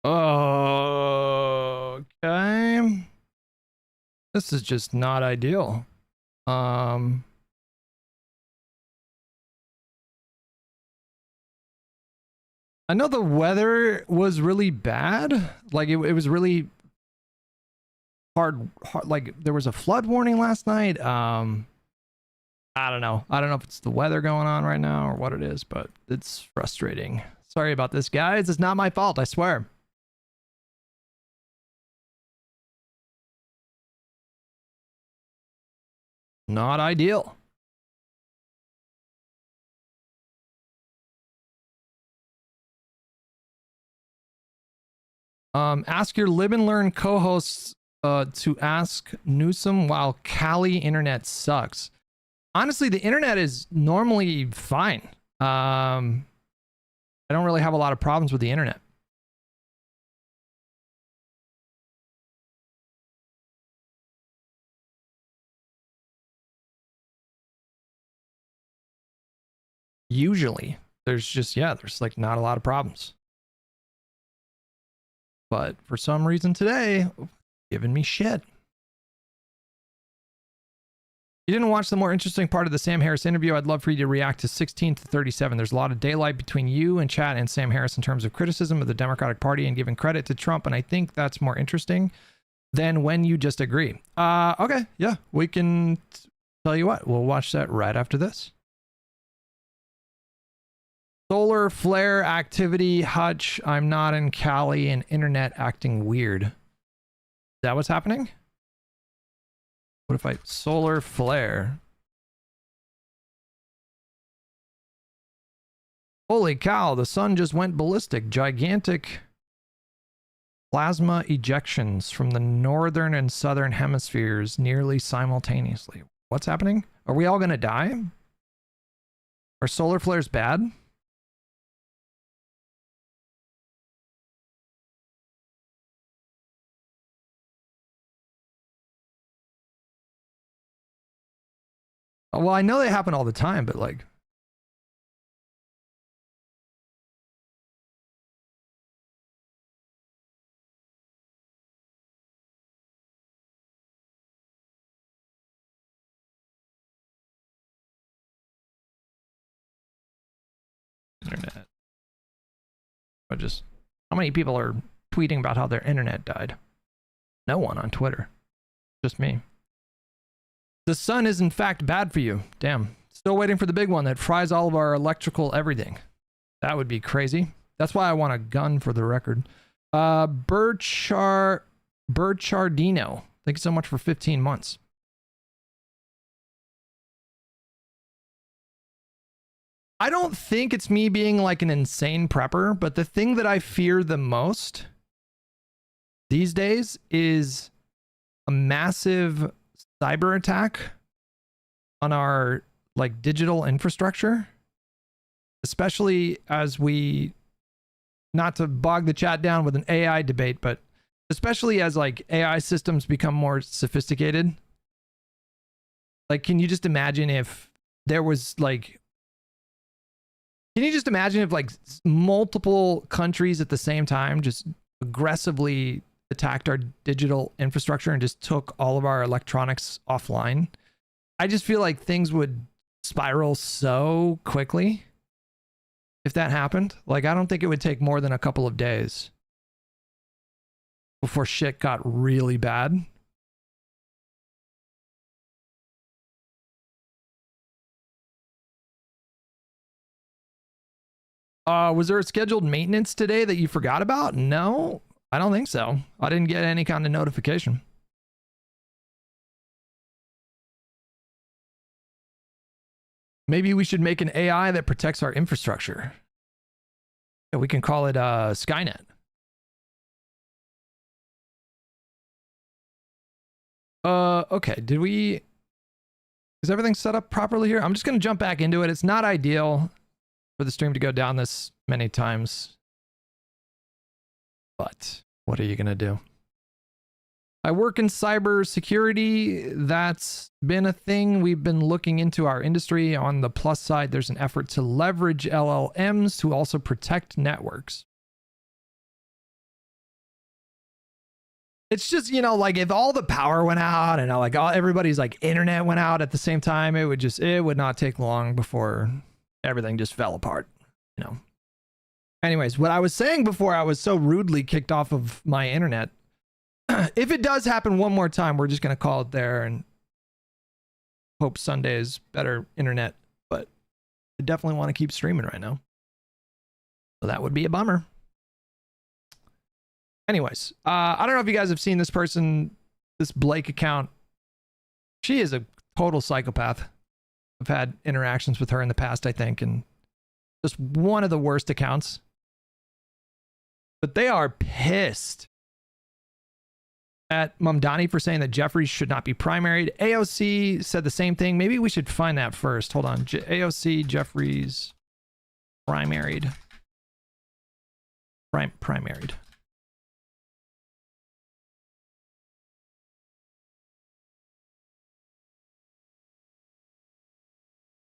Okay. This is just not ideal. I know the weather was really bad. Like it was really hard. Like there was a flood warning last night. I don't know. I don't know if it's the weather going on right now or what it is, but it's frustrating. Sorry about this, guys. It's not my fault, I swear. Not ideal. Ask your live and learn co-hosts to ask Newsom while Cali internet sucks. Honestly, the internet is normally fine. I don't really have a lot of problems with the internet. Usually, there's like not a lot of problems. But for some reason today, giving me shit. You didn't watch the more interesting part of the Sam Harris interview. I'd love for you to react to 16 to 37. There's a lot of daylight between you and chat and Sam Harris in terms of criticism of the Democratic Party and giving credit to Trump. And I think that's more interesting than when you just agree. Okay. Yeah, we can tell you what. We'll watch that right after this. Solar flare activity, Hutch. I'm not in Cali and internet acting weird. Is that what's happening? What if I solar flare? Holy cow, the sun just went ballistic. Gigantic plasma ejections from the northern and southern hemispheres nearly simultaneously. What's happening? Are we all going to die? Are solar flares bad? Well, I know they happen all the time, but like... Internet. How many people are tweeting about how their internet died? No one on Twitter. Just me. The sun is in fact bad for you. Damn. Still waiting for the big one that fries all of our electrical everything. That would be crazy. That's why I want a gun for the record. Burchardino. Thank you so much for 15 months. I don't think it's me being like an insane prepper, but the thing that I fear the most these days is a massive cyber attack on our like digital infrastructure, especially as we, not to bog the chat down with an AI debate, but especially as like AI systems become more sophisticated. Like, can you just imagine if there was like, can you just imagine if like multiple countries at the same time just aggressively attacked our digital infrastructure and just took all of our electronics offline? I just feel like things would spiral so quickly if that happened. Like, I don't think it would take more than a couple of days before shit got really bad. Was there a scheduled maintenance today that you forgot about? No, I don't think so. I didn't get any kind of notification. Maybe we should make an AI that protects our infrastructure. Yeah, we can call it Skynet. Okay, is everything set up properly here? I'm just going to jump back into it. It's not ideal for the stream to go down this many times, but what are you going to do? I work in cyber security. That's been a thing. We've been looking into our industry. On the plus side, there's an effort to leverage LLMs to also protect networks. It's just, you know, like if all the power went out and like everybody's like internet went out at the same time, it would not take long before everything just fell apart, you know. Anyways, what I was saying before I was so rudely kicked off of my internet, if it does happen one more time, we're just going to call it there and hope Sunday is better internet. But I definitely want to keep streaming right now. So that would be a bummer. Anyways, I don't know if you guys have seen this person, this Blake account. She is a total psychopath. I've had interactions with her in the past, I think, and just one of the worst accounts. But they are pissed at Mamdani for saying that Jeffries should not be primaried. AOC said the same thing. Maybe we should find that first. Hold on. AOC, Jeffries, primaried. Primaried.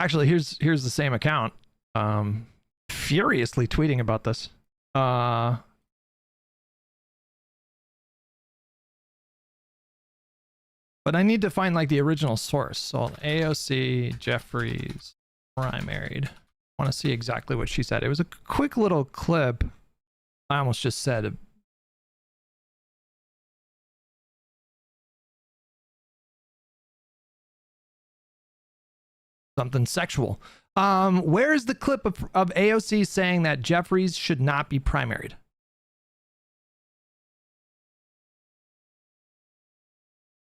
Actually, here's the same account. Furiously tweeting about this. But I need to find like the original source. So AOC Jeffries primaried. I want to see exactly what she said. It was a quick little clip. I almost just said something sexual. Where is the clip of AOC saying that Jeffries should not be primaried?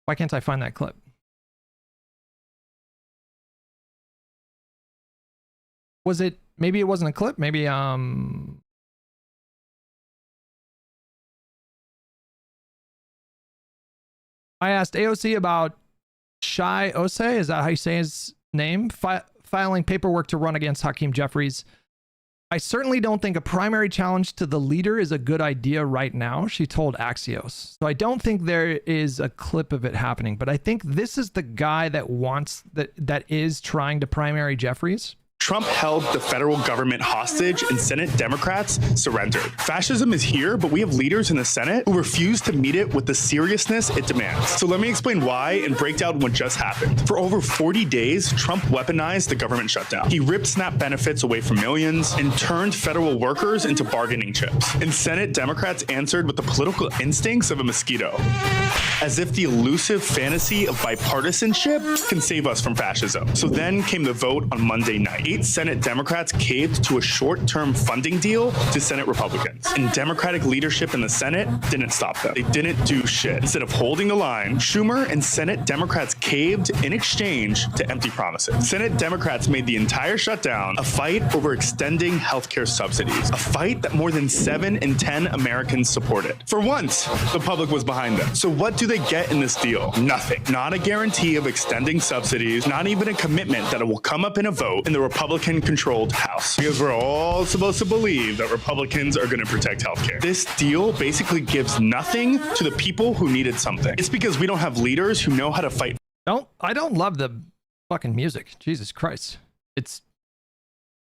Why can't I find that clip? Was it, maybe it wasn't a clip, maybe I asked AOC about Shai Ose, is that how you say his name? Filing paperwork to run against Hakeem Jeffries. I certainly don't think a primary challenge to the leader is a good idea right now, she told Axios. So I don't think there is a clip of it happening, but I think this is the guy that wants, that is trying to primary Jeffries. Trump held the federal government hostage and Senate Democrats surrendered. Fascism is here, but we have leaders in the Senate who refuse to meet it with the seriousness it demands. So let me explain why and break down what just happened. For over 40 days, Trump weaponized the government shutdown. He ripped SNAP benefits away from millions and turned federal workers into bargaining chips. And Senate Democrats answered with the political instincts of a mosquito, as if the elusive fantasy of bipartisanship can save us from fascism. So then came the vote on Monday night. 8 Senate Democrats caved to a short-term funding deal to Senate Republicans. And Democratic leadership in the Senate didn't stop them. They didn't do shit. Instead of holding the line, Schumer and Senate Democrats caved in exchange to empty promises. Senate Democrats made the entire shutdown a fight over extending healthcare subsidies, a fight that more than 7 in 10 Americans supported. For once, the public was behind them. So what do they get in this deal? Nothing. Not a guarantee of extending subsidies, not even a commitment that it will come up in a vote in the Republican-controlled House. Because we're all supposed to believe that Republicans are going to protect healthcare. This deal basically gives nothing to the people who needed something. It's because we don't have leaders who know how to fight. I don't love the fucking music. Jesus Christ.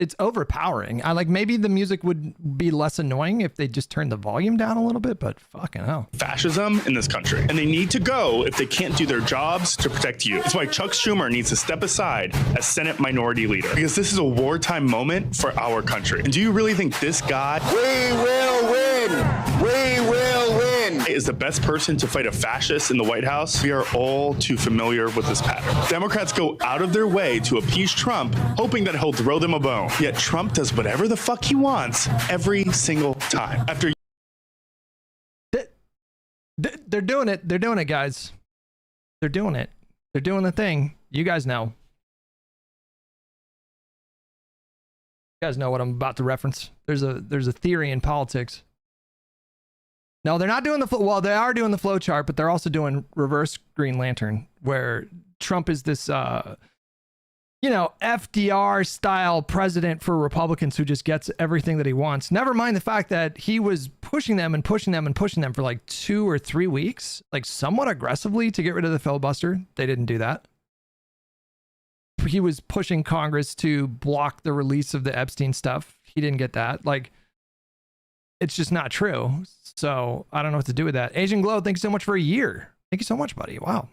It's overpowering. I like, maybe the music would be less annoying if they just turned the volume down a little bit, but fucking hell. Fascism in this country. And they need to go if they can't do their jobs to protect you. That's why Chuck Schumer needs to step aside as Senate Minority Leader. Because this is a wartime moment for our country. And do you really think this guy... We will win! We will win! ...is the best person to fight a fascist in the White House? We are all too familiar with this pattern. Democrats go out of their way to appease Trump, hoping that he'll throw them a bone. Yet Trump does whatever the fuck he wants every single time. After they're doing it. They're doing it, guys. They're doing it. They're doing the thing. You guys know. You guys know what I'm about to reference. There's a theory in politics. No, they're not doing the well, they are doing the flow chart, but they're also doing reverse Green Lantern, where Trump is this FDR style president for Republicans who just gets everything that he wants. Never mind the fact that he was pushing them and pushing them and pushing them for like 2 or 3 weeks, like somewhat aggressively, to get rid of the filibuster. They didn't do that. He was pushing Congress to block the release of the Epstein stuff. He didn't get that. Like, it's just not true. So I don't know what to do with that. Asian Glow, thank you so much for a year. Thank you so much, buddy. Wow.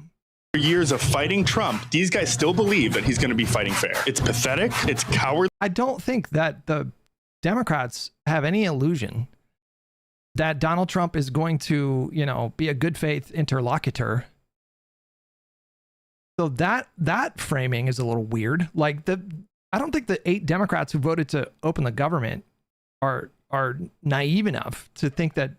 Years of fighting Trump, these guys still believe that he's going to be fighting fair. It's pathetic. It's cowardly. I don't think that the Democrats have any illusion that Donald Trump is going to, you know, be a good faith interlocutor. So that framing is a little weird. Like I don't think the 8 Democrats who voted to open the government are naive enough to think that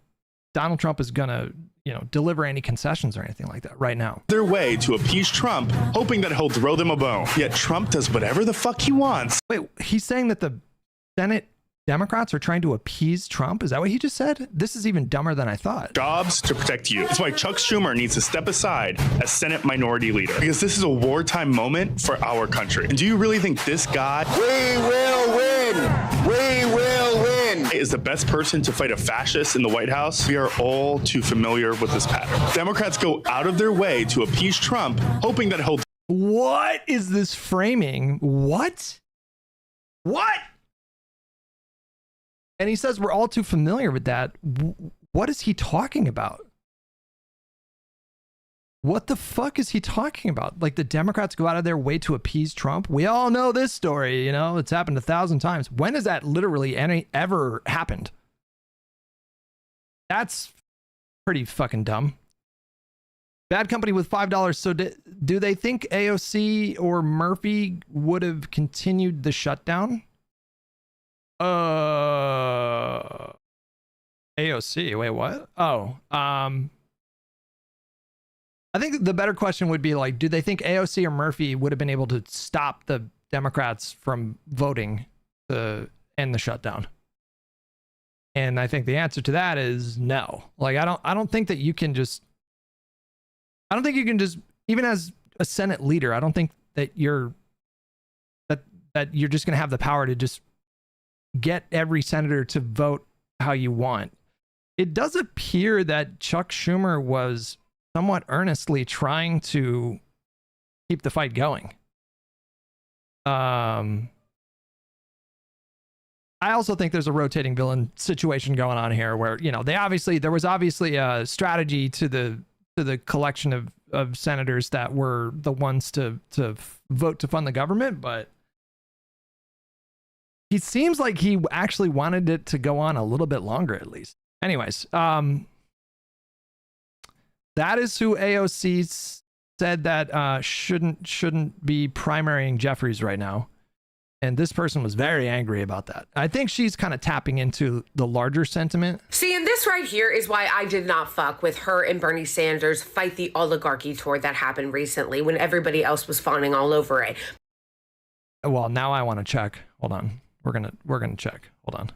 Donald Trump is going to, you know, deliver any concessions or anything like that right now. Their way to appease Trump, hoping that he'll throw them a bone. Yet Trump does whatever the fuck he wants. Wait, he's saying that the Senate Democrats are trying to appease Trump? Is that what he just said? This is even dumber than I thought. Jobs to protect you. That's why Chuck Schumer needs to step aside as Senate Minority Leader, because this is a wartime moment for our country. And do you really think this guy We will win. We will win. is the best person to fight a fascist in the White House? We are all too familiar with this pattern. Democrats go out of their way to appease Trump, hoping that he'll... What is this framing? What? And he says we're all too familiar with that. What is he talking about? What the fuck is he talking about? Like the Democrats go out of their way to appease Trump? We all know this story, you know, it's happened 1,000 times. When has that literally ever happened? That's pretty fucking dumb. Bad Company with $5. So do they think AOC or Murphy would have continued the shutdown? AOC, wait, what? Oh, I think the better question would be like, do they think AOC or Murphy would have been able to stop the Democrats from voting to end the shutdown? And I think the answer to that is no. Like, I don't think that you can just, even as a Senate leader, I don't think that you're just going to have the power to just get every senator to vote how you want. It does appear that Chuck Schumer was somewhat earnestly trying to keep the fight going. I also think there's a rotating villain situation going on here where, you know, there was obviously a strategy to the collection of senators that were the ones to vote to fund the government, but he seems like he actually wanted it to go on a little bit longer, at least. Anyways, that is who AOC said that shouldn't be primarying Jeffries right now. And this person was very angry about that. I think she's kind of tapping into the larger sentiment. See, and this right here is why I did not fuck with her and Bernie Sanders' Fight the Oligarchy tour that happened recently when everybody else was fawning all over it. Well, now I want to check. Hold on. We're gonna check. Hold on.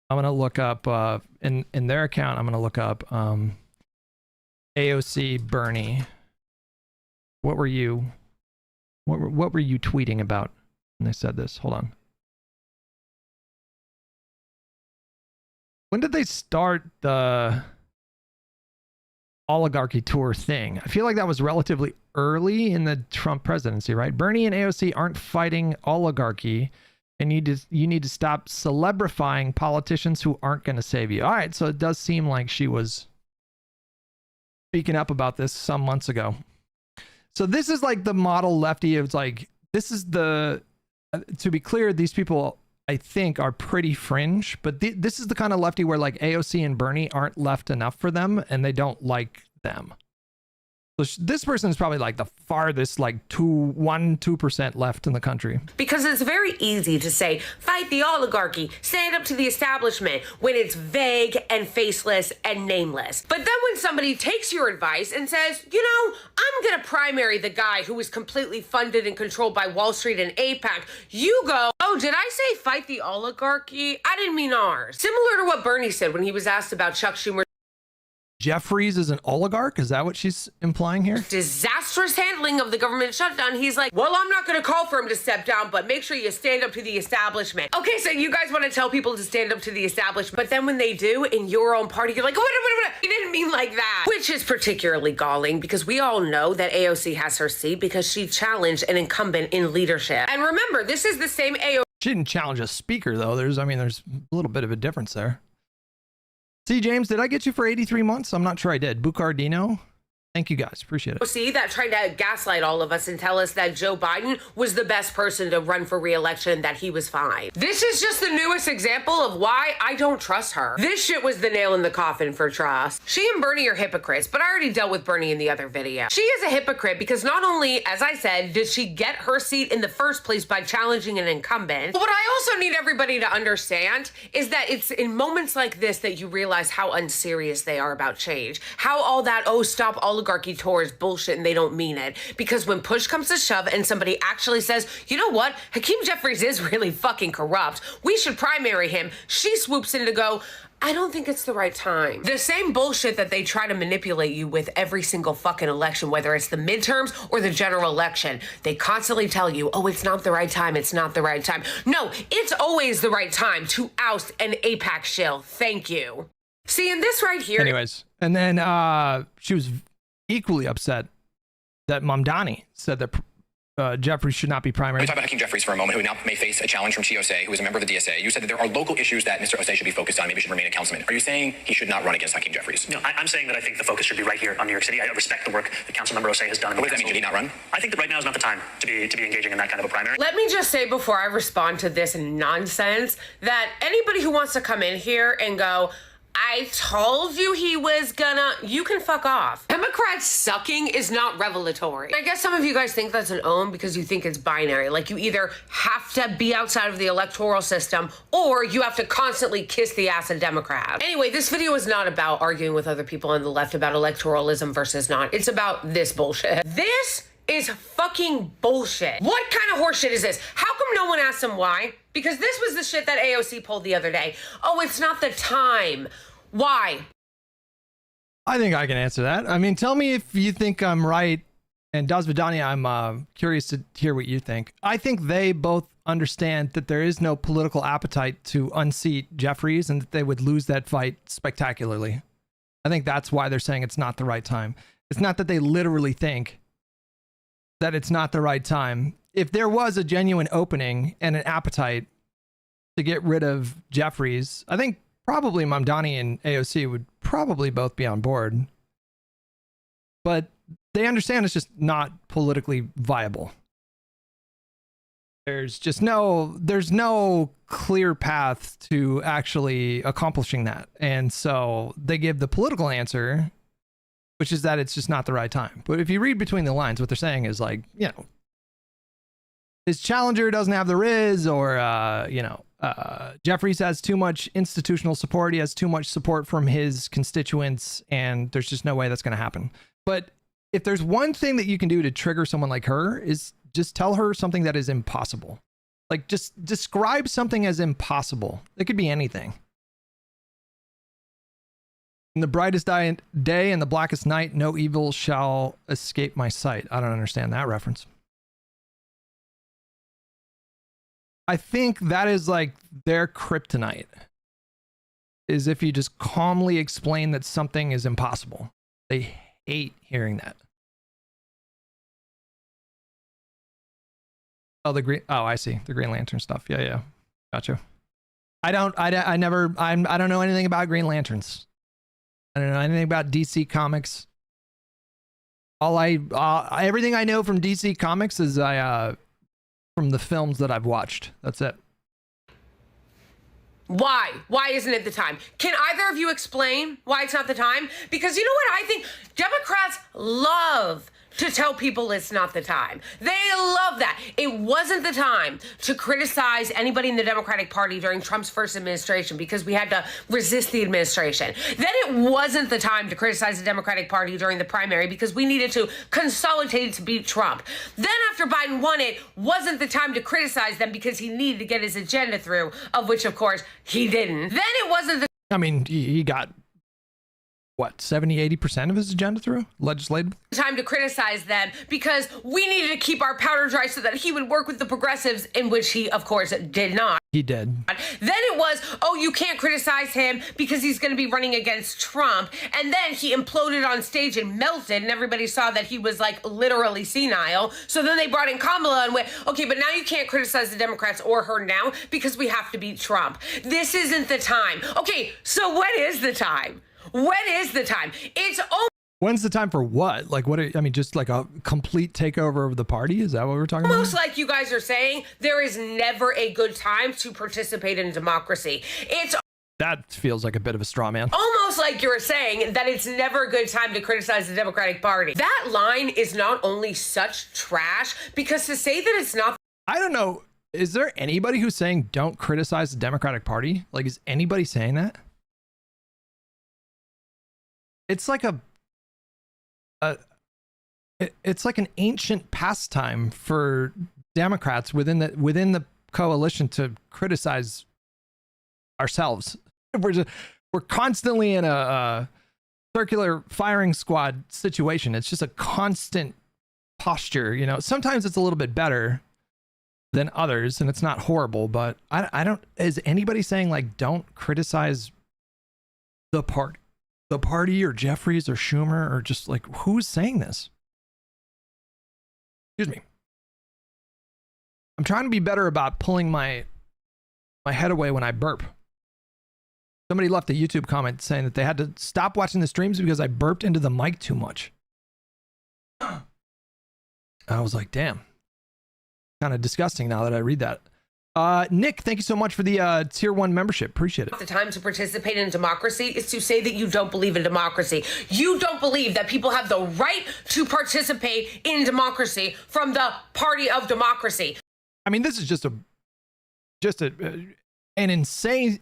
I'm gonna look up in their account. I'm gonna look up AOC Bernie. What were you tweeting about when they said this? Hold on. When did they start the oligarchy tour thing? I feel like that was relatively early in the Trump presidency, right? Bernie and AOC aren't fighting oligarchy, and you need to stop celebrifying politicians who aren't going to save you. All right, so it does seem like she was speaking up about this some months ago. So this is like the model lefty. It's like, this is the, to be clear, these people I think are pretty fringe, but this is the kind of lefty where like AOC and Bernie aren't left enough for them and they don't like them. So this person is probably like the farthest, like 2% left in the country. Because it's very easy to say, fight the oligarchy, stand up to the establishment, when it's vague and faceless and nameless. But then when somebody takes your advice and says, you know, I'm going to primary the guy who is completely funded and controlled by Wall Street and AIPAC, you go, oh, did I say fight the oligarchy? I didn't mean ours. Similar to what Bernie said when he was asked about Chuck Schumer. Jeffries is an oligarch? Is that what she's implying here? Disastrous handling of the government shutdown. He's like, well, I'm not going to call for him to step down, but make sure you stand up to the establishment. Okay, so you guys want to tell people to stand up to the establishment, but then when they do in your own party, you're like, wait, he didn't mean like that. Which is particularly galling because we all know that AOC has her seat because she challenged an incumbent in leadership. And remember, this is the same AOC She didn't challenge a speaker though. There's a little bit of a difference there. See, James, did I get you for 83 months? I'm not sure I did. Bucardino. Thank you guys. Appreciate it. See, that trying to gaslight all of us and tell us that Joe Biden was the best person to run for re-election, that he was fine. This is just the newest example of why I don't trust her. This shit was the nail in the coffin for trust. She and Bernie are hypocrites, but I already dealt with Bernie in the other video. She is a hypocrite because not only, as I said, did she get her seat in the first place by challenging an incumbent, but what I also need everybody to understand is that it's in moments like this that you realize how unserious they are about change. How all that, oh, stop oligarchy tour is bullshit and they don't mean it. Because when push comes to shove and somebody actually says, you know what, Hakeem Jeffries is really fucking corrupt, we should primary him, she swoops in to go, I don't think it's the right time. The same bullshit that they try to manipulate you with every single fucking election, whether it's the midterms or the general election. They constantly tell you, oh, it's not the right time, it's not the right time. No, it's always the right time to oust an AIPAC shill. Thank you. See, in this right here. Anyways, and then she was equally upset that Mamdani said that Jeffries should not be primary. We talk about Hakeem Jeffries for a moment, who now may face a challenge from TOSA, who is a member of the DSA. You said that there are local issues that Mr. Osei should be focused on, maybe should remain a councilman. Are you saying he should not run against Hakeem Jeffries? No, I'm saying that I think the focus should be right here on New York City. I respect the work that Councilmember Osei has done. What does that mean? Should he not run? I think that right now is not the time to be engaging in that kind of a primary. Let me just say before I respond to this nonsense that anybody who wants to come in here and go, I told you he was gonna, you can fuck off. Democrats sucking is not revelatory. I guess some of you guys think that's an own because you think it's binary. Like you either have to be outside of the electoral system or you have to constantly kiss the ass of Democrats. Anyway, this video is not about arguing with other people on the left about electoralism versus not. It's about this bullshit. This is fucking bullshit. What kind of horseshit is this? How come no one asked him why? Because this was the shit that AOC pulled the other day. Oh, it's not the time. Why? I think I can answer that. I mean, tell me if you think I'm right. And Dasvidania, I'm curious to hear what you think. I think they both understand that there is no political appetite to unseat Jeffries and that they would lose that fight spectacularly. I think that's why they're saying it's not the right time. It's not that they literally think that it's not the right time. If there was a genuine opening and an appetite to get rid of Jeffries, I think probably Mamdani and AOC would probably both be on board. But they understand it's just not politically viable. There's no clear path to actually accomplishing that. And so they give the political answer, which is that it's just not the right time. But if you read between the lines, what they're saying is like, you know, his challenger doesn't have the Riz, or, Jeffries has too much institutional support. He has too much support from his constituents, and there's just no way that's going to happen. But if there's one thing that you can do to trigger someone like her is just tell her something that is impossible. Like just describe something as impossible. It could be anything. In the brightest day and the blackest night, no evil shall escape my sight. I don't understand that reference. I think that is like their kryptonite, is if you just calmly explain that something is impossible. They hate hearing that. Oh, I see. The Green Lantern stuff. Yeah. Gotcha. I don't know anything about Green Lanterns. I don't know anything about DC Comics. Everything I know from DC Comics is from the films that I've watched. That's it. Why? Why isn't it the time? Can either of you explain why it's not the time? Because you know what I think? Democrats love to tell people it's not the time. They love that. It wasn't the time to criticize anybody in the Democratic Party during Trump's first administration because we had to resist the administration. Then it wasn't the time to criticize the Democratic Party during the primary because we needed to consolidate to beat Trump. Then after Biden won it, wasn't the time to criticize them because he needed to get his agenda through, of which, of course, he didn't. Then it wasn't the he got what, 70-80% of his agenda through legislative? Time to criticize them because we needed to keep our powder dry so that he would work with the progressives, in which he, of course, did not. He did. Then it was, oh, you can't criticize him because he's going to be running against Trump. And then he imploded on stage and melted, and everybody saw that he was like literally senile. So then they brought in Kamala and went, okay, but now you can't criticize the Democrats or her now because we have to beat Trump. This isn't the time. Okay, so when is the time? When is the time? It's When's the time for what? Like, what? I mean, just like a complete takeover of the party? Is that what we're talking about? almost like you guys are saying there is never a good time to participate in democracy. It's That feels like a bit of a straw man. almost like you're saying that it's never a good time to criticize the Democratic Party. That line is not only such trash, because to say that it's not. I don't know. Is there anybody who's saying don't criticize the Democratic Party? Like, is anybody saying that? It's like it's like an ancient pastime for Democrats within the coalition to criticize ourselves. We're constantly in a circular firing squad situation. It's just a constant posture, you know. Sometimes it's a little bit better than others, and it's not horrible, but I don't. Is anybody saying like don't criticize the party or Jeffries or Schumer, or just like who's saying this? Excuse me. I'm trying to be better about pulling my head away when I burp. Somebody left a YouTube comment saying that they had to stop watching the streams because I burped into the mic too much. I was like, damn. Kind of disgusting now that I read that. Nick, thank you so much for the tier 1 membership. Appreciate it. The time to participate in democracy is to say that you don't believe in democracy. You don't believe that people have the right to participate in democracy from the party of democracy. I mean, this is just an insane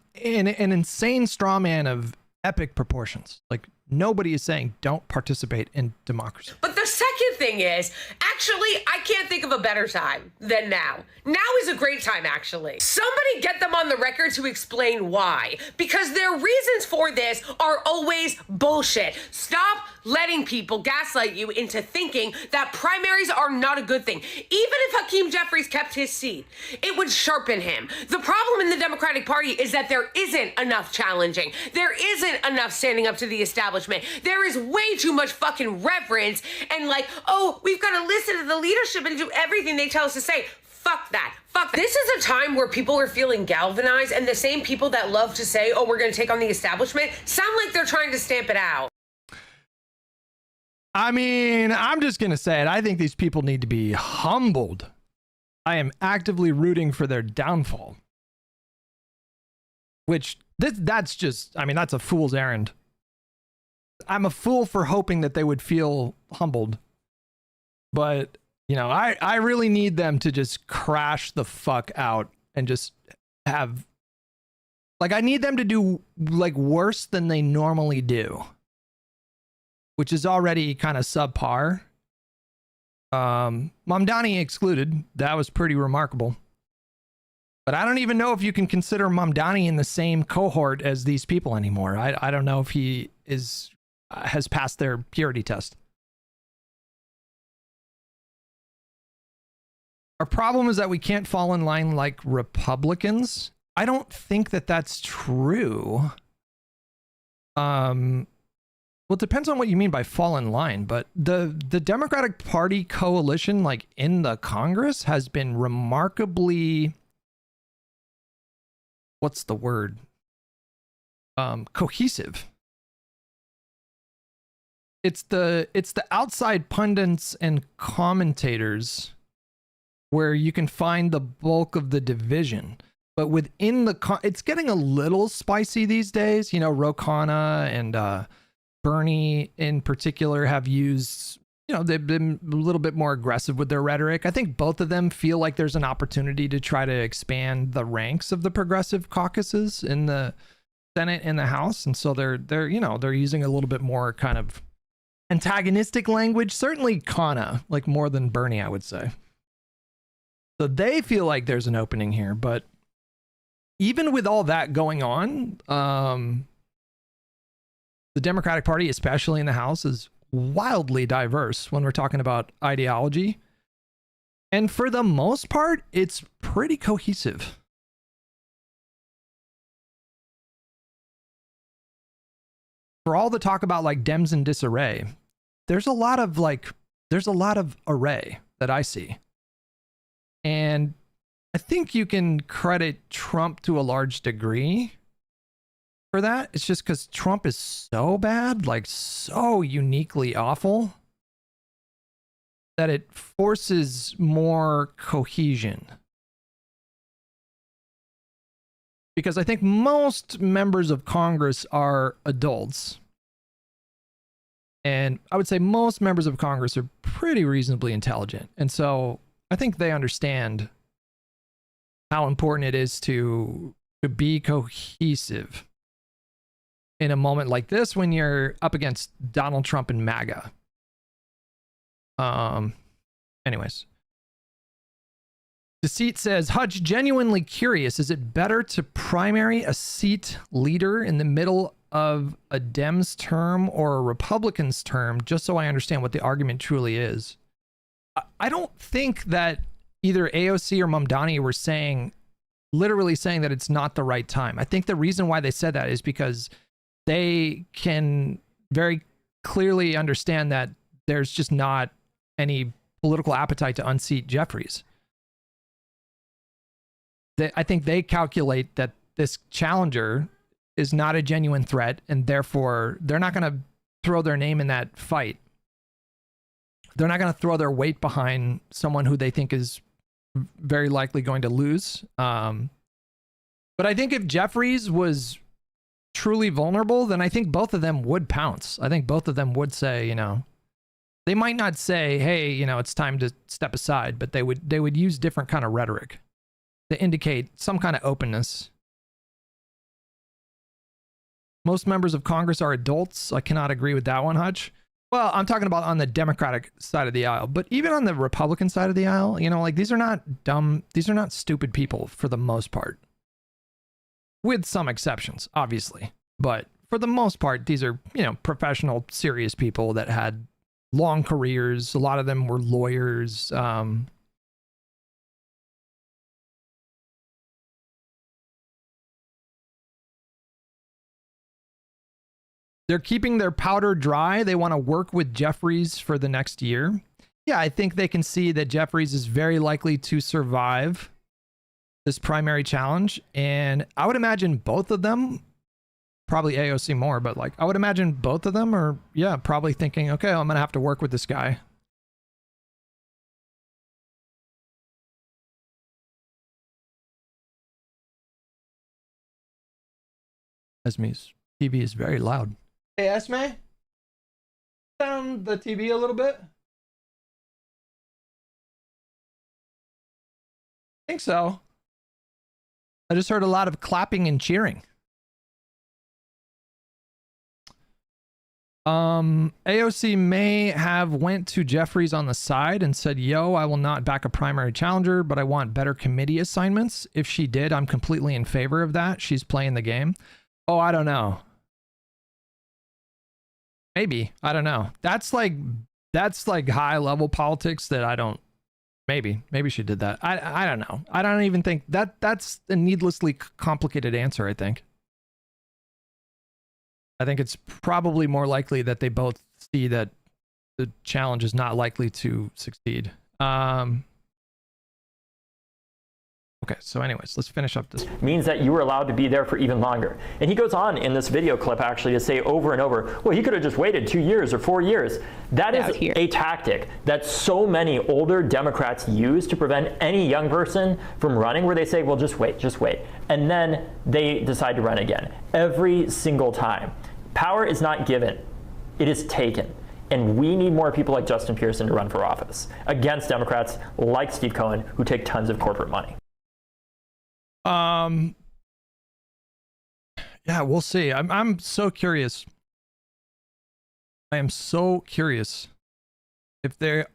straw man of epic proportions. Like, nobody is saying don't participate in democracy. But the second thing is, actually, I can't think of a better time than now. Now is a great time, actually. Somebody get them on the record to explain why. Because their reasons for this are always bullshit. Stop letting people gaslight you into thinking that primaries are not a good thing. Even if Hakeem Jeffries kept his seat, it would sharpen him. The problem in the Democratic Party is that there isn't enough challenging. There isn't enough standing up to the establishment. There is way too much fucking reverence and like, oh, we've got to listen to the leadership and do everything they tell us to say. Fuck that. Fuck that. This is a time where people are feeling galvanized, and the same people that love to say, oh, we're going to take on the establishment, sound like they're trying to stamp it out. I mean, I'm just going to say it. I think these people need to be humbled. I am actively rooting for their downfall. Which, that's just, I mean, that's a fool's errand. I'm a fool for hoping that they would feel humbled. But, you know, I really need them to just crash the fuck out and just have, like, I need them to do, like, worse than they normally do. Which is already kind of subpar. Mamdani excluded. That was pretty remarkable. But I don't even know if you can consider Mamdani in the same cohort as these people anymore. I don't know if he has passed their purity test. Our problem is that we can't fall in line like Republicans. I don't think that that's true. Well, it depends on what you mean by fall in line, but the Democratic Party coalition, like in the Congress, has been remarkably, what's the word? Cohesive. It's the outside pundits and commentators where you can find the bulk of the division. But within it's getting a little spicy these days. You know, Ro Khanna and Bernie in particular have used, you know, they've been a little bit more aggressive with their rhetoric. I think both of them feel like there's an opportunity to try to expand the ranks of the progressive caucuses in the Senate and the House. And so they're using a little bit more kind of antagonistic language. Certainly Khanna, like more than Bernie, I would say. So they feel like there's an opening here, but even with all that going on, the Democratic Party, especially in the House, is wildly diverse when we're talking about ideology. And for the most part, it's pretty cohesive. for all the talk about like Dems in disarray, there's a lot of array that I see. And I think you can credit Trump to a large degree for that. It's just because Trump is so bad, like so uniquely awful, that it forces more cohesion. Because I think most members of Congress are adults. And I would say most members of Congress are pretty reasonably intelligent. And so I think they understand how important it is to be cohesive in a moment like this when you're up against Donald Trump and MAGA. Anyways. Deceit says, Hutch, genuinely curious, is it better to primary a seat leader in the middle of a Dems term or a Republican's term, just so I understand what the argument truly is? I don't think that either AOC or Mamdani were literally saying that it's not the right time. I think the reason why they said that is because they can very clearly understand that there's just not any political appetite to unseat Jeffries. I think they calculate that this challenger is not a genuine threat, and therefore they're not going to throw their name in that fight. They're not going to throw their weight behind someone who they think is very likely going to lose. But I think if Jeffries was truly vulnerable, then I think both of them would pounce. I think both of them would say, they might not say, hey, it's time to step aside, but they would use different kind of rhetoric to indicate some kind of openness. Most members of Congress are adults. I cannot agree with that one, Hutch. Well, I'm talking about on the Democratic side of the aisle, but even on the Republican side of the aisle, like these are not dumb, these are not stupid people for the most part. With some exceptions, obviously. But for the most part, these are, professional, serious people that had long careers. A lot of them were lawyers. They're keeping their powder dry. They want to work with Jeffries for the next year. Yeah, I think they can see that Jeffries is very likely to survive this primary challenge. And I would imagine both of them, probably AOC more, but I would imagine both of them are, probably thinking, okay, I'm going to have to work with this guy. Esme's TV is very loud. Hey, Esme, down the TV a little bit. I think so. I just heard a lot of clapping and cheering. AOC may have went to Jeffries on the side and said, yo, I will not back a primary challenger, but I want better committee assignments. If she did, I'm completely in favor of that. She's playing the game. Oh, I don't know. Maybe. I don't know. That's like high level politics that I don't. Maybe she did that. I don't know. I don't even think that's a needlessly complicated answer. I think it's probably more likely that they both see that the challenge is not likely to succeed. Okay, so anyways, let's finish up this. Means that you were allowed to be there for even longer. And he goes on in this video clip actually to say over and over, well, he could have just waited 2 years or 4 years. That is a tactic that so many older Democrats use to prevent any young person from running, where they say, well, just wait. And then they decide to run again. Every single time. Power is not given. It is taken. And we need more people like Justin Pearson to run for office against Democrats like Steve Cohen, who take tons of corporate money. Yeah, we'll see. I'm so curious. I am so curious if they're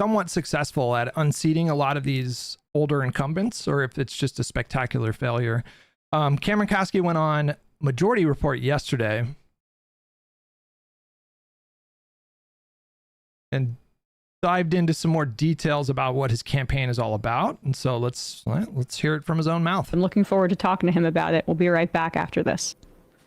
somewhat successful at unseating a lot of these older incumbents, or if it's just a spectacular failure. Cameron Kasky went on Majority Report yesterday and dived into some more details about what his campaign is all about. And so let's hear it from his own mouth. I'm looking forward to talking to him about it. We'll be right back after this.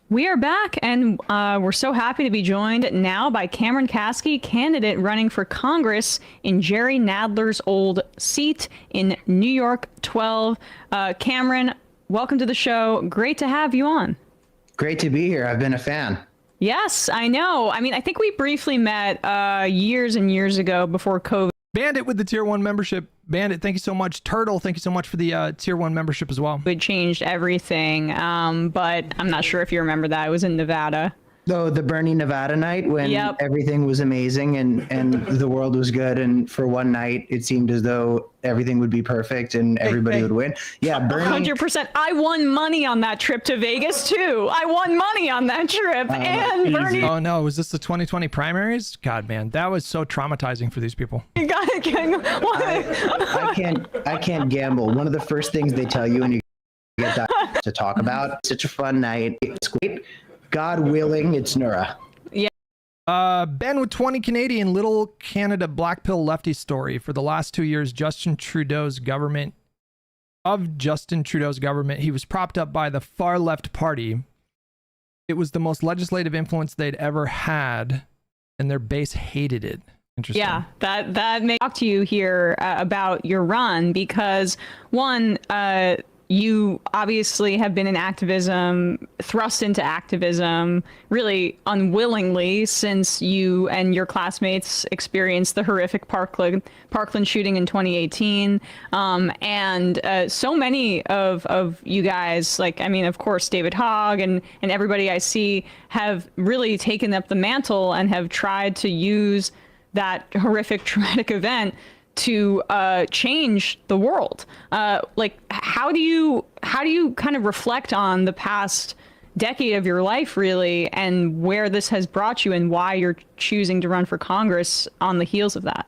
We are back, and we're so happy to be joined now by Cameron Kasky, candidate running for Congress in Jerry Nadler's old seat in New York 12. Cameron, welcome to the show. Great to have you on. Great to be here. I've been a fan. Yes, I know. I mean, I think we briefly met years and years ago before COVID. Bandit with the tier 1 membership. Bandit, thank you so much. Turtle, thank you so much for the tier 1 membership as well. It changed everything, but I'm not sure if you remember that. I was in Nevada. Oh, the Bernie Nevada night when everything was amazing and the world was good. And for one night, it seemed as though everything would be perfect and everybody would win. Yeah, Bernie. 100%. I won money on that trip to Vegas, too. I won money on that trip. And Bernie. Oh, no. Was this the 2020 primaries? God, man, that was so traumatizing for these people. You got it, King. I can't gamble. One of the first things they tell you when you get that to talk about. Such a fun night. It's great. God willing, it's Nura. Yeah. Ben with 20 Canadian, little Canada black pill lefty story. For the last 2 years, Justin Trudeau's government, he was propped up by the far left party. It was the most legislative influence they'd ever had, and their base hated it. Interesting. Yeah, that may talk to you here about your run because one, you obviously have been in activism, thrust into activism, really unwillingly since you and your classmates experienced the horrific Parkland shooting in 2018. And so many of you guys, like, I mean, of course, David Hogg and everybody I see have really taken up the mantle and have tried to use that horrific traumatic event to change the world. Like, how do you kind of reflect on the past decade of your life, really, and where this has brought you and why you're choosing to run for Congress on the heels of that?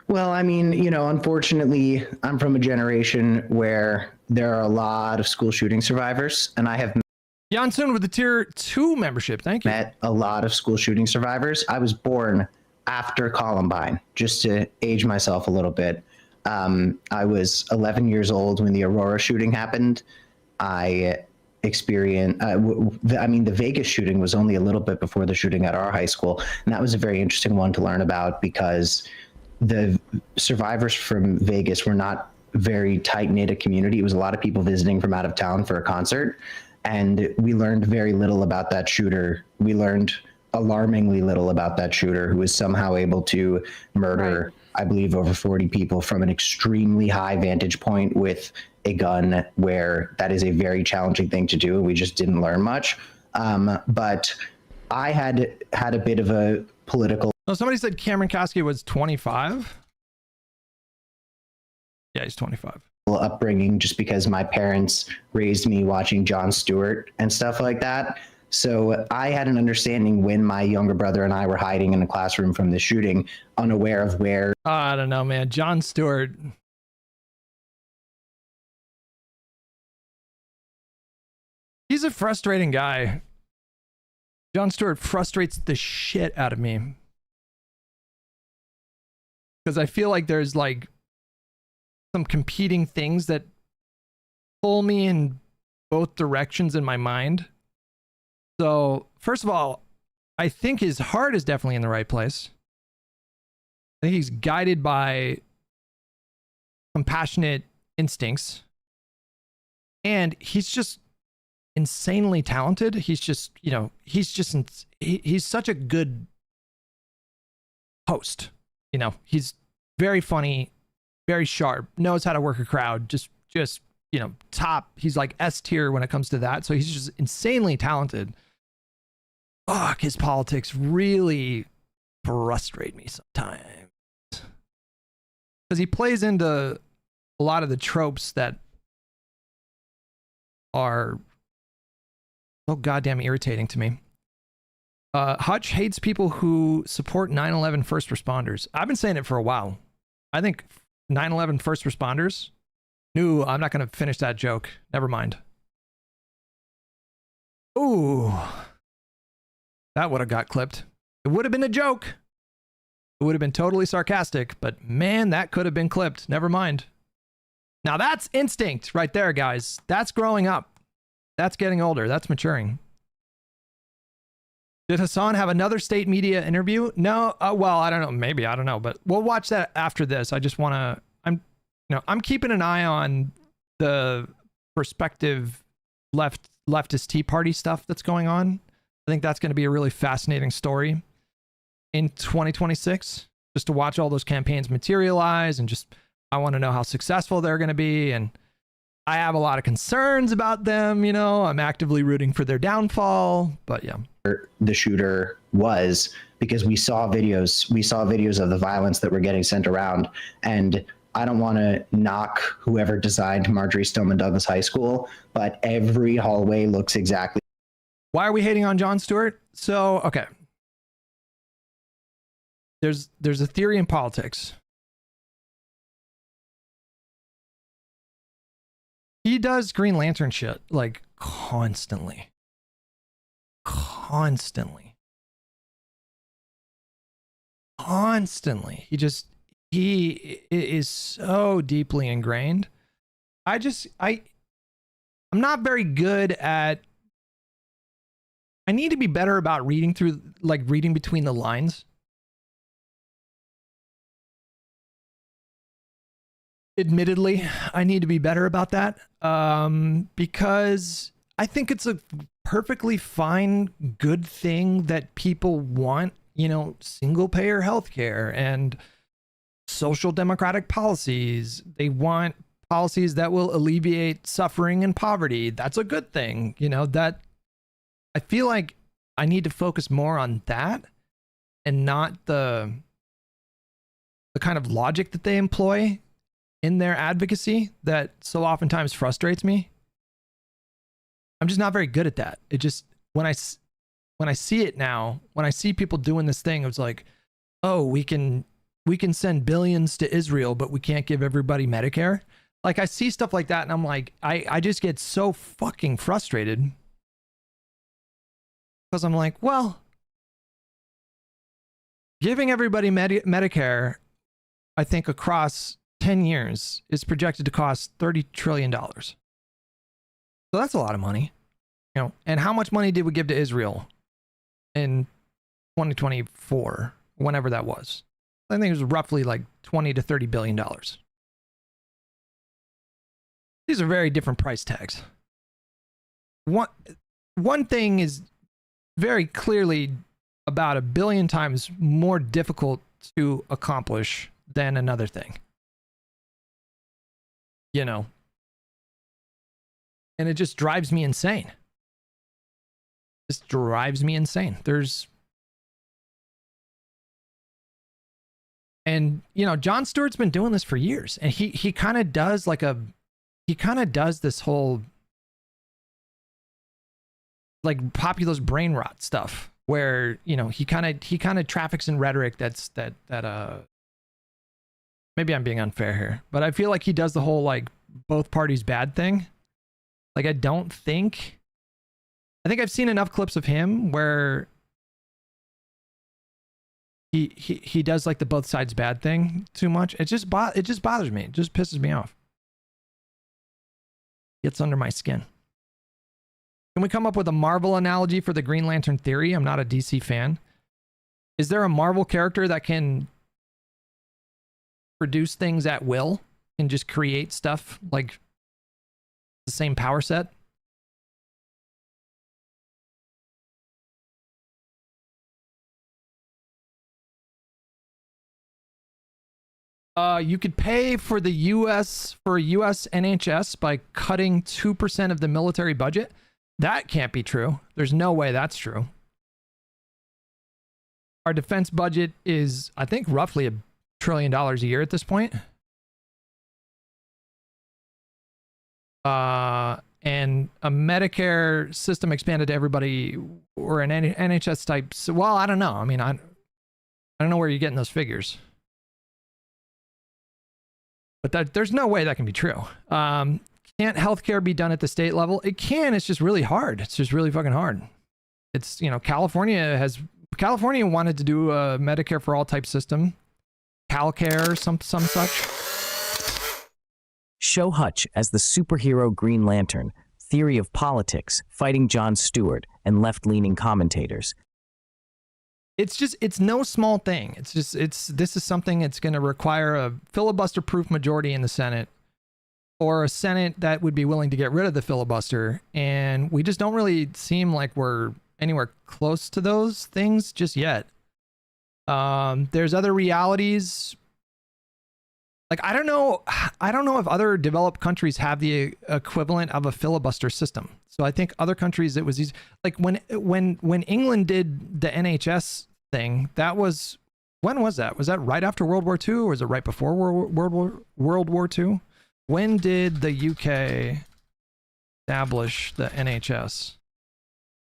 Well, I mean, unfortunately, I'm from a generation where there are a lot of school shooting survivors, and I have Janssen with the tier 2 membership. Thank you. Met a lot of school shooting survivors. I was born after Columbine, just to age myself a little bit. I was 11 years old when the Aurora shooting happened. I experienced, the Vegas shooting was only a little bit before the shooting at our high school. And that was a very interesting one to learn about because the survivors from Vegas were not very tight-knit a community. It was a lot of people visiting from out of town for a concert. And we learned very little about that shooter. We learned alarmingly little about that shooter who was somehow able to murder, I believe, over 40 people from an extremely high vantage point with a gun, where that is a very challenging thing to do. We just didn't learn much. But I had a bit of a political. Oh, somebody said Cameron Kasky was 25. Yeah, he's 25. Upbringing, just because my parents raised me watching Jon Stewart and stuff like that. So I had an understanding when my younger brother and I were hiding in a classroom from the shooting, unaware of where. I don't know, man. Jon Stewart. He's a frustrating guy. Jon Stewart frustrates the shit out of me. Because I feel like there's like some competing things that pull me in both directions in my mind. So, first of all, I think his heart is definitely in the right place. I think he's guided by compassionate instincts. And he's just insanely talented. He's just, he's such a good host. He's very funny, very sharp, knows how to work a crowd, just top. He's like S tier when it comes to that. So he's just insanely talented. Fuck, his politics really frustrate me sometimes. Because he plays into a lot of the tropes that are so goddamn irritating to me. Hutch hates people who support 9/11 first responders. I've been saying it for a while. I think 9/11 first responders. No, I'm not going to finish that joke. Never mind. Ooh. That would have got clipped. It would have been a joke. It would have been totally sarcastic, but man, that could have been clipped. Never mind. Now that's instinct right there, guys. That's growing up. That's getting older. That's maturing. Did Hasan have another state media interview? No. Well, I don't know. Maybe, I don't know, but we'll watch that after this. I just want to, I'm keeping an eye on the prospective leftist Tea Party stuff that's going on. I think that's going to be a really fascinating story in 2026, just to watch all those campaigns materialize, and just, I want to know how successful they're going to be. And I have a lot of concerns about them. I'm actively rooting for their downfall, but yeah. The shooter was, because we saw videos of the violence that were getting sent around. And I don't want to knock whoever designed Marjorie Stoneman Douglas High School, but every hallway looks exactly. Why are we hating on Jon Stewart? So, okay. There's a theory in politics. He does Green Lantern shit like constantly. He is so deeply ingrained. I'm not very good at, I need to be better about reading between the lines. Admittedly, I need to be better about that, because I think it's a perfectly fine, good thing that people want, single payer healthcare and social democratic policies. They want policies that will alleviate suffering and poverty. That's a good thing. That I feel like I need to focus more on that and not the kind of logic that they employ in their advocacy that so oftentimes frustrates me. I'm just not very good at that. It just, when I see it now, when I see people doing this thing, it's like, oh, we can send billions to Israel, but we can't give everybody Medicare. Like, I see stuff like that and I'm like, I just get so fucking frustrated, because I'm like, well, giving everybody Medicare, I think across 10 years is projected to cost $30 trillion. So that's a lot of money, and how much money did we give to Israel in 2024, whenever that was? I think it was roughly like $20 to $30 billion. These are very different price tags. One thing is very clearly about 1 billion times more difficult to accomplish than another thing. And it just drives me insane. Jon Stewart's been doing this for years, and he kind of does this whole like populist brain rot stuff where, he kind of traffics in rhetoric that maybe I'm being unfair here, but I feel like he does the whole like both parties bad thing. Like, I think I've seen enough clips of him where he does like the both sides bad thing too much. It just bothers me. It just pisses me off. Gets under my skin. Can we come up with a Marvel analogy for the Green Lantern theory? I'm not a DC fan. Is there a Marvel character that can produce things at will and just create stuff like the same power set? You could pay for the US NHS by cutting 2% of the military budget. That can't be true. There's no way that's true. Our defense budget is, I think, roughly $1 trillion a year at this point. And a Medicare system expanded to everybody, or an NHS type. So, well, I don't know. I mean, I don't know where you're getting those figures. But there's no way that can be true. Can't healthcare be done at the state level? It can. It's just really hard. It's just really fucking hard. It's, California wanted to do a Medicare for all type system. CalCare or some such. Show Hutch as the superhero Green Lantern, theory of politics, fighting Jon Stewart and left-leaning commentators. It's no small thing. This is something that's going to require a filibuster-proof majority in the Senate, or a Senate that would be willing to get rid of the filibuster. And we just don't really seem like we're anywhere close to those things just yet. There's other realities. Like, I don't know if other developed countries have the equivalent of a filibuster system. So I think other countries, it was easy. Like when England did the NHS thing, that was, when was that? Was that right after World War II, or was it right before World War II? When did the UK establish the NHS?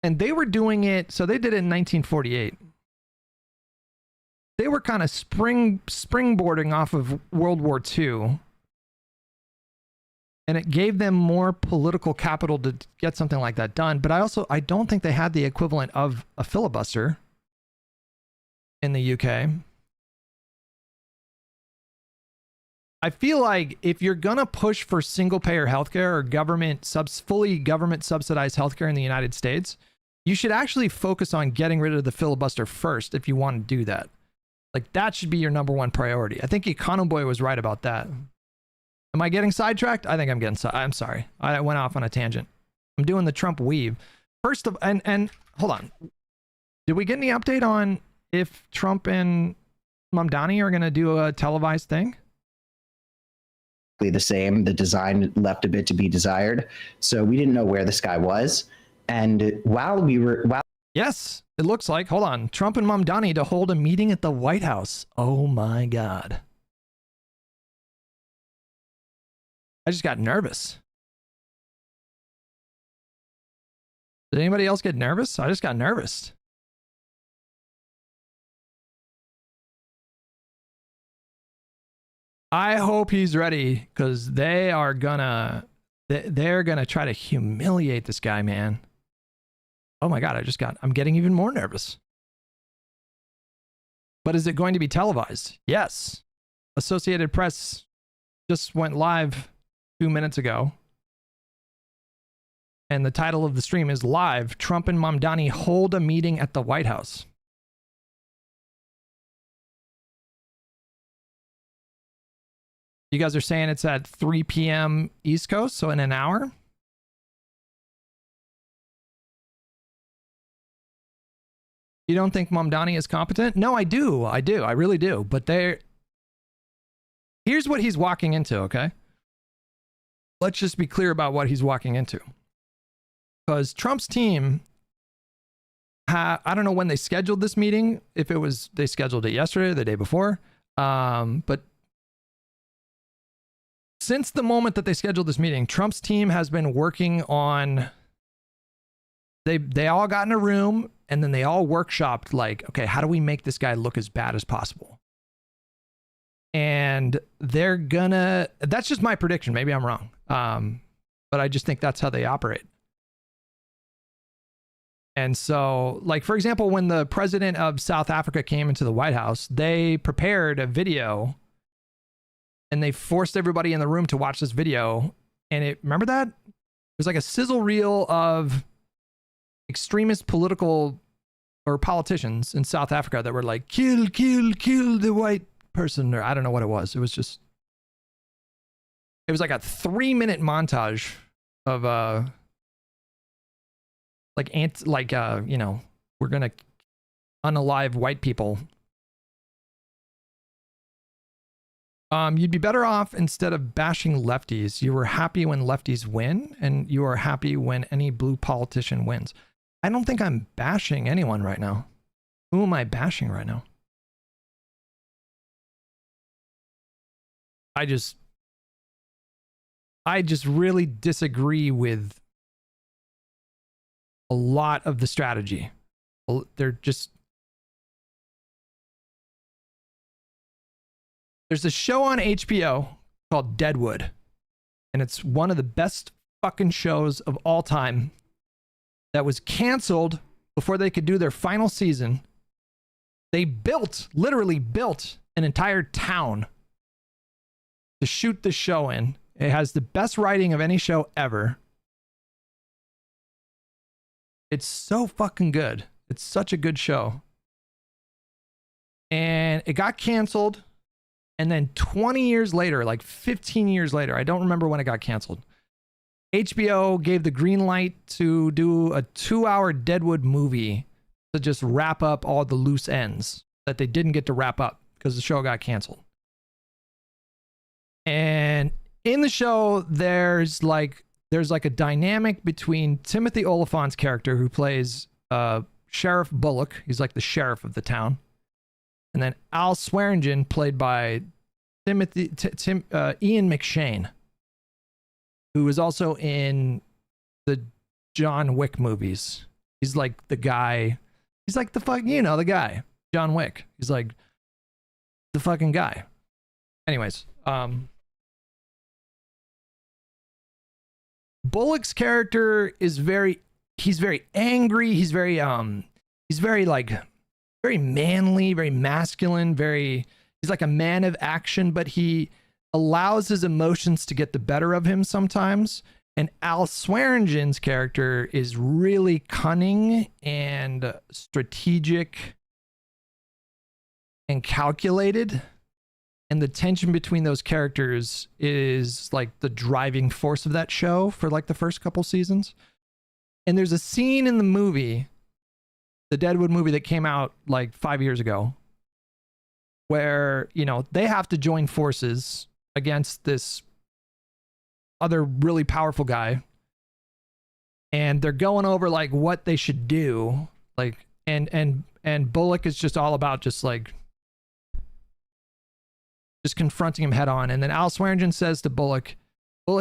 And they were doing it, so they did it in 1948. They were kind of springboarding off of World War II, and it gave them more political capital to get something like that done. But I don't think they had the equivalent of a filibuster in the UK. I feel like if you're gonna push for single payer healthcare or fully government subsidized healthcare in the United States, you should actually focus on getting rid of the filibuster first if you want to do that. Like, that should be your number one priority. I think Econoboy was right about that. Am I getting sidetracked? I think I'm getting I'm sorry. I went off on a tangent. I'm doing the Trump weave. First of, and hold on. Did we get any update on if Trump and Mamdani are going to do a televised thing? The same. The design left a bit to be desired. So we didn't know where this guy was. And Yes, it looks like. Hold on. Trump and Mamdani to hold a meeting at the White House. Oh my God. I just got nervous. Did anybody else get nervous? I just got nervous. I hope he's ready, because they're gonna try to humiliate this guy, man. Oh my God, I'm getting even more nervous. But is it going to be televised? Yes. Associated Press just went live 2 minutes ago. And the title of the stream is Live, Trump and Mamdani hold a meeting at the White House. You guys are saying it's at 3 p.m. East Coast, so in an hour? You don't think Mamdani is competent? No, I do. I really do. But here's what he's walking into, okay? Let's just be clear about what he's walking into. Because Trump's team, I don't know when they scheduled this meeting, if it was, they scheduled it yesterday or the day before. But since the moment that they scheduled this meeting, Trump's team has been working on, they all got in a room and then they all workshopped, like, okay, how do we make this guy look as bad as possible? And that's just my prediction. Maybe I'm wrong. But I just think that's how they operate. And so, like, for example, when the president of South Africa came into the White House, they prepared a video and they forced everybody in the room to watch this video. And remember that? It was like a sizzle reel of extremist political or politicians in South Africa that were like, kill the white person, or I don't know what it was. It was like a 3-minute montage of we're gonna unalive white people. You'd be better off, instead of bashing lefties, you were happy when lefties win, and you are happy when any blue politician wins. I don't think I'm bashing anyone right now. Who am I bashing right now? I just really disagree with a lot of the strategy. There's a show on HBO called Deadwood, and it's one of the best fucking shows of all time that was canceled before they could do their final season. They literally built an entire town to shoot the show in. It has the best writing of any show ever. It's so fucking good. It's such a good show. And it got canceled. And then 20 years later, like 15 years later, I don't remember when it got canceled, HBO gave the green light to do a 2-hour Deadwood movie to just wrap up all the loose ends that they didn't get to wrap up because the show got canceled. And in the show, there's like a dynamic between Timothy Oliphant's character, who plays Sheriff Bullock. He's like the sheriff of the town. And then Al Swearingen, played by Ian McShane, who was also in the John Wick movies. He's like the guy. He's like the the guy. John Wick. He's like the fucking guy. Anyways, Bullock's character is he's very angry. He's very very manly, very masculine, he's like a man of action, but he allows his emotions to get the better of him sometimes. And Al Swearingen's character is really cunning and strategic and calculated. And the tension between those characters is like the driving force of that show for like the first couple seasons. And there's a scene in the movie, the Deadwood movie that came out like 5 years ago, where, they have to join forces against this other really powerful guy. And they're going over like what they should do. Like, and Bullock is just all about just confronting him head on. And then Al Swearingen says to Bullock,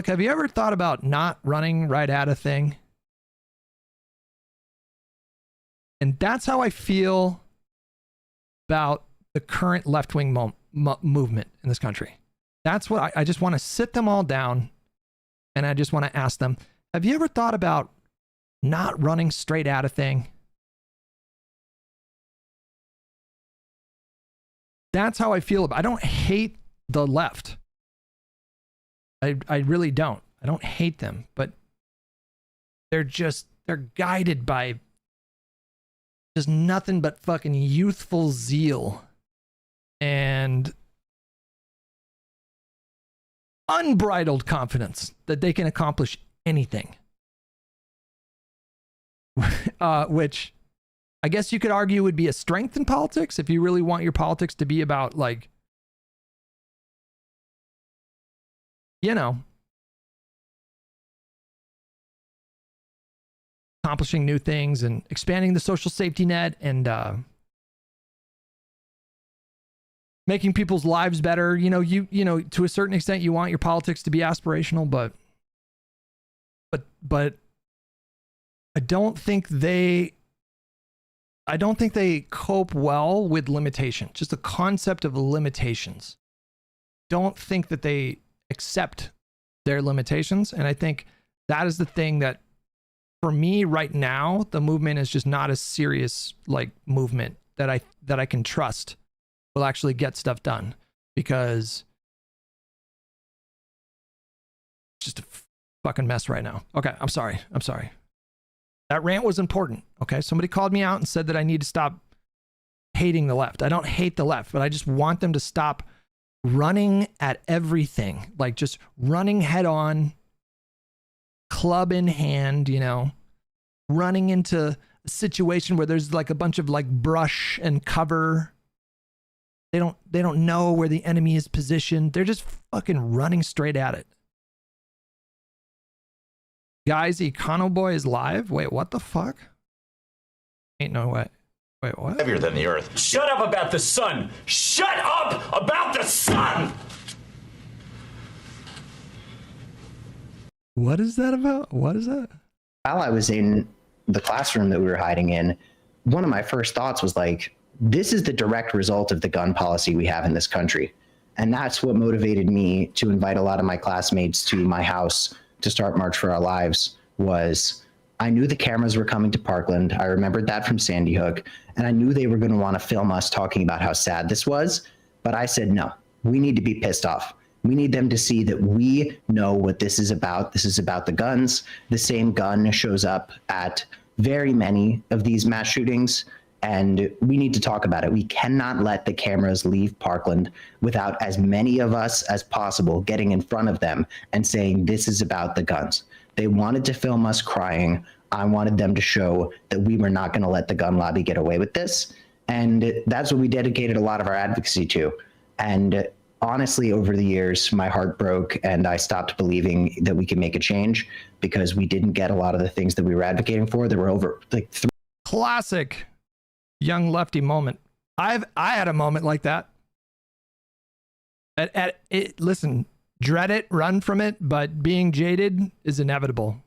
have you ever thought about not running right at a thing? And that's how I feel about the current left-wing movement in this country. That's what I just want to sit them all down, and I just want to ask them, have you ever thought about not running straight at a thing? That's how I feel about it. I don't hate the left. I really don't. I don't hate them, but they're guided by just nothing but fucking youthful zeal and unbridled confidence that they can accomplish anything. Which I guess you could argue would be a strength in politics if you really want your politics to be about accomplishing new things and expanding the social safety net and making people's lives better. To a certain extent, you want your politics to be aspirational, but I don't think they cope well with limitation. Just the concept of limitations. Don't think that they accept their limitations, and I think that is the thing that, for me right now, the movement is just not a serious movement that I can trust will actually get stuff done, because it's just a fucking mess right now. Okay, I'm sorry. That rant was important. Okay, somebody called me out and said that I need to stop hating the left. I don't hate the left, but I just want them to stop running at everything, just running head on, club in hand, running into a situation where there's a bunch of brush and cover. They don't know where the enemy is positioned. They're just fucking running straight at it. Guys, Econo Boy is live? Wait, what the fuck? Ain't no way. Wait, what? Heavier than the earth. Shut up about the sun! Shut up about the sun! What is that about? What is that? While I was in the classroom that we were hiding in, one of my first thoughts was this is the direct result of the gun policy we have in this country. And that's what motivated me to invite a lot of my classmates to my house to start March for Our Lives. Was I knew the cameras were coming to Parkland. I remembered that from Sandy Hook, and I knew they were going to want to film us talking about how sad this was. But I said, no, we need to be pissed off. We need them to see that we know what this is about. This is about the guns. The same gun shows up at very many of these mass shootings, and we need to talk about it. We cannot let the cameras leave Parkland without as many of us as possible getting in front of them and saying, this is about the guns. They wanted to film us crying. I wanted them to show that we were not going to let the gun lobby get away with this. And that's what we dedicated a lot of our advocacy to. And honestly, over the years, my heart broke and I stopped believing that we could make a change because we didn't get a lot of the things that we were advocating for. There were over like classic young lefty moment. I had a moment like that. Listen, dread it, run from it, but being jaded is inevitable.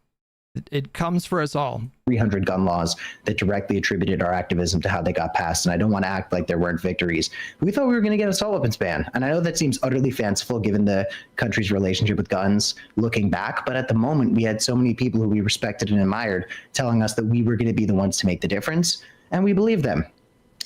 It comes for us all. 300 gun laws that directly attributed our activism to how they got passed. And I don't want to act like there weren't victories. We thought we were going to get a assault weapons ban. And I know that seems utterly fanciful given the country's relationship with guns looking back. But at the moment, we had so many people who we respected and admired telling us that we were going to be the ones to make the difference. And we believed them.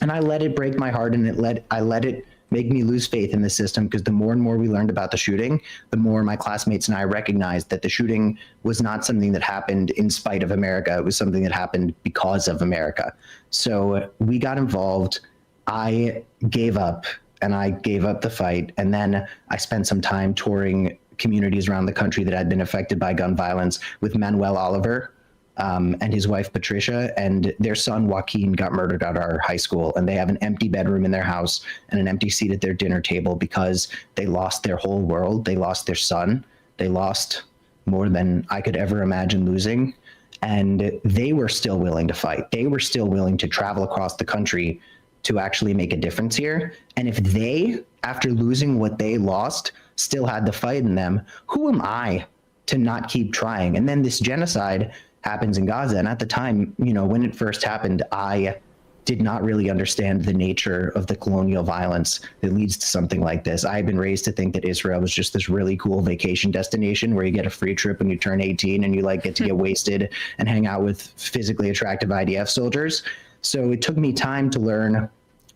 And I let it break my heart, and I let it make me lose faith in the system, because the more and more we learned about the shooting, the more my classmates and I recognized that the shooting was not something that happened in spite of America. It was something that happened because of America. So we got involved. I gave up, and I gave up the fight. And then I spent some time touring communities around the country that had been affected by gun violence with Manuel Oliver, and his wife Patricia, and their son Joaquin got murdered at our high school, and they have an empty bedroom in their house and an empty seat at their dinner table because they lost their whole world. They lost their son. They lost more than I could ever imagine losing, and they were still willing to fight. They were still willing to travel across the country to actually make a difference here. And if they, after losing what they lost, still had the fight in them, who am I to not keep trying? And then this genocide happens in Gaza. And at the time, when it first happened, I did not really understand the nature of the colonial violence that leads to something like this. I had been raised to think that Israel was just this really cool vacation destination where you get a free trip when you turn 18 and you get to get wasted and hang out with physically attractive IDF soldiers. So it took me time to learn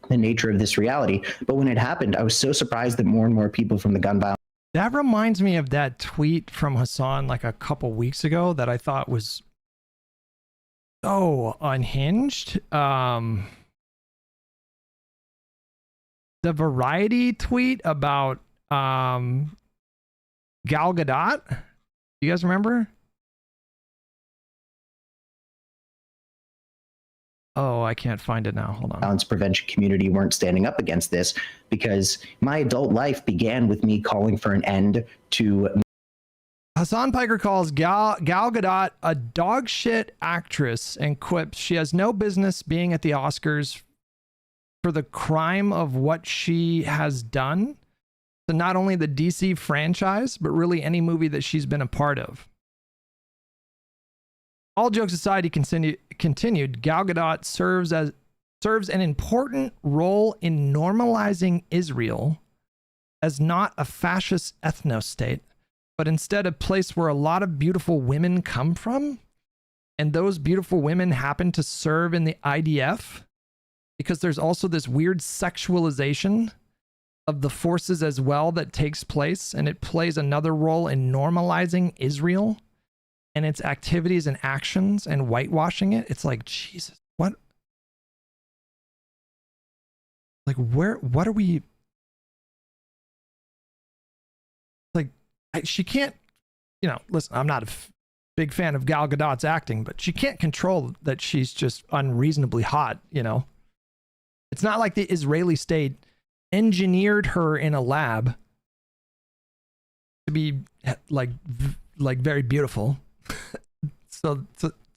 the nature of this reality. But when it happened, I was so surprised that more and more people from the gun violence. That reminds me of that tweet from Hasan a couple weeks ago that I thought was so unhinged. The Variety tweet about Gal Gadot. You guys remember? Oh, I can't find it now. Hold on. Violence prevention community weren't standing up against this, because my adult life began with me calling for an end to. Hasan Piker calls Gal Gadot a dog shit actress and quips she has no business being at the Oscars for the crime of what she has done to not only the DC franchise, but really any movie that she's been a part of. All jokes aside, he continued, Gal Gadot serves an important role in normalizing Israel as not a fascist ethno-state, but instead a place where a lot of beautiful women come from. And those beautiful women happen to serve in the IDF, because there's also this weird sexualization of the forces as well that takes place. And it plays another role in normalizing Israel and its activities and actions and whitewashing it. It's like, Jesus, what? Like, what are we? Like, she can't, listen, I'm not a big fan of Gal Gadot's acting, but she can't control that she's just unreasonably hot, It's not like the Israeli state engineered her in a lab to be like very beautiful. So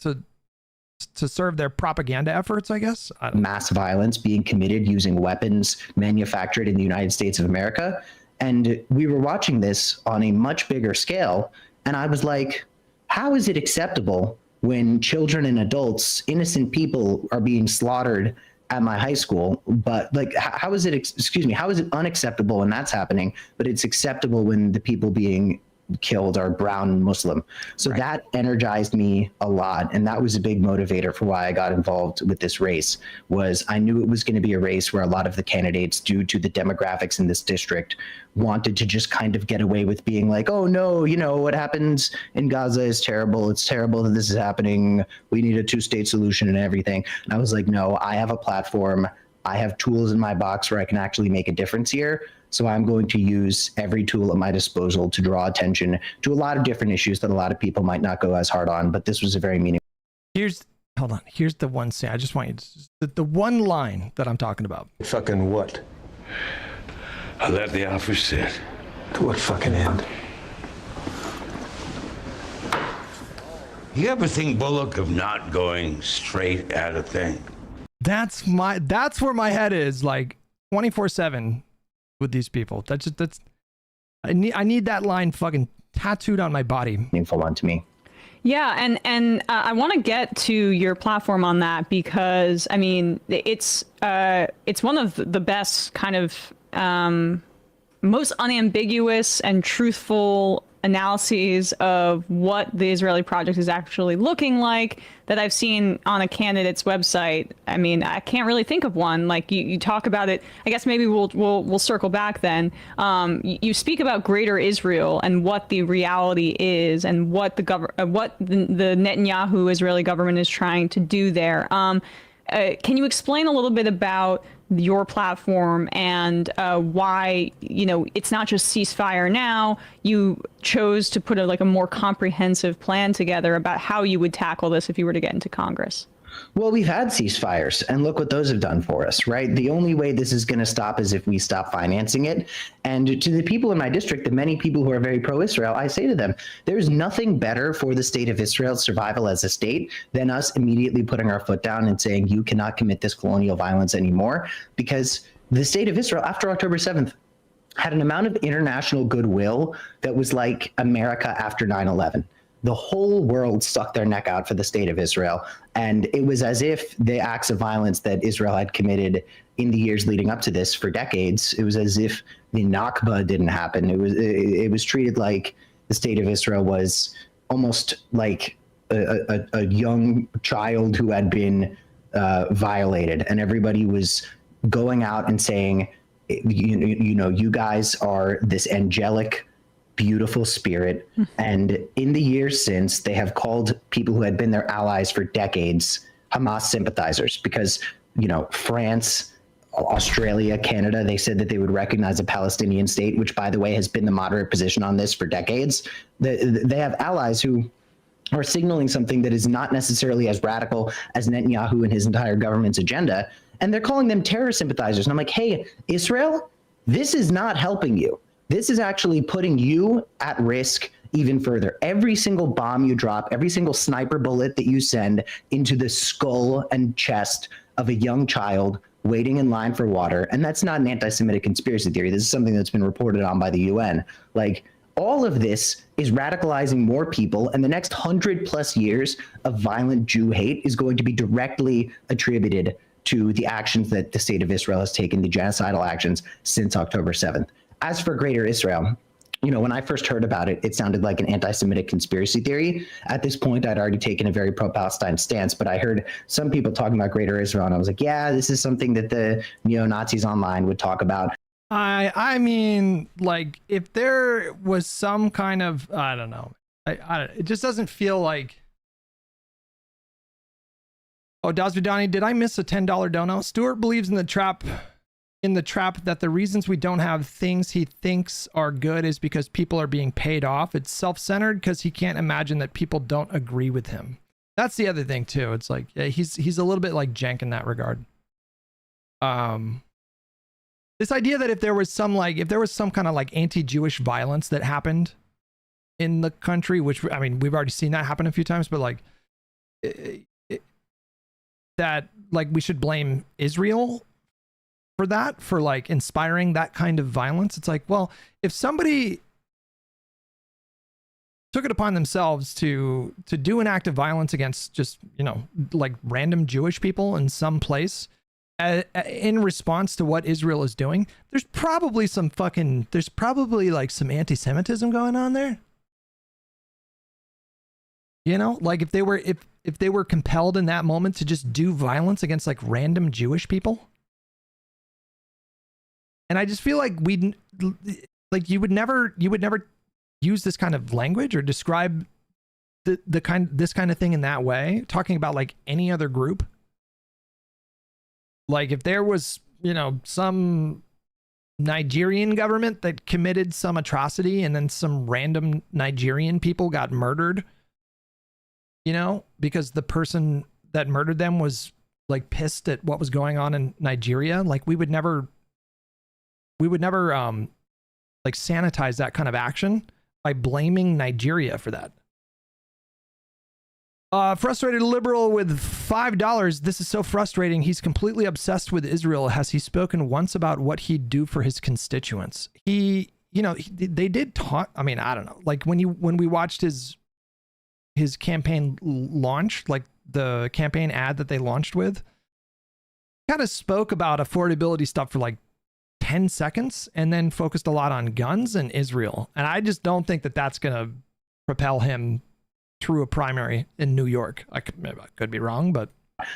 to serve their propaganda efforts, I guess. Mass violence being committed using weapons manufactured in the United States of America. And we were watching this on a much bigger scale. And I was like, how is it acceptable when children and adults, innocent people, are being slaughtered at my high school? But how is it, how is it unacceptable when that's happening, but it's acceptable when the people being killed are brown Muslim. So that energized me a lot. And that was a big motivator for why I got involved with this race. Was I knew it was going to be a race where a lot of the candidates, due to the demographics in this district, wanted to just kind of get away with being like, oh no, you know, what happens in Gaza is terrible. It's terrible that this is happening. We need a two-state solution and everything. And I was like, no, I have a platform. I have tools in my box where I can actually make a difference here. So I'm going to use every tool at my disposal to draw attention to a lot of different issues that a lot of people might not go as hard on, but this was a very meaningful. Hold on. Here's the one thing. I just want you to, the one line that I'm talking about. Fucking what? I let the offer sit. To what fucking end? You ever think, Bullock, of not going straight at a thing? That's where my head is, like 24/7 with these people. I need that line fucking tattooed on my body. Meaningful one to me. Yeah, and I want to get to your platform on that because I mean it's one of the best kind of most unambiguous and truthful analyses of what the Israeli project is actually looking like that I've seen on a candidate's website. I mean, I can't really think of one. Like you talk about it. I guess maybe we'll circle back then. You speak about Greater Israel and what the reality is and what the Netanyahu Israeli government is trying to do there. Can you explain a little bit about your platform and why, you know, it's not just ceasefire now? You chose to put a more comprehensive plan together about how you would tackle this if you were to get into Congress. Well, we've had ceasefires, and look what those have done for us, right? The only way this is going to stop is if we stop financing it. And to the people in my district, the many people who are very pro-Israel, I say to them, there's nothing better for the state of Israel's survival as a state than us immediately putting our foot down and saying, you cannot commit this colonial violence anymore, because the state of Israel, after October 7th, had an amount of international goodwill that was like America after 9/11. The whole world stuck their neck out for the state of Israel. And it was as if the acts of violence that Israel had committed in the years leading up to this for decades, it was as if the Nakba didn't happen. It was treated like the state of Israel was almost like a young child who had been violated. And everybody was going out and saying, you know, you guys are this angelic, beautiful spirit. And in the years since, they have called people who had been their allies for decades Hamas sympathizers, because, you know, France, Australia, Canada, they said that they would recognize a Palestinian state, which, by the way, has been the moderate position on this for decades. They have allies who are signaling something that is not necessarily as radical as Netanyahu and his entire government's agenda. And they're calling them terror sympathizers. And I'm like, hey, Israel, this is not helping you. This is actually putting you at risk even further. Every single bomb you drop, every single sniper bullet that you send into the skull and chest of a young child waiting in line for water, and that's not an anti-Semitic conspiracy theory. This is something that's been reported on by the UN. Like, all of this is radicalizing more people, and the next 100+ years of violent Jew hate is going to be directly attributed to the actions that the state of Israel has taken, the genocidal actions since October 7th. As for Greater Israel, you know, when I first heard about it, it sounded like an anti-Semitic conspiracy theory. At this point, I'd already taken a very pro-Palestine stance, but I heard some people talking about Greater Israel, and I was like, yeah, this is something that the neo-Nazis online would talk about. I mean, like, if there was some kind of, I don't know, it just doesn't feel like. Oh, Dasvidani, did I miss a $10 dono? Stuart believes in the trap that the reasons we don't have things he thinks are good is because people are being paid off. It's self-centered because he can't imagine that people don't agree with him. That's the other thing too. It's like, yeah, he's a little bit like Jenk in that regard. This idea that if there was some kind of like anti-Jewish violence that happened in the country, which, I mean, we've already seen that happen a few times, but like that, like, we should blame Israel for that, for like inspiring that kind of violence. It's like, well, if somebody took it upon themselves to do an act of violence against just, you know, like random Jewish people in some place in response to what Israel is doing, there's probably like some anti-Semitism going on there. You know, like if they were compelled in that moment to just do violence against like random Jewish people. And I just feel like you would never use this kind of language or describe this kind of thing in that way, talking about like any other group. Like if there was, you know, some Nigerian government that committed some atrocity and then some random Nigerian people got murdered, you know, because the person that murdered them was like pissed at what was going on in Nigeria, like we would never like sanitize that kind of action by blaming Nigeria for that. Frustrated liberal with $5. This is so frustrating. He's completely obsessed with Israel. Has he spoken once about what he'd do for his constituents? They did talk. I mean, I don't know. Like when we watched his campaign launch, like the campaign ad that they launched with, kind of spoke about affordability stuff for like 10 seconds and then focused a lot on guns and Israel. And I just don't think that that's going to propel him through a primary in New York. I could be wrong, but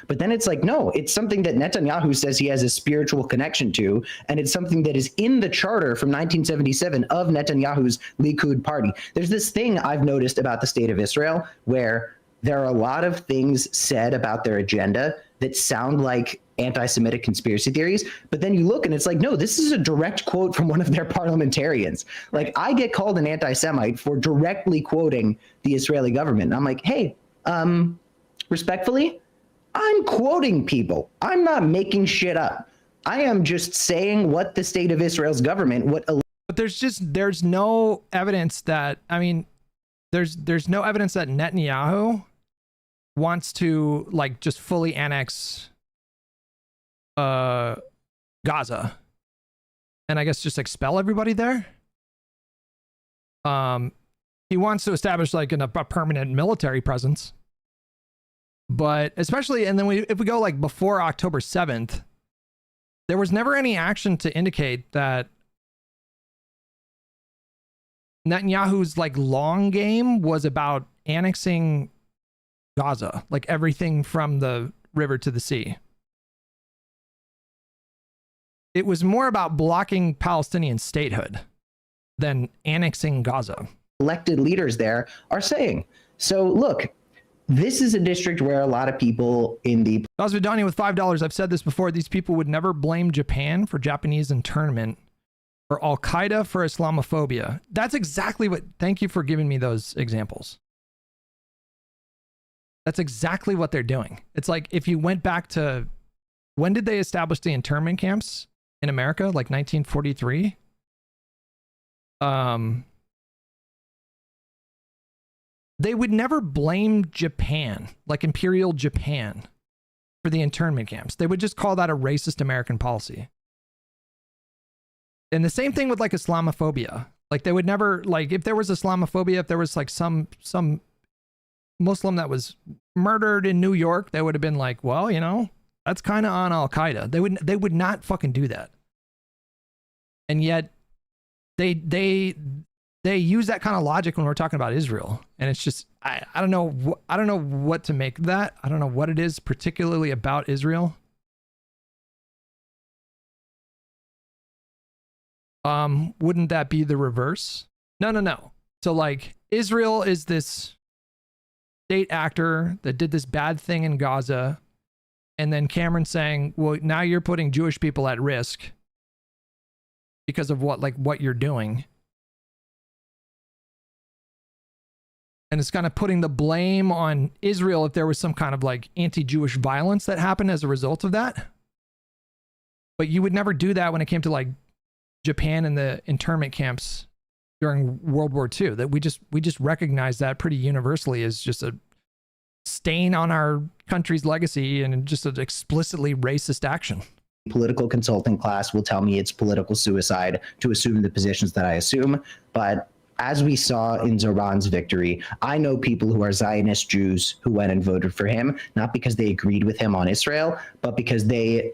then it's like, no, it's something that Netanyahu says he has a spiritual connection to, and it's something that is in the charter from 1977 of Netanyahu's Likud party. There's this thing I've noticed about the state of Israel where there are a lot of things said about their agenda that sound like anti-Semitic conspiracy theories, but then you look and it's like, no, this is a direct quote from one of their parliamentarians. Like, I get called an anti-Semite for directly quoting the Israeli government. And I'm like, hey, respectfully, I'm quoting people. I'm not making shit up. I am just saying what the state of Israel's government, but there's no evidence that, I mean, there's no evidence that Netanyahu wants to like just fully annex Gaza and I guess just expel everybody there. He wants to establish like a permanent military presence, but especially, and then if we go like before October 7th, there was never any action to indicate that Netanyahu's like long game was about annexing Gaza, like everything from the river to the sea. It was more about blocking Palestinian statehood than annexing Gaza. Elected leaders there are saying. So look, this is a district where a lot of people in the... Osvidani with $5. I've said this before. These people would never blame Japan for Japanese internment or Al-Qaeda for Islamophobia. That's exactly what... Thank you for giving me those examples. That's exactly what they're doing. It's like if you went back to... When did they establish the internment camps in America? Like 1943? They would never blame Japan, like Imperial Japan, for the internment camps. They would just call that a racist American policy. And the same thing with like Islamophobia. Like they would never, like if there was Islamophobia, if there was like some Muslim that was murdered in New York, they would have been like, well, you know, that's kind of on Al-Qaeda. They would not fucking do that. And yet they use that kind of logic when we're talking about Israel. And it's just, I don't know what to make of that. I don't know what it is particularly about Israel. Wouldn't that be the reverse? No. So like Israel is this state actor that did this bad thing in Gaza. And then Cameron saying, well, now you're putting Jewish people at risk because of what you're doing. And it's kind of putting the blame on Israel if there was some kind of like anti-Jewish violence that happened as a result of that. But you would never do that when it came to like Japan and the internment camps during World War II. That we just recognize that pretty universally as just a stain on our country's legacy and just an explicitly racist action. Political consulting class will tell me it's political suicide to assume the positions that I assume. But as we saw in Zoran's victory, I know people who are Zionist Jews who went and voted for him, not because they agreed with him on Israel, but because they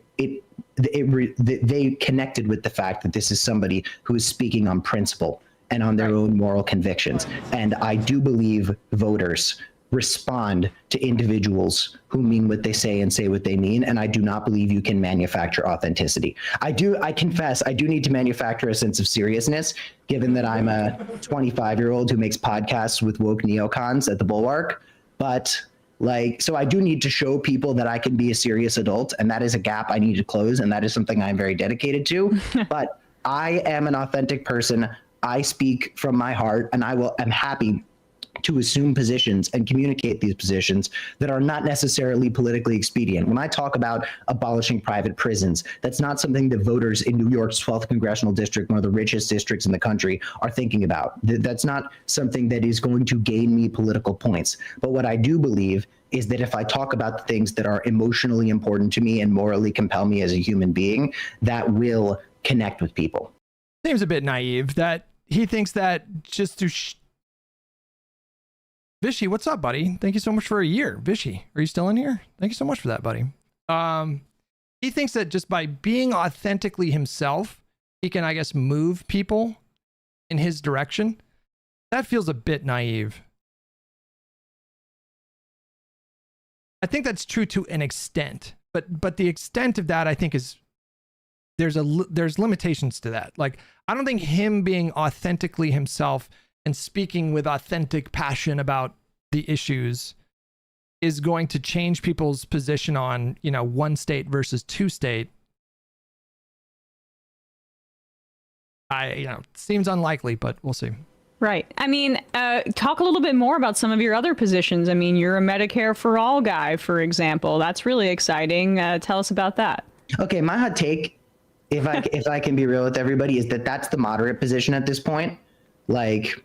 connected with the fact that this is somebody who is speaking on principle and on their own moral convictions. And I do believe voters respond to individuals who mean what they say and say what they mean. And I do not believe you can manufacture authenticity. I confess, I do need to manufacture a sense of seriousness, given that I'm a 25-year-old who makes podcasts with woke neocons at the Bulwark. But like, so I do need to show people that I can be a serious adult, and that is a gap I need to close. And that is something I'm very dedicated to. But I am an authentic person. I speak from my heart, and I'm happy to assume positions and communicate these positions that are not necessarily politically expedient. When I talk about abolishing private prisons, that's not something that voters in New York's 12th congressional district, one of the richest districts in the country, are thinking about. That's not something that is going to gain me political points. But what I do believe is that if I talk about the things that are emotionally important to me and morally compel me as a human being, that will connect with people. Seems a bit naive that he thinks that just to Vishy, what's up, buddy? Thank you so much for a year. Vishy, are you still in here? Thank you so much for that, buddy. He thinks that just by being authentically himself, he can, I guess, move people in his direction. That feels a bit naive. I think that's true to an extent, but the extent of that, I think, is there's limitations to that. Like, I don't think him being authentically himself and speaking with authentic passion about the issues is going to change people's position on, you know, one state versus two state. Seems unlikely, but we'll see. Right. I mean, talk a little bit more about some of your other positions. I mean, you're a Medicare for All guy, for example. That's really exciting. Tell us about that. Okay, my hot take, if I can be real with everybody, is that that's the moderate position at this point. Like,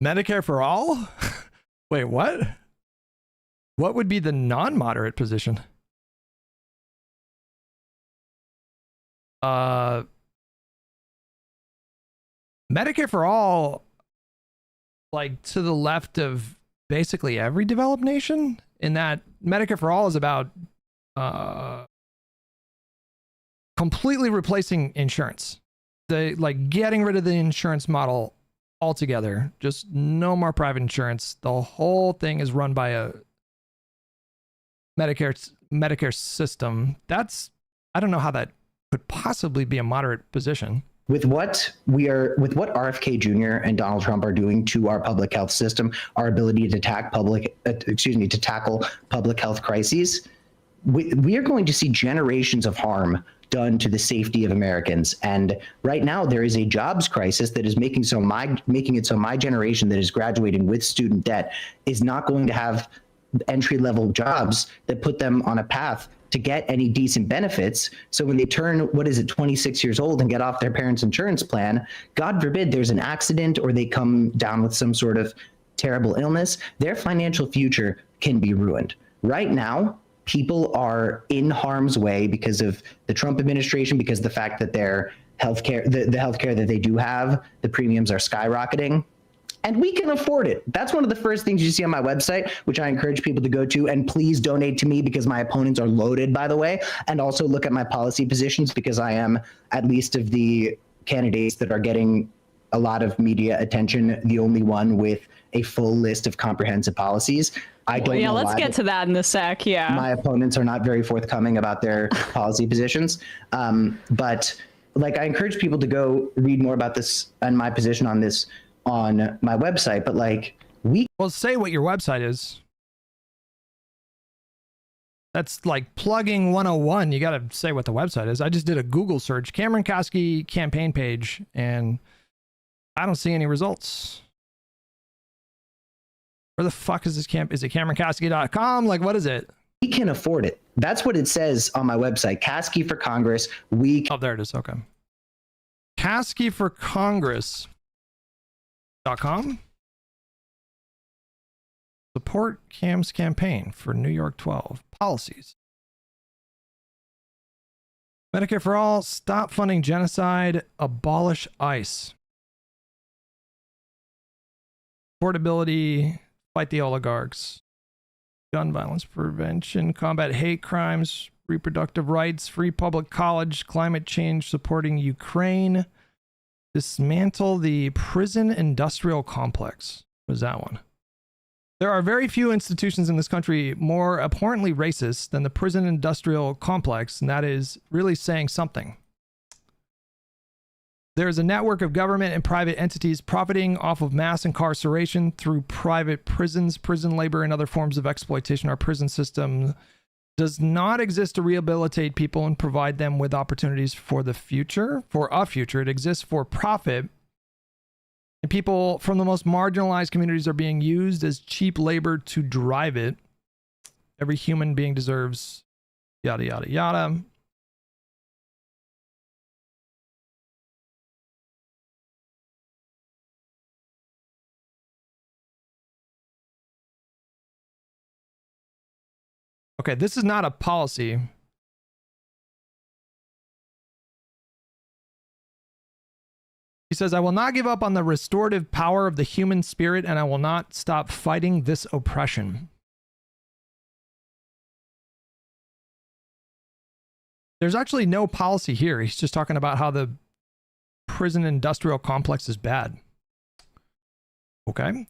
Medicare for all? Wait, what? What would be the non-moderate position? Medicare for all, like, to the left of basically every developed nation, in that Medicare for all is about completely replacing insurance. Like getting rid of the insurance model altogether. Just no more private insurance. The whole thing is run by a Medicare system. I don't know how that could possibly be a moderate position. With what RFK Jr. and Donald Trump are doing to our public health system, our ability to tackle public health crises, we are going to see generations of harm done to the safety of Americans. And right now there is a jobs crisis that is making it so my generation that is graduating with student debt is not going to have entry-level jobs that put them on a path to get any decent benefits. So when they turn, 26 years old and get off their parents' insurance plan, God forbid there's an accident or they come down with some sort of terrible illness, their financial future can be ruined. Right now, people are in harm's way because of the Trump administration, because of the fact that their healthcare, the healthcare that they do have, the premiums are skyrocketing. And we can afford it. That's one of the first things you see on my website, which I encourage people to go to. And please donate to me because my opponents are loaded, by the way. And also look at my policy positions because I am, at least of the candidates that are getting a lot of media attention, the only one with a full list of comprehensive policies. I don't know let's get to that in a sec. Yeah. My opponents are not very forthcoming about their policy positions. But like, I encourage people to go read more about this and my position on this on my website, but like well, say what your website is. That's like plugging 101. You got to say what the website is. I just did a Google search, Cameron Koski campaign page, and I don't see any results. Where the fuck is this Is it CameronKoski.com? Like, what is it? We can afford it. That's what it says on my website. Koski for Congress. Oh, there it is. Okay. Koski for Congress. .com. Support Cam's campaign for New York 12 policies. Medicare for all, stop funding genocide, abolish ICE. Affordability, fight the oligarchs. Gun violence prevention, combat hate crimes, reproductive rights, free public college, climate change, supporting Ukraine. Dismantle the prison industrial complex. What is that one? There are very few institutions in this country more abhorrently racist than the prison industrial complex, and that is really saying something. There is a network of government and private entities profiting off of mass incarceration through private prisons, prison labor, and other forms of exploitation. Our prison system does not exist to rehabilitate people and provide them with opportunities for the future, for a future. It exists for profit. And people from the most marginalized communities are being used as cheap labor to drive it. Every human being deserves yada, yada, yada. Okay, this is not a policy. He says, I will not give up on the restorative power of the human spirit, and I will not stop fighting this oppression. There's actually no policy here. He's just talking about how the prison industrial complex is bad. Okay.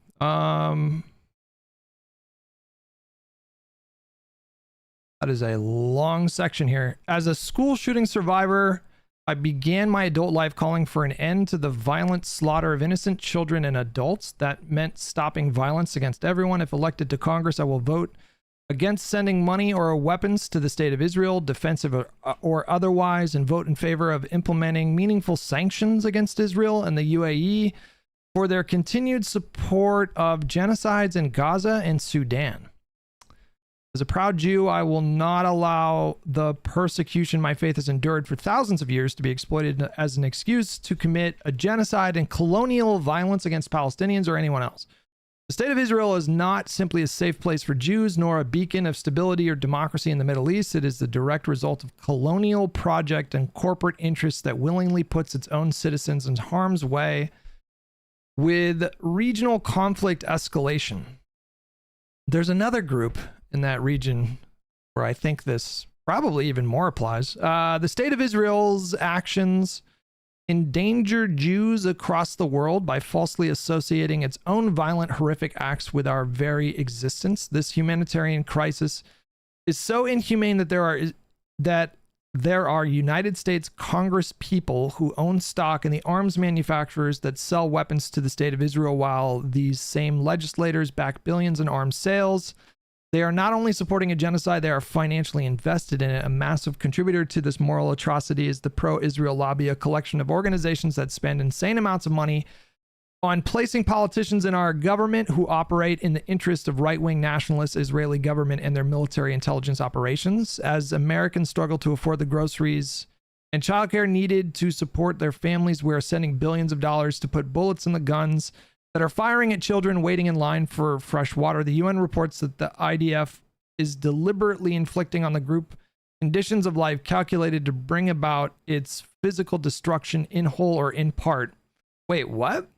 That is a long section here. As a school shooting survivor, I began my adult life calling for an end to the violent slaughter of innocent children and adults. That meant stopping violence against everyone. If elected to Congress, I will vote against sending money or weapons to the state of Israel, defensive or otherwise, and vote in favor of implementing meaningful sanctions against Israel and the UAE for their continued support of genocides in Gaza and Sudan. As a proud Jew, I will not allow the persecution my faith has endured for thousands of years to be exploited as an excuse to commit a genocide and colonial violence against Palestinians or anyone else. The state of Israel is not simply a safe place for Jews, nor a beacon of stability or democracy in the Middle East. It is the direct result of colonial project and corporate interests that willingly puts its own citizens in harm's way with regional conflict escalation. There's another group in that region where I think this probably even more applies. The state of Israel's actions endanger Jews across the world by falsely associating its own violent, horrific acts with our very existence. This humanitarian crisis is so inhumane that there are United States Congress people who own stock in the arms manufacturers that sell weapons to the state of Israel, while these same legislators back billions in arms sales. They are not only supporting a genocide, they are financially invested in it. A massive contributor to this moral atrocity is the pro-Israel lobby, a collection of organizations that spend insane amounts of money on placing politicians in our government who operate in the interest of right-wing nationalist Israeli government and their military intelligence operations. As Americans struggle to afford the groceries and childcare needed to support their families, we are sending billions of dollars to put bullets in the guns that are firing at children waiting in line for fresh water. The UN reports that the IDF is deliberately inflicting on the group conditions of life calculated to bring about its physical destruction in whole or in part. Wait, what?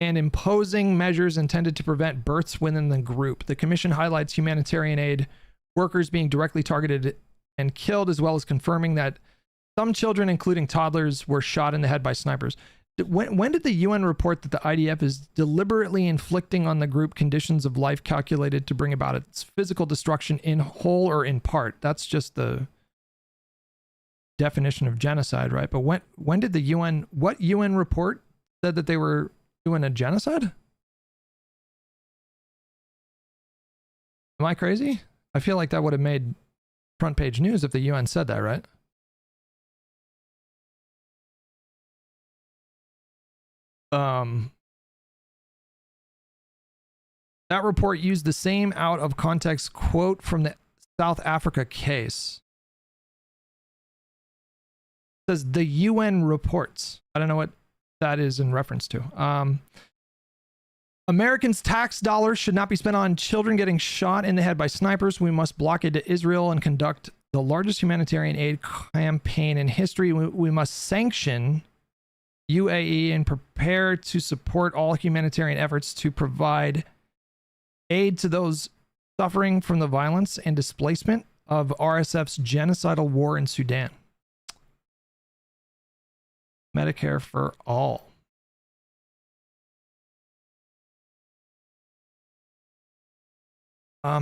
And imposing measures intended to prevent births within the group. The commission highlights humanitarian aid workers being directly targeted and killed, as well as confirming that some children, including toddlers, were shot in the head by snipers. When did the UN report that the IDF is deliberately inflicting on the group conditions of life calculated to bring about its physical destruction in whole or in part? That's just the definition of genocide, right? But when did the UN, what UN report said that they were doing a genocide? Am I crazy? I feel like that would have made front page news if the UN said that, right? That report used the same out of context quote from the South Africa case. It says the UN reports. I don't know what that is in reference to. Americans' tax dollars should not be spent on children getting shot in the head by snipers. We must blockade to Israel and conduct the largest humanitarian aid campaign in history. We must sanction UAE and prepare to support all humanitarian efforts to provide aid to those suffering from the violence and displacement of RSF's genocidal war in Sudan. Medicare for all.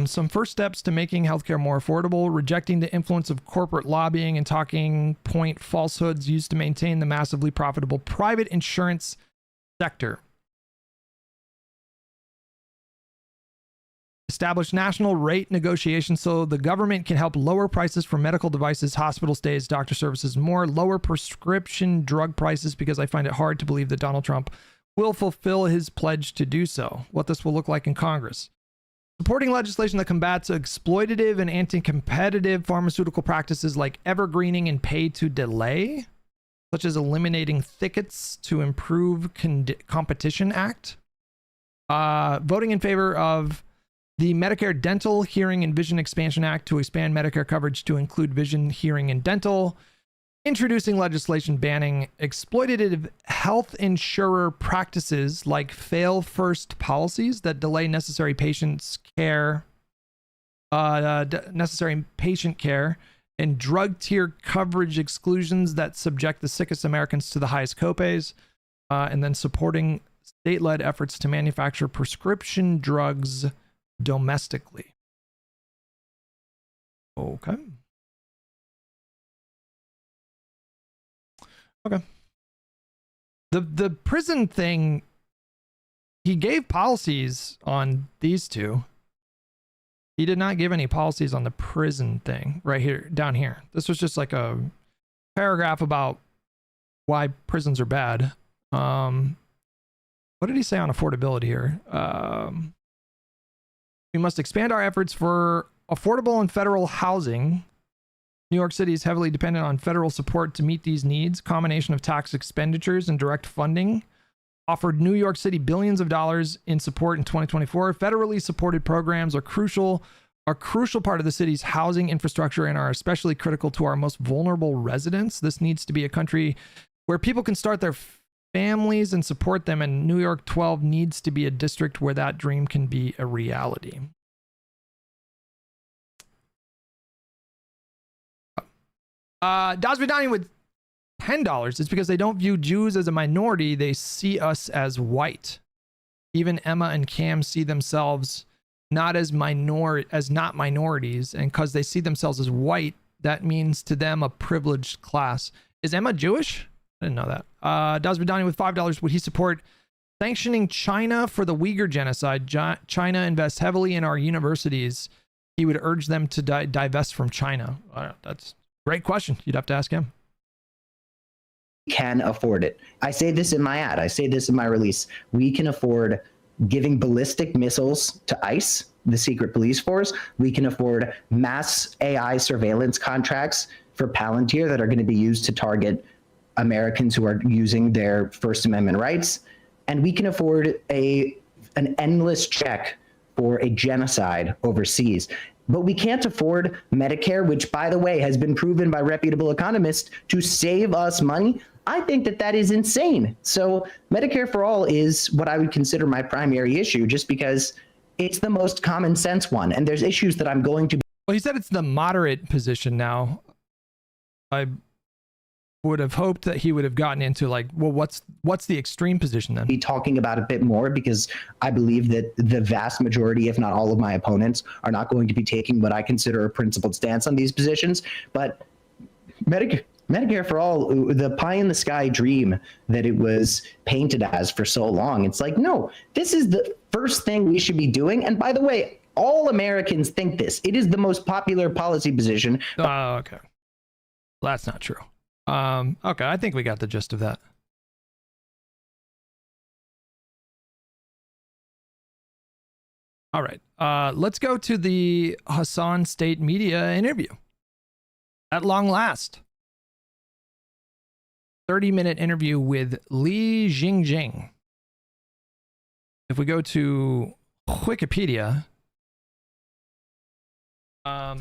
Some first steps to making healthcare more affordable, rejecting the influence of corporate lobbying and talking point falsehoods used to maintain the massively profitable private insurance sector. Establish national rate negotiations so the government can help lower prices for medical devices, hospital stays, doctor services, more. Lower prescription drug prices, because I find it hard to believe that Donald Trump will fulfill his pledge to do so. What this will look like in Congress. Supporting legislation that combats exploitative and anti-competitive pharmaceutical practices like evergreening and pay to delay, such as eliminating thickets to improve Competition Act. Voting in favor of the Medicare Dental, Hearing, and Vision Expansion Act to expand Medicare coverage to include vision, hearing, and dental. Introducing legislation banning exploitative health insurer practices like fail-first policies that delay necessary patient care, and drug tier coverage exclusions that subject the sickest Americans to the highest copays, and then supporting state-led efforts to manufacture prescription drugs domestically. Okay. Okay. The prison thing, he gave policies on these two. He did not give any policies on the prison thing right here, down here. This was just like a paragraph about why prisons are bad. What did he say on affordability here? We must expand our efforts for affordable and federal housing. New York City is heavily dependent on federal support to meet these needs. Combination of tax expenditures and direct funding offered New York City billions of dollars in support in 2024. Federally supported programs are crucial part of the city's housing infrastructure and are especially critical to our most vulnerable residents. This needs to be a country where people can start their families and support them, and New York 12 needs to be a district where that dream can be a reality. Dasvidani with $10. It's because they don't view Jews as a minority. They see us as white. Even Emma and Cam see themselves not as not minorities, and because they see themselves as white, that means to them a privileged class. Is Emma Jewish? I didn't know that. Dasvidani with $5. Would he support sanctioning China for the Uyghur genocide? China invests heavily in our universities. He would urge them to divest from China. That's a great question. You'd have to ask him. Can afford it. I say this in my ad. I say this in my release. We can afford giving ballistic missiles to ICE, the secret police force. We can afford mass AI surveillance contracts for Palantir that are going to be used to target Americans who are using their First Amendment rights. And we can afford an endless check for a genocide overseas. But we can't afford Medicare, which, by the way, has been proven by reputable economists to save us money. I think that is insane. So Medicare for all is what I would consider my primary issue, just because it's the most common sense one. And there's issues that I'm going to. Well, he said it's the moderate position now. I would have hoped that he would have gotten into like, well, what's the extreme position then? Be talking about a bit more, because I believe that the vast majority, if not all of my opponents, are not going to be taking what I consider a principled stance on these positions. But Medicare for all, the pie in the sky dream that it was painted as for so long, it's like, no, this is the first thing we should be doing. And by the way, all Americans think this. It is the most popular policy position. Oh, okay. Well, that's not true. Okay, I think we got the gist of that. All right, let's go to the Hasan State Media interview. At long last. 30-minute interview with Li Jingjing. If we go to Wikipedia, oh.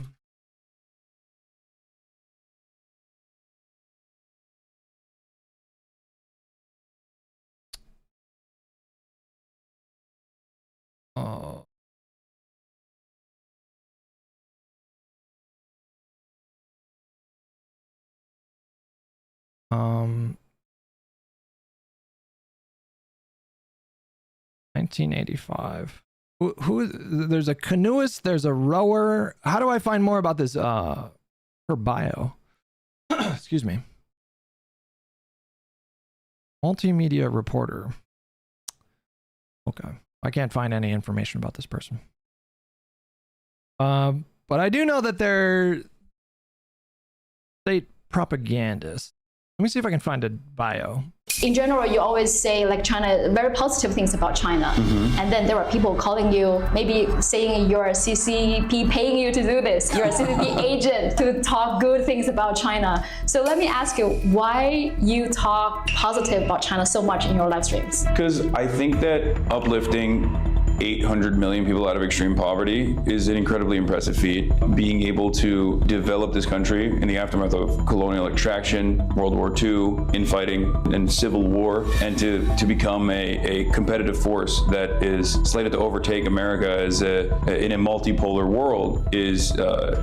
Um, 1985. There's a canoeist, there's a rower. How do I find more about this? Her bio. Excuse me. Multimedia reporter. Okay. I can't find any information about this person. But I do know that they're state propagandists. Let me see if I can find a bio. In general, you always say like China, very positive things about China. And then there are people calling you, maybe saying you're a CCP paying you to do this. You're a CCP agent to talk good things about China. So let me ask you, why you talk positive about China so much in your live streams? Because I think that uplifting 800 million people out of extreme poverty is an incredibly impressive feat. Being able to develop this country in the aftermath of colonial extraction, World War II, infighting, and civil war, and to become a competitive force that is slated to overtake America as in a multipolar world is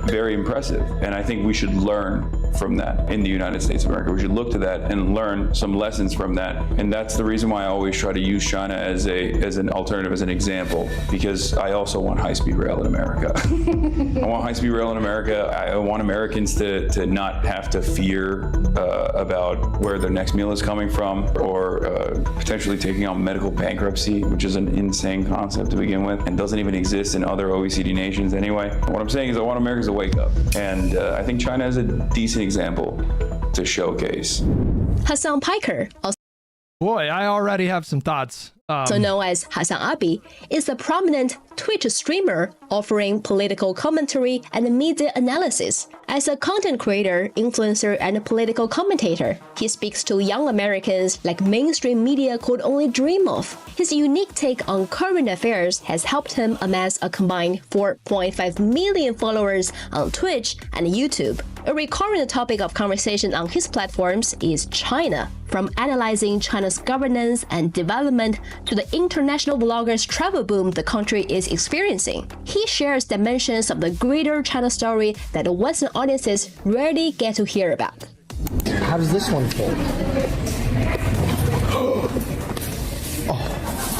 very impressive. And I think we should learn from that in the United States of America. We should look to that and learn some lessons from that. And that's the reason why I always try to use China as an alternative, as an example, because I also want high-speed rail in America. I want high-speed rail in America. I want Americans to not have to fear about where their next meal is coming from, or potentially taking on medical bankruptcy, which is an insane concept to begin with and doesn't even exist in other OECD nations anyway. What I'm saying is I want Americans to wake up, and I think China is a decent example to showcase. Hasan Piker, boy, I already have some thoughts. Also known as Hasan Abi, is a prominent Twitch streamer offering political commentary and media analysis. As a content creator, influencer, and political commentator, he speaks to young Americans like mainstream media could only dream of. His unique take on current affairs has helped him amass a combined 4.5 million followers on Twitch and YouTube. A recurrent topic of conversation on his platforms is China, from analyzing China's governance and development to the international bloggers' travel boom the country is experiencing. He shares dimensions of the greater China story that Western audiences rarely get to hear about. How does this one fold?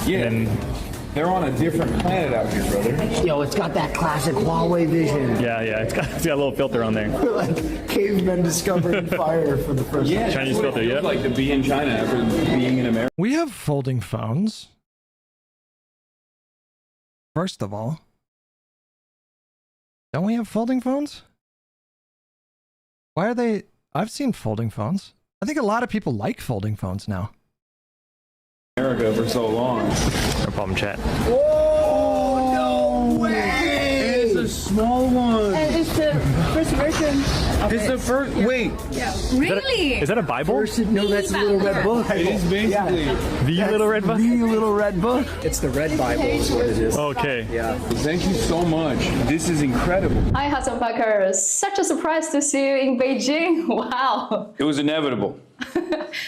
Yeah, they're on a different planet out here, brother. Yo, it's got that classic Huawei vision. Yeah, it's got a little filter on there. Like cavemen discovering fire for the first time. Chinese filter, yeah. Like to be in China after being in America. We have folding phones. First of all, don't we have folding phones? Why are they? I've seen folding phones. I think a lot of people like folding phones now. America for so long. No problem, chat. Whoa, no way! It's a small one. And it's the first version. It's the first. Wait. Yeah. Really? Is that a Bible? No, that's a little red book. It is basically the little red book. The little red book. It's the red Bible, is what it is. Okay. Yeah. Thank you so much. This is incredible. Hi, Hasan Piker. Such a surprise to see you in Beijing. Wow. It was inevitable.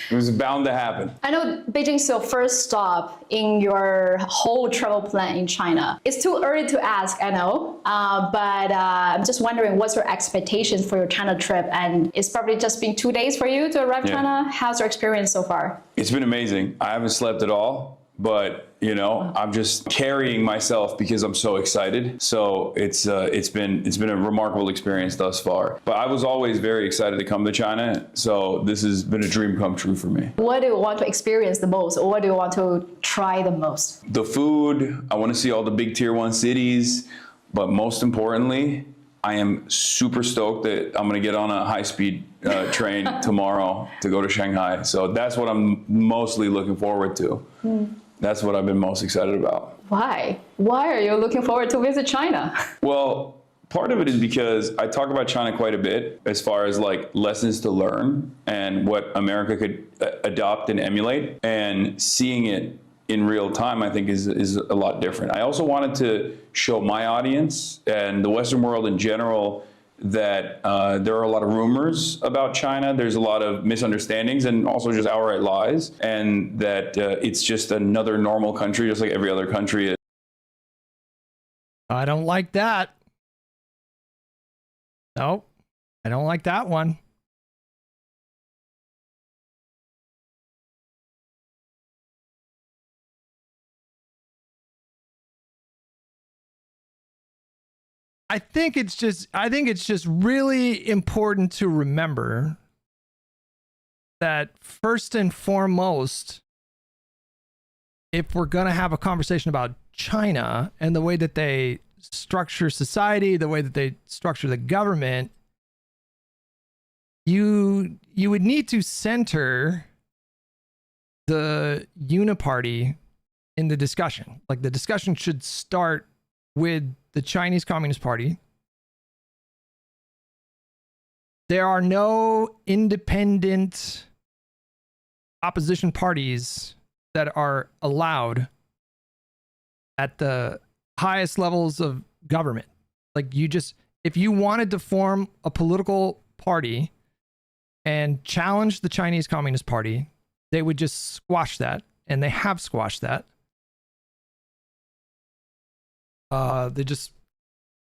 It was bound to happen. I know Beijing is your first stop in your whole travel plan in China. It's too early to ask, I know, but I'm just wondering what's your expectations for your China trip, and it's probably just been 2 days for you to arrive in China. How's your experience so far? It's been amazing. I haven't slept at all, but I'm just carrying myself because I'm so excited. So it's been a remarkable experience thus far. But I was always very excited to come to China, so this has been a dream come true for me. What do you want to experience the most, or what do you want to try the most? The food. I want to see all the big tier 1 cities, but most importantly, I am super stoked that I'm going to get on a high-speed train tomorrow to go to Shanghai. So that's what I'm mostly looking forward to. That's what I've been most excited about. Why? Why are you looking forward to visit China? Well, part of it is because I talk about China quite a bit as far as like lessons to learn and what America could adopt and emulate, and seeing it in real time, I think is a lot different. I also wanted to show my audience and the Western world in general that there are a lot of rumors about China. There's a lot of misunderstandings and also just outright lies, and that it's just another normal country, just like every other country is. I don't like that. Nope. I don't like that one. I think it's just really important to remember that first and foremost, if we're going to have a conversation about China and the way that they structure society, the way that they structure the government, you would need to center the uniparty in the discussion. Like, the discussion should start with the Chinese Communist Party. There are no independent opposition parties that are allowed at the highest levels of government. Like, if you wanted to form a political party and challenge the Chinese Communist Party, they would just squash that, and they have squashed that. They just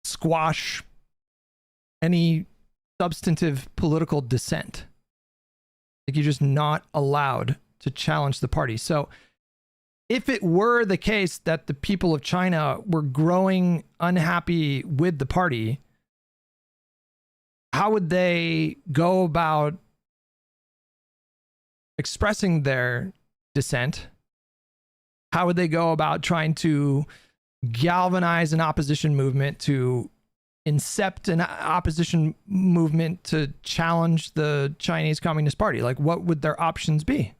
squash any substantive political dissent. Like, you're just not allowed to challenge the party. So if it were the case that the people of China were growing unhappy with the party, how would they go about expressing their dissent? How would they go about trying to galvanize an opposition movement, to incept an opposition movement to challenge the Chinese Communist Party? Like, what would their options be?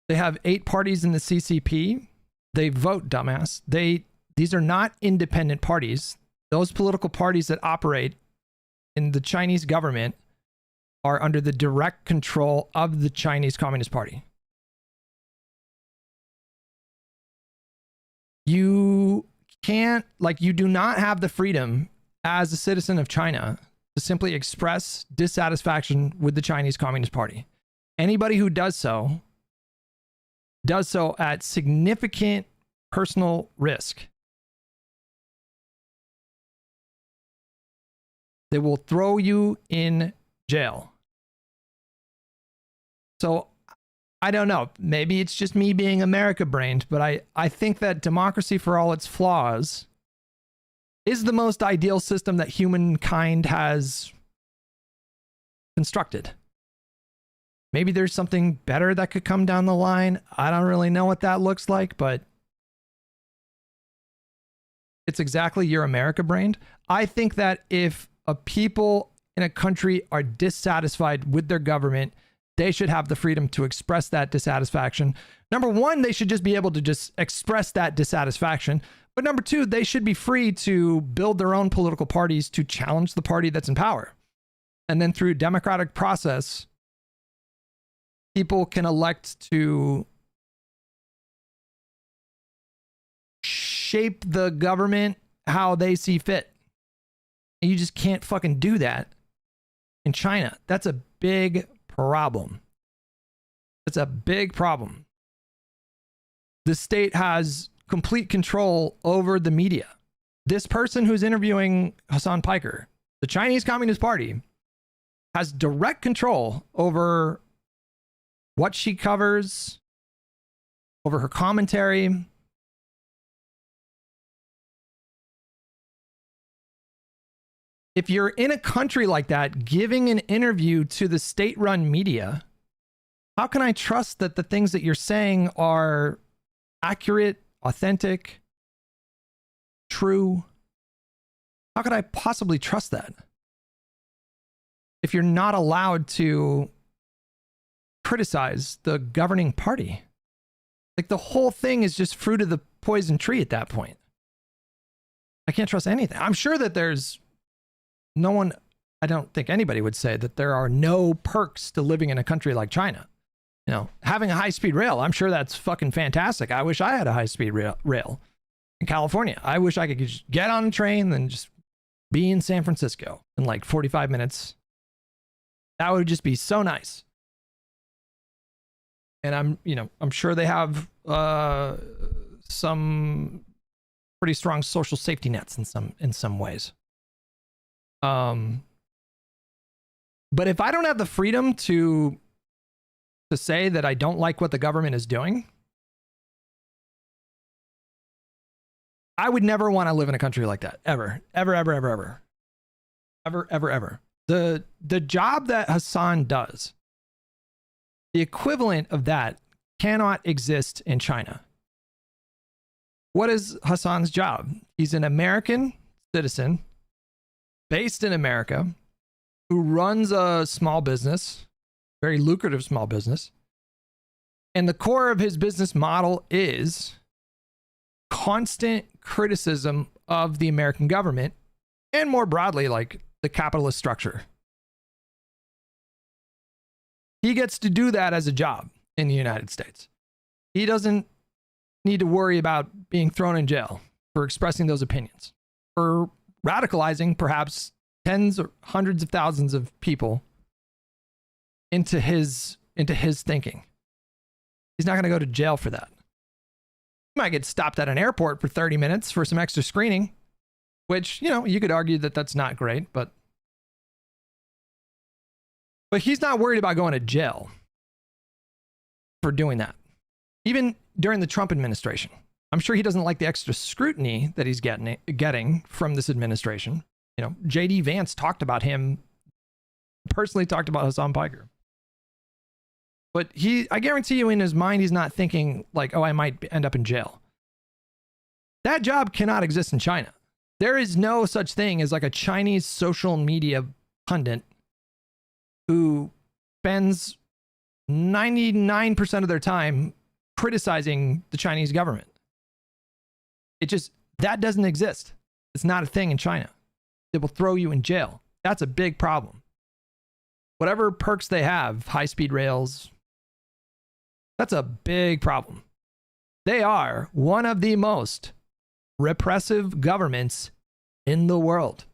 They have 8 parties in the CCP. They vote, dumbass. These are not independent parties. Those political parties that operate in the Chinese government are under the direct control of the Chinese Communist Party. You do not have the freedom as a citizen of China to simply express dissatisfaction with the Chinese Communist Party. Anybody who does so at significant personal risk. They will throw you in jail. So I don't know. Maybe it's just me being America-brained, but I think that democracy, for all its flaws, is the most ideal system that humankind has constructed. Maybe there's something better that could come down the line. I don't really know what that looks like, but it's exactly your America-brained. I think that if a people in a country are dissatisfied with their government, they should have the freedom to express that dissatisfaction. Number one, they should just be able to just express that dissatisfaction. But number two, they should be free to build their own political parties to challenge the party that's in power. And then through a democratic process, people can elect to shape the government how they see fit. And you just can't fucking do that in China. That's a big problem. It's a big problem. The state has complete control over the media. This person who's interviewing Hasan Piker, the Chinese Communist Party, has direct control over what she covers, over her commentary. If you're in a country like that, giving an interview to the state-run media, how can I trust that the things that you're saying are accurate, authentic, true? How could I possibly trust that? If you're not allowed to criticize the governing party. Like, the whole thing is just fruit of the poison tree at that point. I can't trust anything. I'm sure that there's no one, I don't think anybody would say that there are no perks to living in a country like China. You know, having a high-speed rail, I'm sure that's fucking fantastic. I wish I had a high-speed rail in California. I wish I could just get on a train and just be in San Francisco in like 45 minutes. That would just be so nice. And I'm sure they have some pretty strong social safety nets in some ways. But if I don't have the freedom to say that I don't like what the government is doing, I would never want to live in a country like that. Ever. Ever, ever, ever, ever. Ever, ever, ever. The job that Hasan does, the equivalent of that cannot exist in China. What is Hasan's job? He's an American citizen based in America who runs a small business, very lucrative small business. And the core of his business model is constant criticism of the American government and more broadly, like the capitalist structure. He gets to do that as a job in the United States. He doesn't need to worry about being thrown in jail for expressing those opinions, for radicalizing perhaps tens or hundreds of thousands of people into his thinking. He's not going to go to jail for that. He might get stopped at an airport for 30 minutes for some extra screening, which, you know, you could argue that that's not great, but he's not worried about going to jail for doing that. Even during the Trump administration, I'm sure he doesn't like the extra scrutiny that he's getting from this administration. You know, JD Vance talked about him, personally talked about Hasan Piker. But I guarantee you in his mind, he's not thinking like, oh, I might end up in jail. That job cannot exist in China. There is no such thing as like a Chinese social media pundit who spends 99% of their time criticizing the Chinese government. That doesn't exist. It's not a thing in China. It will throw you in jail. That's a big problem. Whatever perks they have, high-speed rails, that's a big problem. They are one of the most repressive governments in the world.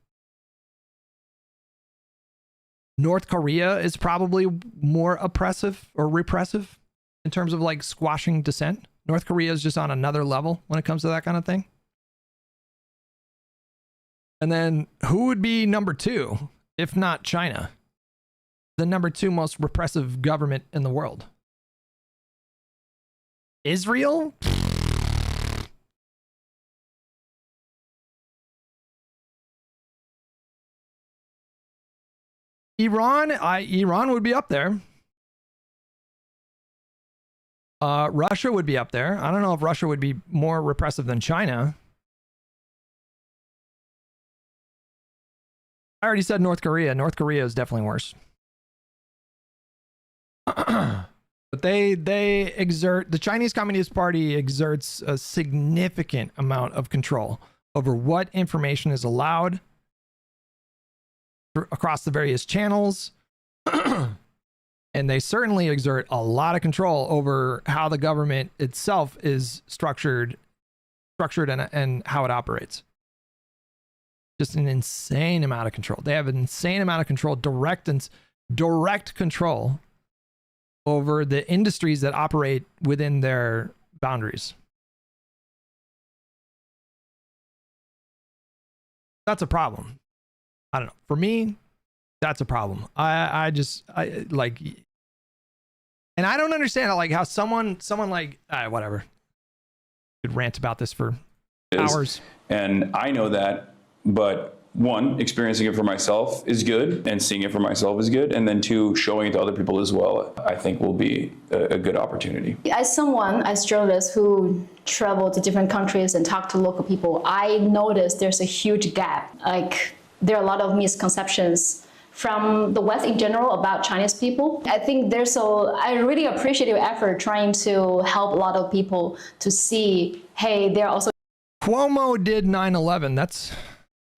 North Korea is probably more oppressive or repressive in terms of like squashing dissent. North Korea is just on another level when it comes to that kind of thing. And then who would be number two, if not China? The number two most repressive government in the world. Israel? Iran would be up there. Russia would be up there. I don't know if Russia would be more repressive than China. I already said North Korea. North Korea is definitely worse. But the Chinese Communist Party exerts a significant amount of control over what information is allowed across the various channels. And they certainly exert a lot of control over how the government itself is structured and how it operates. Just an insane amount of control. They have an insane amount of control, direct control over the industries that operate within their boundaries. That's a problem. I don't know. For me, that's a problem. I like, and I don't understand like how someone like whatever could rant about this for hours. And I know that, but one, experiencing it for myself is good, and seeing it for myself is good, and then two, showing it to other people as well, I think will be a good opportunity. As journalists who travel to different countries and talk to local people, I noticed there's a huge gap. Like, there are a lot of misconceptions from the West in general about Chinese people. I think I really appreciate your effort trying to help a lot of people to see, hey, they're also. Cuomo did 9/11.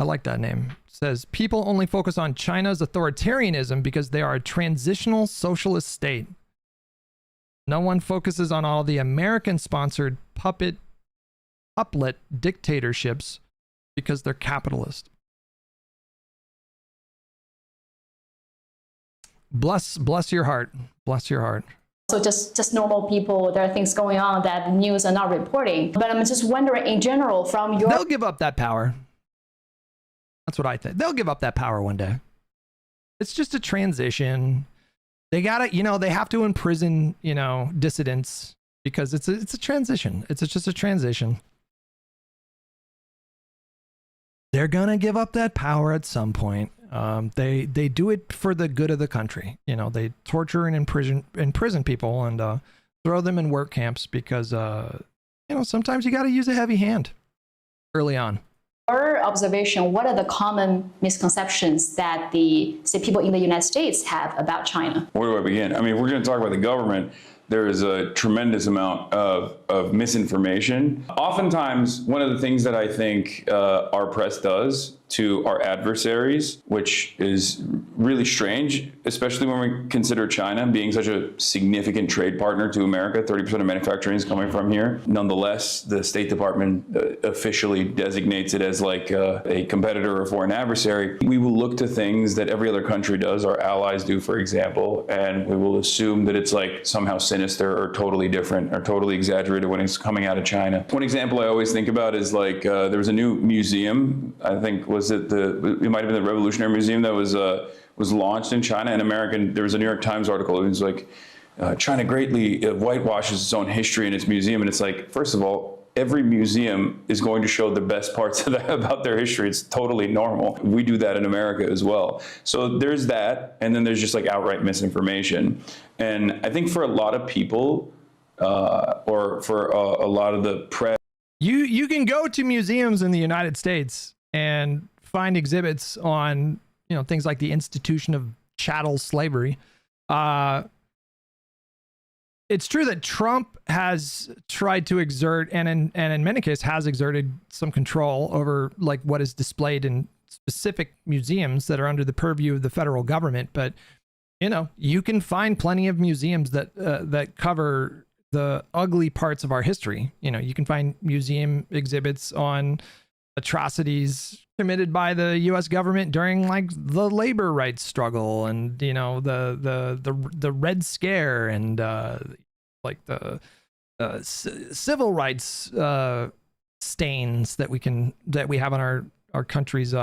I like that name. It says people only focus on China's authoritarianism because they are a transitional socialist state. No one focuses on all the American-sponsored puppet dictatorships because they're capitalist. Bless your heart. Bless your heart. So just normal people, there are things going on that the news are not reporting. But I'm just wondering, in general, from your... They'll give up that power. That's what I think. They'll give up that power one day. It's just a transition. They gotta, they have to imprison, dissidents because it's a transition. It's just a transition. they're gonna give up that power at some point. They do it for the good of the country. You know, they torture and imprison people and throw them in work camps because you know, sometimes you got to use a heavy hand early on. Your observation, what are the common misconceptions that say people in the United States have about China? Where do I begin? I mean, if we're going to talk about the government, there is a tremendous amount of misinformation. Oftentimes, one of the things that I think our press does to our adversaries, which is really strange, especially when we consider China being such a significant trade partner to America. 30% of manufacturing is coming from here. Nonetheless, the State Department officially designates it as like a competitor or foreign adversary. We will look to things that every other country does, our allies do, for example, and we will assume that it's like somehow sinister or totally different or totally exaggerated when it's coming out of China. One example I always think about is like there was a new museum, I think it might have been the Revolutionary Museum that was launched in China. And there was a New York Times article. It was like, China greatly whitewashes its own history in its museum. And it's like, first of all, every museum is going to show the best parts of that about their history. It's totally normal. We do that in America as well. So there's that. And then there's just like outright misinformation. And I think for a lot of people, or for a lot of the press, you can go to museums in the United States and find exhibits on, you know, things like the institution of chattel slavery. It's true that Trump has tried to exert, and in many cases has exerted some control over like what is displayed in specific museums that are under the purview of the federal government. But you know, you can find plenty of museums that that cover the ugly parts of our history. You know, you can find museum exhibits on atrocities committed by the U.S. government during like the labor rights struggle, and you know the Red Scare, and like the civil rights stains that we have on our country's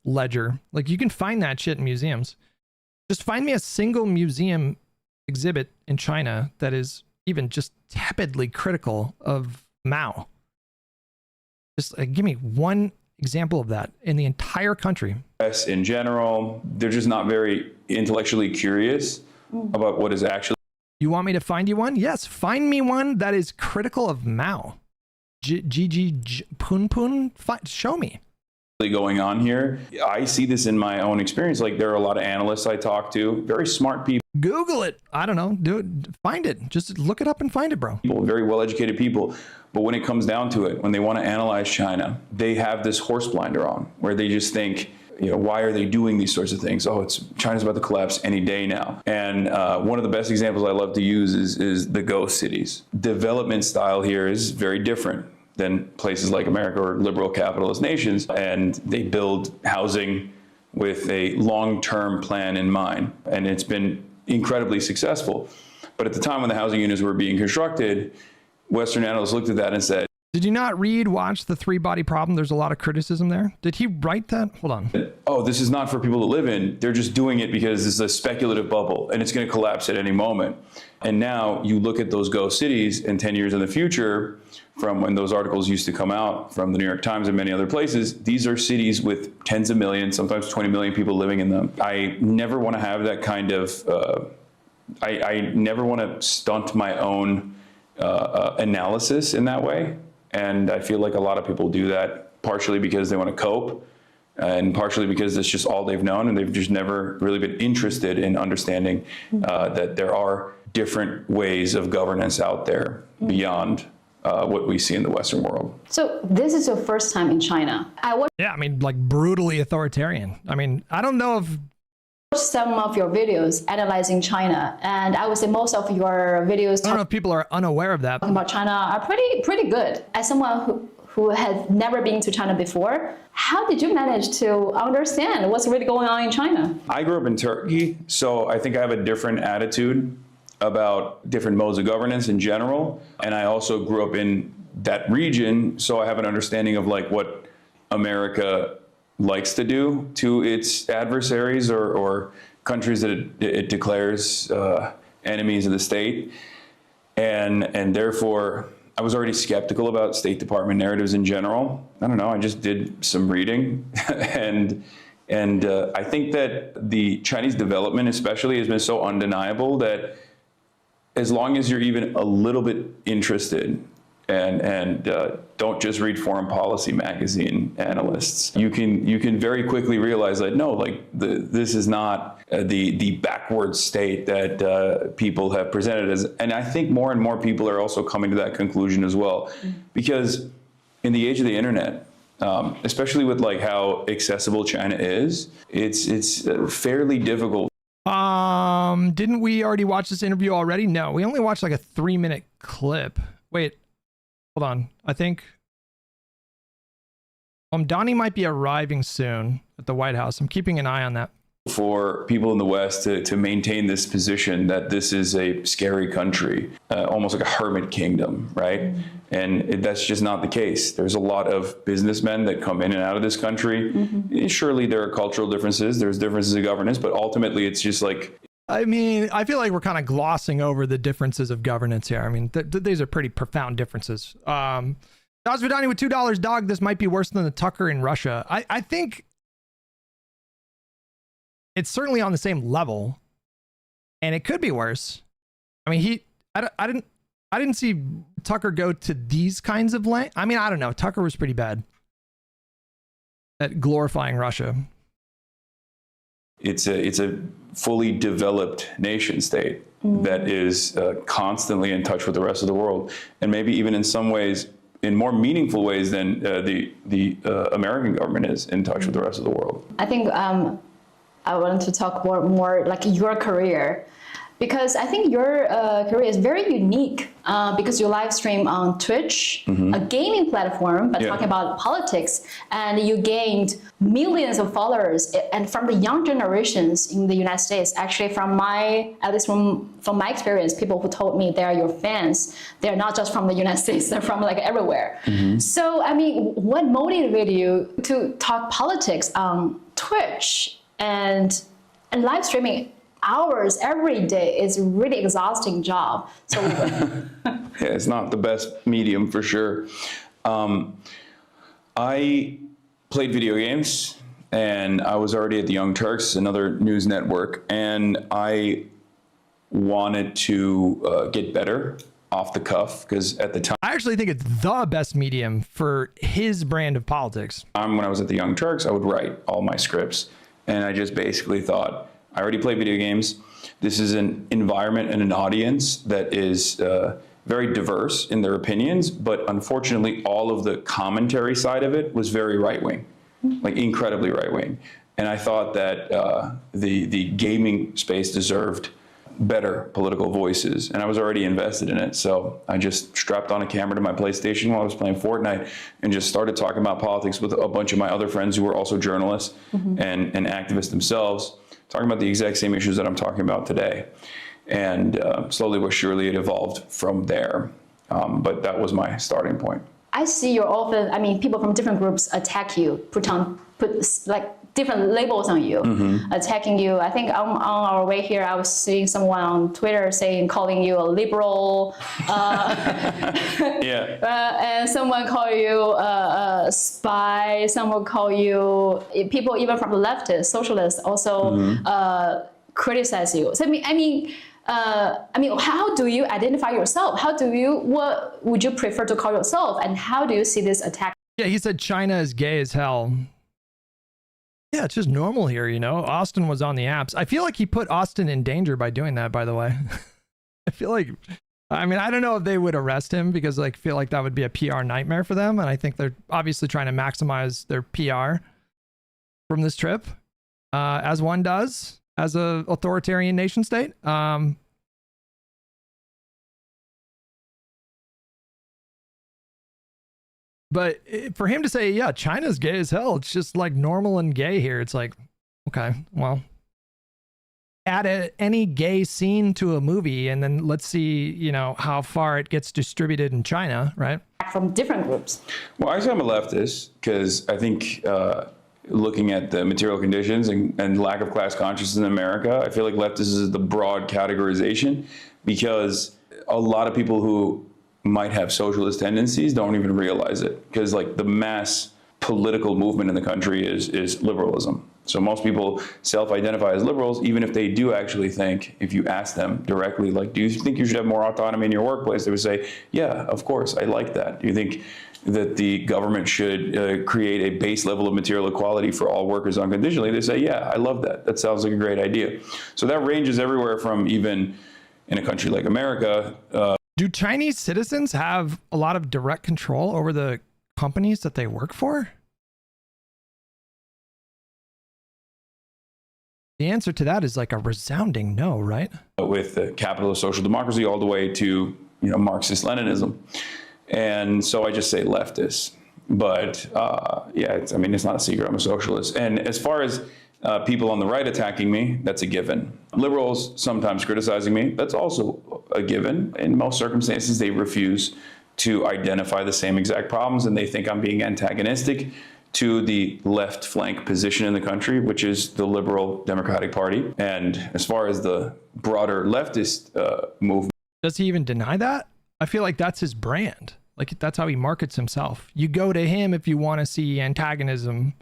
ledger. Like you can find that shit in museums. Just find me a single museum exhibit in China that is even just tepidly critical of Mao. Just give me one example of that in the entire country. Press in general, they're just not very intellectually curious about what is actually. You want me to find you one? Yes, find me one that is critical of Mao. Pun Pun, show me. Going on here. I see this in my own experience. Like there are a lot of analysts I talk to, very smart people. Google it. I don't know. Do it. Find it. Just look it up and find it, bro. Very well-educated people. But when it comes down to it, when they want to analyze China, they have this horse blinder on where they just think, you know, why are they doing these sorts of things? Oh, China's about to collapse any day now. And one of the best examples I love to use is the ghost cities. Development style here is very different than places like America or liberal capitalist nations. And they build housing with a long-term plan in mind. And it's been incredibly successful. But at the time when the housing units were being constructed, Western analysts looked at that and said, did you not watch The Three-Body Problem? There's a lot of criticism there. Did he write that? Hold on. Oh, this is not for people to live in. They're just doing it because it's a speculative bubble and it's going to collapse at any moment. And now you look at those ghost cities in 10 years in the future, from when those articles used to come out from the New York Times and many other places, these are cities with tens of millions, sometimes 20 million people living in them. I never want to have that kind of, I never want to stunt my own analysis in that way. And I feel like a lot of people do that partially because they want to cope and partially because it's just all they've known and they've just never really been interested in understanding that there are different ways of governance out there beyond what we see in the Western world. So this is your first time in China. Yeah, I mean, like brutally authoritarian. I mean, I don't know if some of your videos analyzing China, and I would say most of your videos I don't know if people are unaware of that. Talking about China are pretty good. As someone who has never been to China before, how did you manage to understand what's really going on in China? I grew up in Turkey, so I think I have a different attitude about different modes of governance in general. And I also grew up in that region, so I have an understanding of like what America likes to do to its adversaries or countries that it declares enemies of the state. And therefore, I was already skeptical about State Department narratives in general. I don't know, I just did some reading and I think that the Chinese development especially has been so undeniable that as long as you're even a little bit interested and don't just read foreign policy magazine analysts, you can very quickly realize that no, like this is not the backward state that people have presented as. And I think more and more people are also coming to that conclusion as well, because in the age of the internet, especially with like how accessible China is, it's fairly difficult. Didn't we already watch this interview already? No, we only watched like a 3-minute clip. Wait, hold on. I think Donnie might be arriving soon at the White House. I'm keeping an eye on that. For people in the West to maintain this position that this is a scary country, almost like a hermit kingdom, right? And that's just not the case. There's a lot of businessmen that come in and out of this country. Surely there are cultural differences, there's differences in governance, but ultimately it's just like... I mean, I feel like we're kind of glossing over the differences of governance here. I mean, these are pretty profound differences. Daz Vidani with $2, dog, this might be worse than the Tucker in Russia. I think it's certainly on the same level, and it could be worse. I mean, I didn't see Tucker go to these kinds of I mean, I don't know. Tucker was pretty bad at glorifying Russia. It's a fully developed nation state that is constantly in touch with the rest of the world, and maybe even in some ways, in more meaningful ways than the American government is in touch with the rest of the world. I think I want to talk more like your career, because I think your career is very unique because you live stream on Twitch, a gaming platform, but talking about politics, and you gained millions of followers, and from the young generations in the United States. Actually, at least from my experience, people who told me they are your fans, they're not just from the United States, they're from like everywhere. So, I mean, what motivated you to talk politics on Twitch and live streaming hours every day is a really exhausting job. So yeah, it's not the best medium for sure. I played video games, and I was already at the Young Turks, another news network, and I wanted to get better off the cuff, because at the time, I actually think it's the best medium for his brand of politics. When I was at the Young Turks, I would write all my scripts, and I just basically thought, I already play video games. This is an environment and an audience that is very diverse in their opinions, but unfortunately, all of the commentary side of it was very right-wing, like incredibly right-wing. And I thought that the gaming space deserved better political voices, and I was already invested in it. So I just strapped on a camera to my PlayStation while I was playing Fortnite and just started talking about politics with a bunch of my other friends who were also journalists and activists themselves, talking about the exact same issues that I'm talking about today. And slowly but surely it evolved from there. But that was my starting point. I see you're often, I mean, people from different groups attack you, put like different labels on you, attacking you. I think on our way here, I was seeing someone on Twitter calling you a liberal, and someone call you a spy, someone call you, people even from the leftists, socialists also criticize you. So I mean, how do you identify yourself? What would you prefer to call yourself? And how do you see this attack? Yeah, he said China is gay as hell. Yeah, it's just normal here, you know? Austin was on the apps. I feel like he put Austin in danger by doing that, by the way. I feel like, I mean, I don't know if they would arrest him because I feel like that would be a PR nightmare for them. And I think they're obviously trying to maximize their PR from this trip, as one does as a authoritarian nation state. But for him to say, yeah, China's gay as hell, it's just like normal and gay here. It's like, okay, well, add any gay scene to a movie and then let's see, you know, how far it gets distributed in China, right? From different groups. Well, I say I'm a leftist because I think looking at the material conditions and lack of class consciousness in America, I feel like leftist is the broad categorization because a lot of people who might have socialist tendencies don't even realize it, because like the mass political movement in the country is liberalism. So most people self-identify as liberals, even if they do actually think, if you ask them directly, like, do you think you should have more autonomy in your workplace? They would say, yeah, of course, I like that. Do you think that the government should create a base level of material equality for all workers unconditionally? They say, yeah, I love that. That sounds like a great idea. So that ranges everywhere from, even in a country like America. Do Chinese citizens have a lot of direct control over the companies that they work for? The answer to that is like a resounding no, right? With the capitalist social democracy all the way to, Marxist-Leninism. And so I just say leftist. But yeah, it's not a secret, I'm a socialist. And as far as people on the right attacking me, that's a given. Liberals sometimes criticizing me, that's also a given. In most circumstances, they refuse to identify the same exact problems, and they think I'm being antagonistic to the left flank position in the country, which is the liberal Democratic Party. And as far as the broader leftist movement. Does he even deny that? I feel like that's his brand. Like, that's how he markets himself. You go to him if you want to see antagonism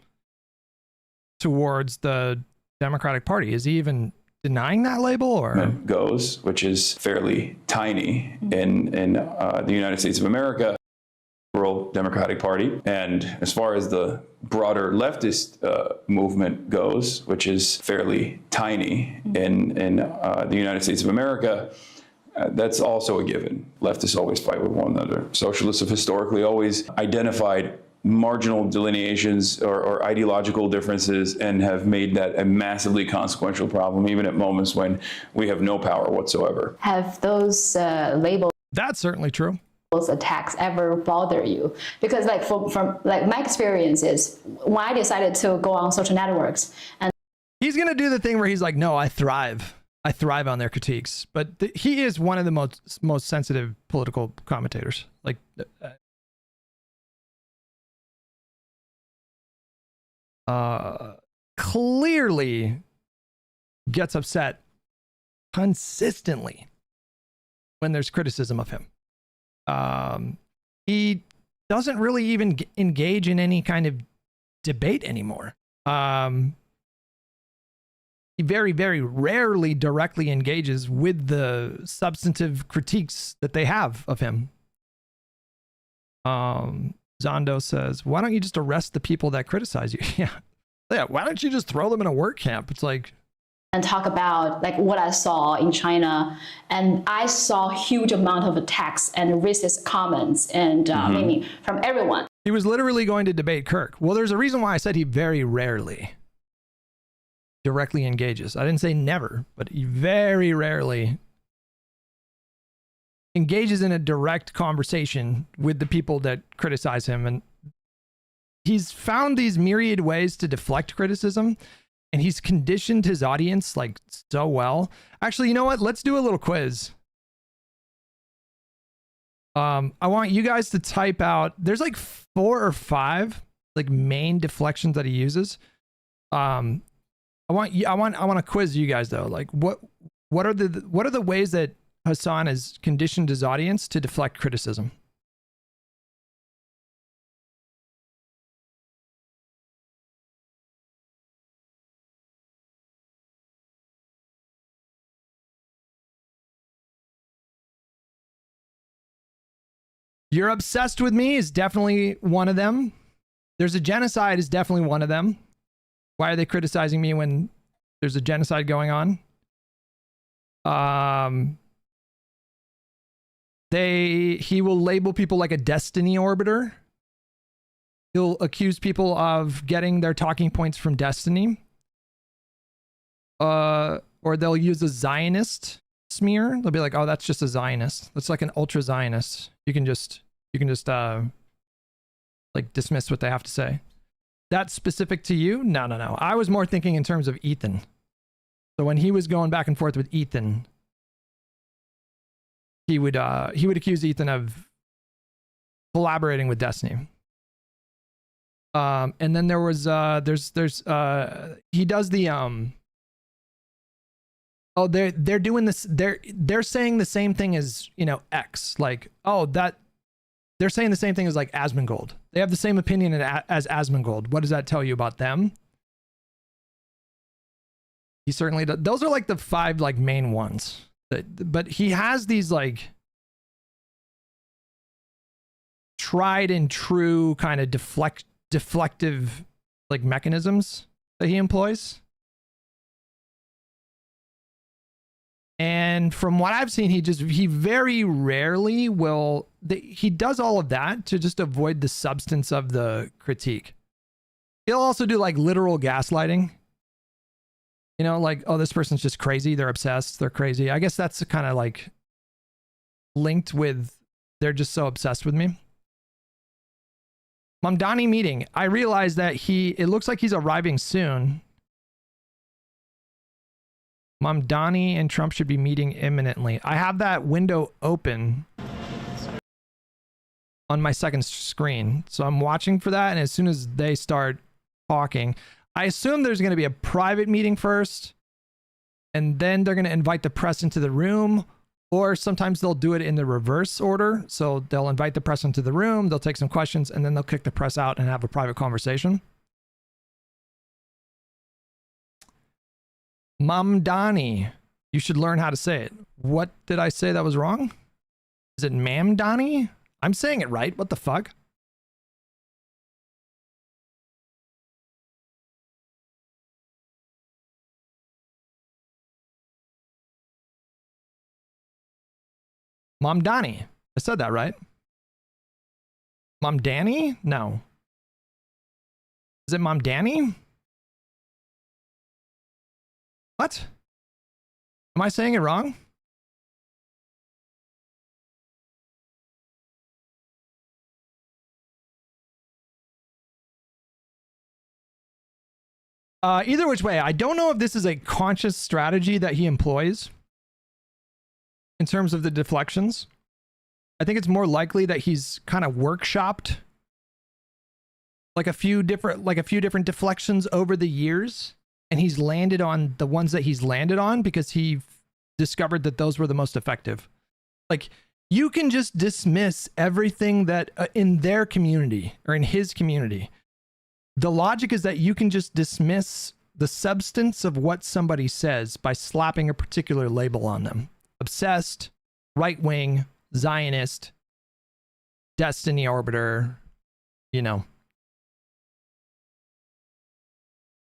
towards the Democratic Party. Is he even denying that label, or goes, which is fairly tiny in the United States of America, liberal Democratic Party? And as far as the broader leftist movement goes, which is fairly tiny in the United States of America, that's also a given. Leftists always fight with one another. Socialists have historically always identified marginal delineations or ideological differences and have made that a massively consequential problem, even at moments when we have no power whatsoever. Have those labels? That's certainly true. Attacks ever bother you? Because like from like my experiences, when I decided to go on social networks, and he's gonna do the thing where he's like, no, I thrive on their critiques, but he is one of the most sensitive political commentators. Like, clearly gets upset consistently when there's criticism of him. He doesn't really even engage in any kind of debate anymore. He very, very rarely directly engages with the substantive critiques that they have of him. Zondo says, why don't you just arrest the people that criticize you? Yeah, why don't you just throw them in a work camp? It's like, and talk about like what I saw in China, and I saw a huge amount of attacks and racist comments and maybe from everyone. He was literally going to debate Kirk. Well, there's a reason why I said he very rarely directly engages. I didn't say never, but he very rarely engages in a direct conversation with the people that criticize him. And he's found these myriad ways to deflect criticism, and he's conditioned his audience like so well. Actually, you know what? Let's do a little quiz. I want you guys to type out, there's like 4 or 5 like main deflections that he uses. I want to quiz you guys though. Like what are the ways that Hasan has conditioned his audience to deflect criticism? You're obsessed with me is definitely one of them. There's a genocide is definitely one of them. Why are they criticizing me when there's a genocide going on? He will label people like a destiny orbiter. He'll accuse people of getting their talking points from Destiny. Or they'll use a Zionist smear. They'll be like, oh, that's just a Zionist. That's like an ultra Zionist. You can just like dismiss what they have to say. That's specific to you? No. I was more thinking in terms of Ethan. So when he was going back and forth with Ethan, he would accuse Ethan of collaborating with Destiny. And then there was he does the Oh, they're doing this. They're saying the same thing as, you know, X. Like, oh, that they're saying the same thing as like Asmongold. They have the same opinion as Asmongold. What does that tell you about them? He certainly does. Those are like the 5 like main ones. But he has these like tried and true kind of deflective like mechanisms that he employs. And from what I've seen, he very rarely will, he does all of that to just avoid the substance of the critique. He'll also do like literal gaslighting. You know, like, oh, this person's just crazy. They're obsessed. They're crazy. I guess that's kind of like linked with, they're just so obsessed with me. Mamdani meeting. I realized that it looks like he's arriving soon. Mamdani and Trump should be meeting imminently. I have that window open on my second screen. So I'm watching for that. And as soon as they start talking, I assume there's going to be a private meeting first. And then they're going to invite the press into the room. Or sometimes they'll do it in the reverse order. So they'll invite the press into the room. They'll take some questions and then they'll kick the press out and have a private conversation. Mamdani. You should learn how to say it. What did I say that was wrong? Is it Mamdani? I'm saying it right. What the fuck? Mamdani. I said that right. Mamdani? No. Is it Mamdani? What? Am I saying it wrong? Either which way, I don't know if this is a conscious strategy that he employs in terms of the deflections. I think it's more likely that he's kind of workshopped like a few different deflections over the years. And he's landed on the ones that he's landed on because he discovered that those were the most effective. Like, you can just dismiss everything that in their community or in his community. The logic is that you can just dismiss the substance of what somebody says by slapping a particular label on them. Obsessed, right-wing, Zionist, Destiny Orbiter, you know.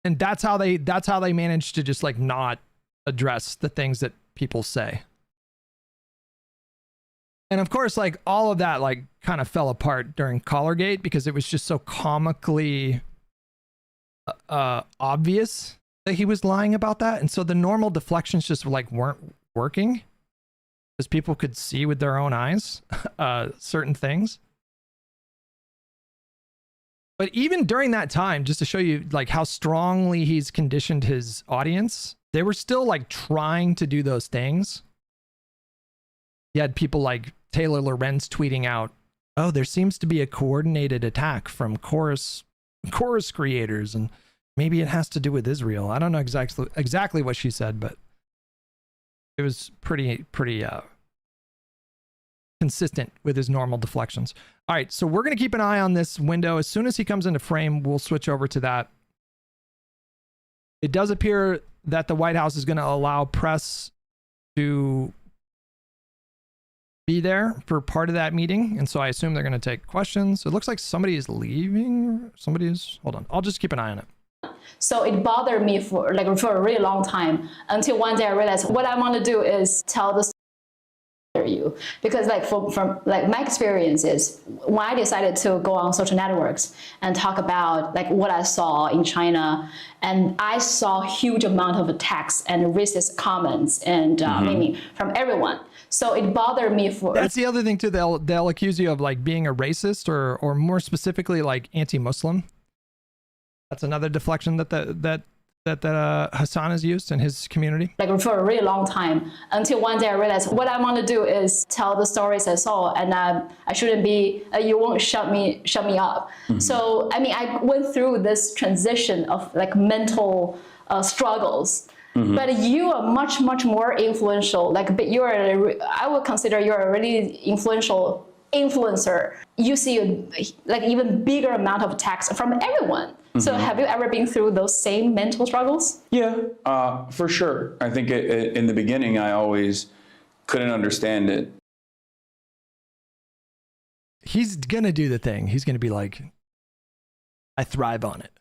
And that's how they manage to just like not address the things that people say. And of course, like all of that like kind of fell apart during Collargate because it was just so comically obvious that he was lying about that. And so the normal deflections just like weren't working because people could see with their own eyes certain things. But even during that time, just to show you like how strongly he's conditioned his audience, they were still like trying to do those things. You had people like Taylor Lorenz tweeting out, oh, there seems to be a coordinated attack from chorus creators, and maybe it has to do with Israel. I don't know exactly what she said, but it was pretty consistent with his normal deflections. All right, so we're going to keep an eye on this window. As soon as he comes into frame, we'll switch over to that. It does appear that the White House is going to allow press to be there for part of that meeting, and so I assume they're going to take questions. It looks like somebody is leaving. Hold on. I'll just keep an eye on it. So it bothered me for a really long time until one day I realized what I want to do is tell the you, because like from like my experiences, when I decided to go on social networks and talk about like what I saw in China, and I saw huge amount of attacks and racist comments and meaning from everyone. So it bothered me for. That's the other thing too. They'll accuse you of like being a racist or more specifically like anti-Muslim. That's another deflection that Hasan has used in his community? Like for a really long time, until one day I realized what I want to do is tell the stories I saw, and I shouldn't be, you won't shut me up. So, I mean, I went through this transition of like mental struggles. But you are much, much more influential. Like, but I would consider you're a really influential influencer. You see like even bigger amount of attacks from everyone. So have you ever been through those same mental struggles? Yeah, for sure. I think in the beginning, I always couldn't understand it. He's gonna do the thing. He's gonna be like, I thrive on it.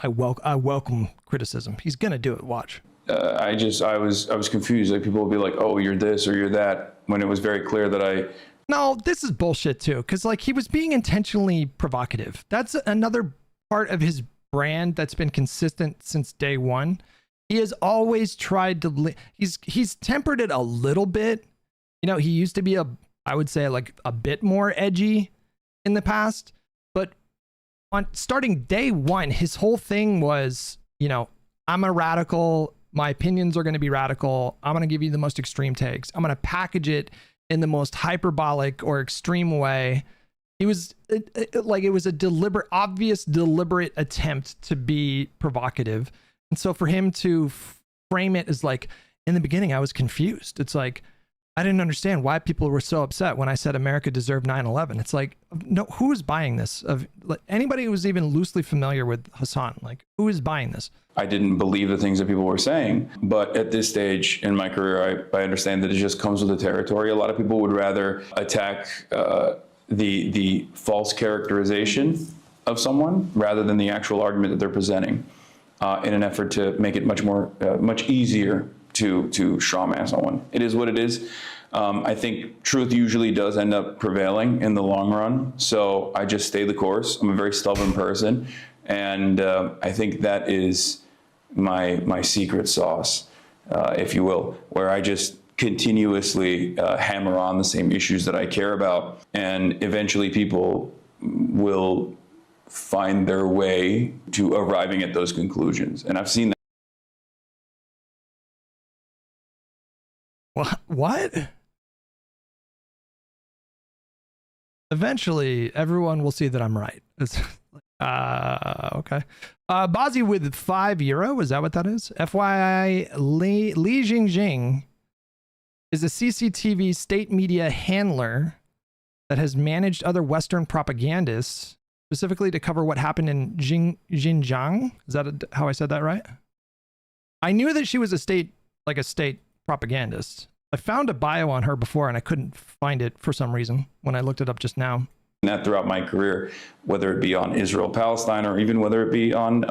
I welcome criticism. He's gonna do it. Watch. I was confused. Like, people will be like, "Oh, you're this or you're that," when it was very clear that No, this is bullshit too. Because like he was being intentionally provocative. That's another part of his brand that's been consistent since day one. He has always tried to. He's tempered it a little bit. He used to be I would say like a bit more edgy in the past, but on starting day one, his whole thing was, I'm a radical. My opinions are going to be radical. I'm going to give you the most extreme takes. I'm going to package it in the most hyperbolic or extreme way. It was a deliberate attempt to be provocative. And so for him to frame it as like, in the beginning, I was confused. It's like, I didn't understand why people were so upset when I said America deserved 9/11. It's like, no, who is buying this? Anybody who was even loosely familiar with Hasan, like, who is buying this? I didn't believe the things that people were saying. But at this stage in my career, I understand that it just comes with the territory. A lot of people would rather attack the false characterization of someone rather than the actual argument that they're presenting, in an effort to make it much easier to strawman someone. It is what it is. I think truth usually does end up prevailing in the long run. So I just stay the course. I'm a very stubborn person. And I think that is my secret sauce, if you will, where I just continuously hammer on the same issues that I care about. And eventually people will find their way to arriving at those conclusions. And I've seen that. What? Eventually, everyone will see that I'm right. Okay. Bazi with €5. Is that what that is? FYI, Li Jingjing is a CCTV state media handler that has managed other Western propagandists, specifically to cover what happened in Xinjiang. Is that how I said that right? I knew that she was a state propagandist. I found a bio on her before and I couldn't find it for some reason when I looked it up just now. That throughout my career, whether it be on Israel, Palestine, or even whether it be on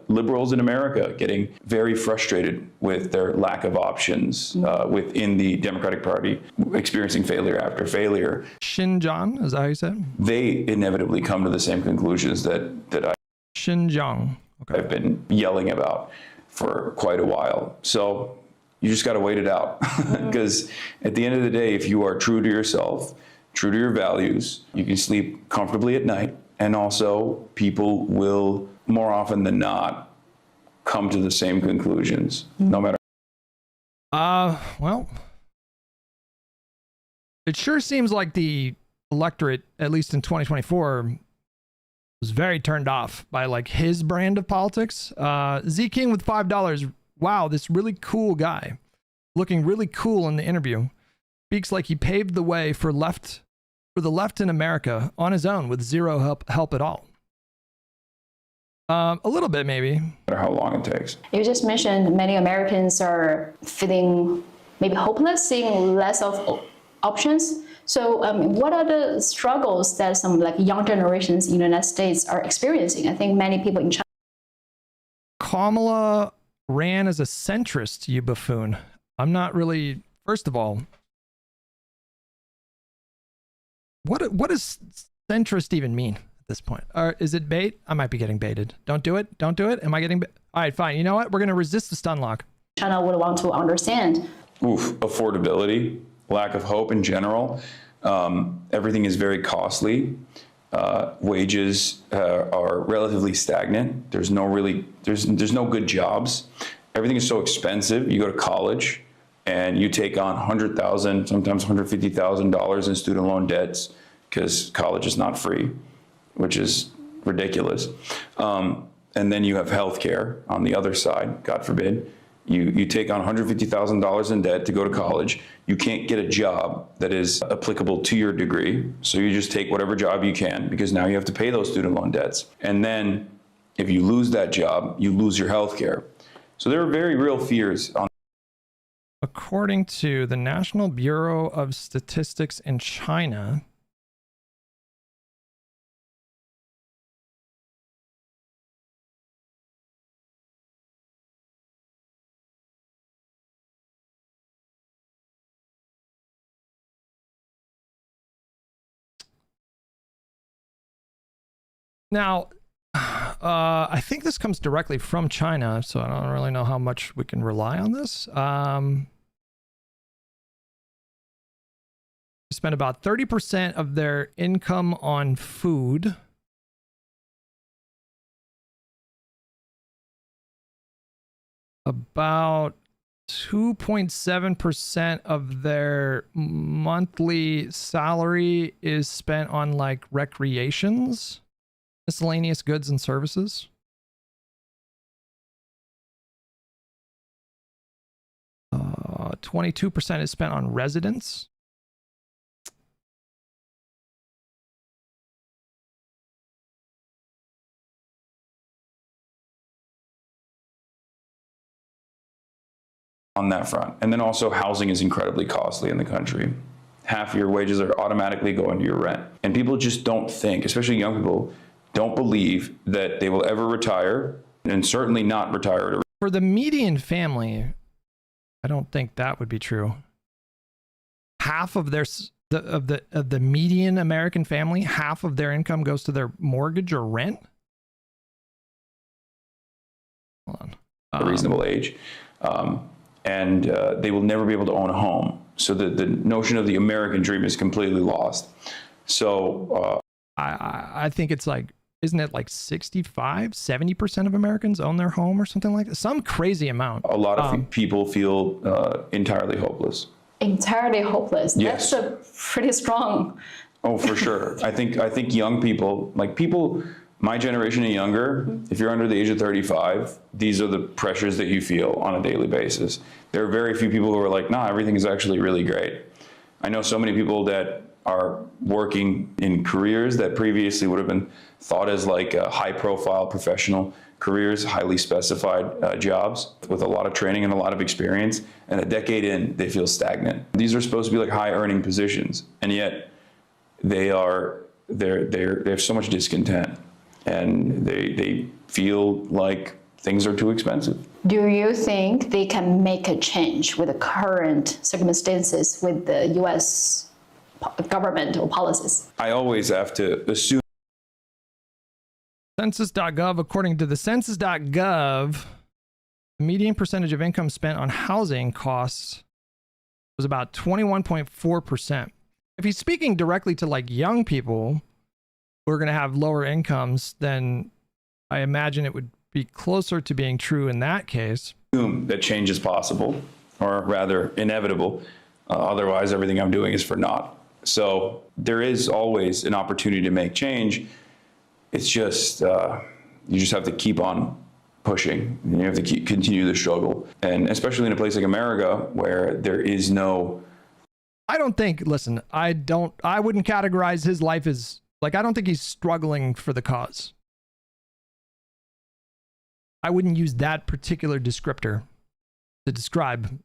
liberals in America getting very frustrated with their lack of options within the Democratic Party, experiencing failure after failure. Xinjiang, is that how you said? They inevitably come to the same conclusions that I Xinjiang. Okay. I've been yelling about for quite a while. So you just got to wait it out, because at the end of the day, if you are true to yourself, true to your values, you can sleep comfortably at night. And also, people will more often than not come to the same conclusions, no matter. Well, it sure seems like the electorate, at least in 2024, was very turned off by like his brand of politics. Z King with $5. Wow, this really cool guy, looking really cool in the interview, speaks like he paved the way for the left in America on his own with zero help at all. A little bit, maybe. No matter how long it takes. You just mentioned many Americans are feeling maybe hopeless, seeing less of options. So what are the struggles that some like young generations in the United States are experiencing? I think many people in China. Kamala ran as a centrist, you buffoon. I'm not really, first of all, what does centrist even mean at this point? Or is it bait? I might be getting baited. Don't do it. Don't do it. Am I getting all right, fine. You know what? We're going to resist the stun lock. China would want to understand. Affordability, lack of hope in general. Everything is very costly. Wages are relatively stagnant. There's no good jobs. Everything is so expensive. You go to college and you take on $100,000, sometimes $150,000 in student loan debts because college is not free, which is ridiculous. And then you have healthcare on the other side, God forbid. You take on $150,000 in debt to go to college. You can't get a job that is applicable to your degree. So you just take whatever job you can, because now you have to pay those student loan debts. And then if you lose that job, you lose your health care. So there are very real fears on. According to the National Bureau of Statistics in China, now, I think this comes directly from China, so I don't really know how much we can rely on this. They spend about 30% of their income on food. About 2.7% of their monthly salary is spent on like recreations, miscellaneous goods and services. Uh, 22% is spent on residence. On that front. And then also housing is incredibly costly in the country. Half your wages are automatically going to your rent. And people just don't think, especially young people, don't believe that they will ever retire, and certainly not retire. For the median family, I don't think that would be true. Half of their of the median American family, half of their income goes to their mortgage or rent. Hold on. A reasonable age. And they will never be able to own a home. So the notion of the American dream is completely lost. So I think it's like, isn't it like 65-70% of Americans own their home or something like that? Some crazy amount. A lot of people feel entirely hopeless. Entirely hopeless. Yes. That's a pretty strong. Oh, for sure. I think young people, like people my generation and younger, if you're under the age of 35, these are the pressures that you feel on a daily basis. There are very few people who are like, nah, everything is actually really great. I know so many people that are working in careers that previously would have been thought as like high profile professional careers, highly specified jobs with a lot of training and a lot of experience. And a decade in, they feel stagnant. These are supposed to be like high earning positions. And yet they have so much discontent. And they feel like things are too expensive. Do you think they can make a change with the current circumstances with the U.S. government or policies? I always have to assume. Census.gov, according to the Census.gov, the median percentage of income spent on housing costs was about 21.4%. If he's speaking directly to like young people who are going to have lower incomes, then I imagine it would be closer to being true in that case. That change is possible, or rather inevitable. Otherwise, everything I'm doing is for naught. So there is always an opportunity to make change. It's just, you just have to keep on pushing, and you have to continue the struggle. And especially in a place like America, where there is no... I don't think, listen, I wouldn't categorize his life as, like, I don't think he's struggling for the cause. I wouldn't use that particular descriptor to describe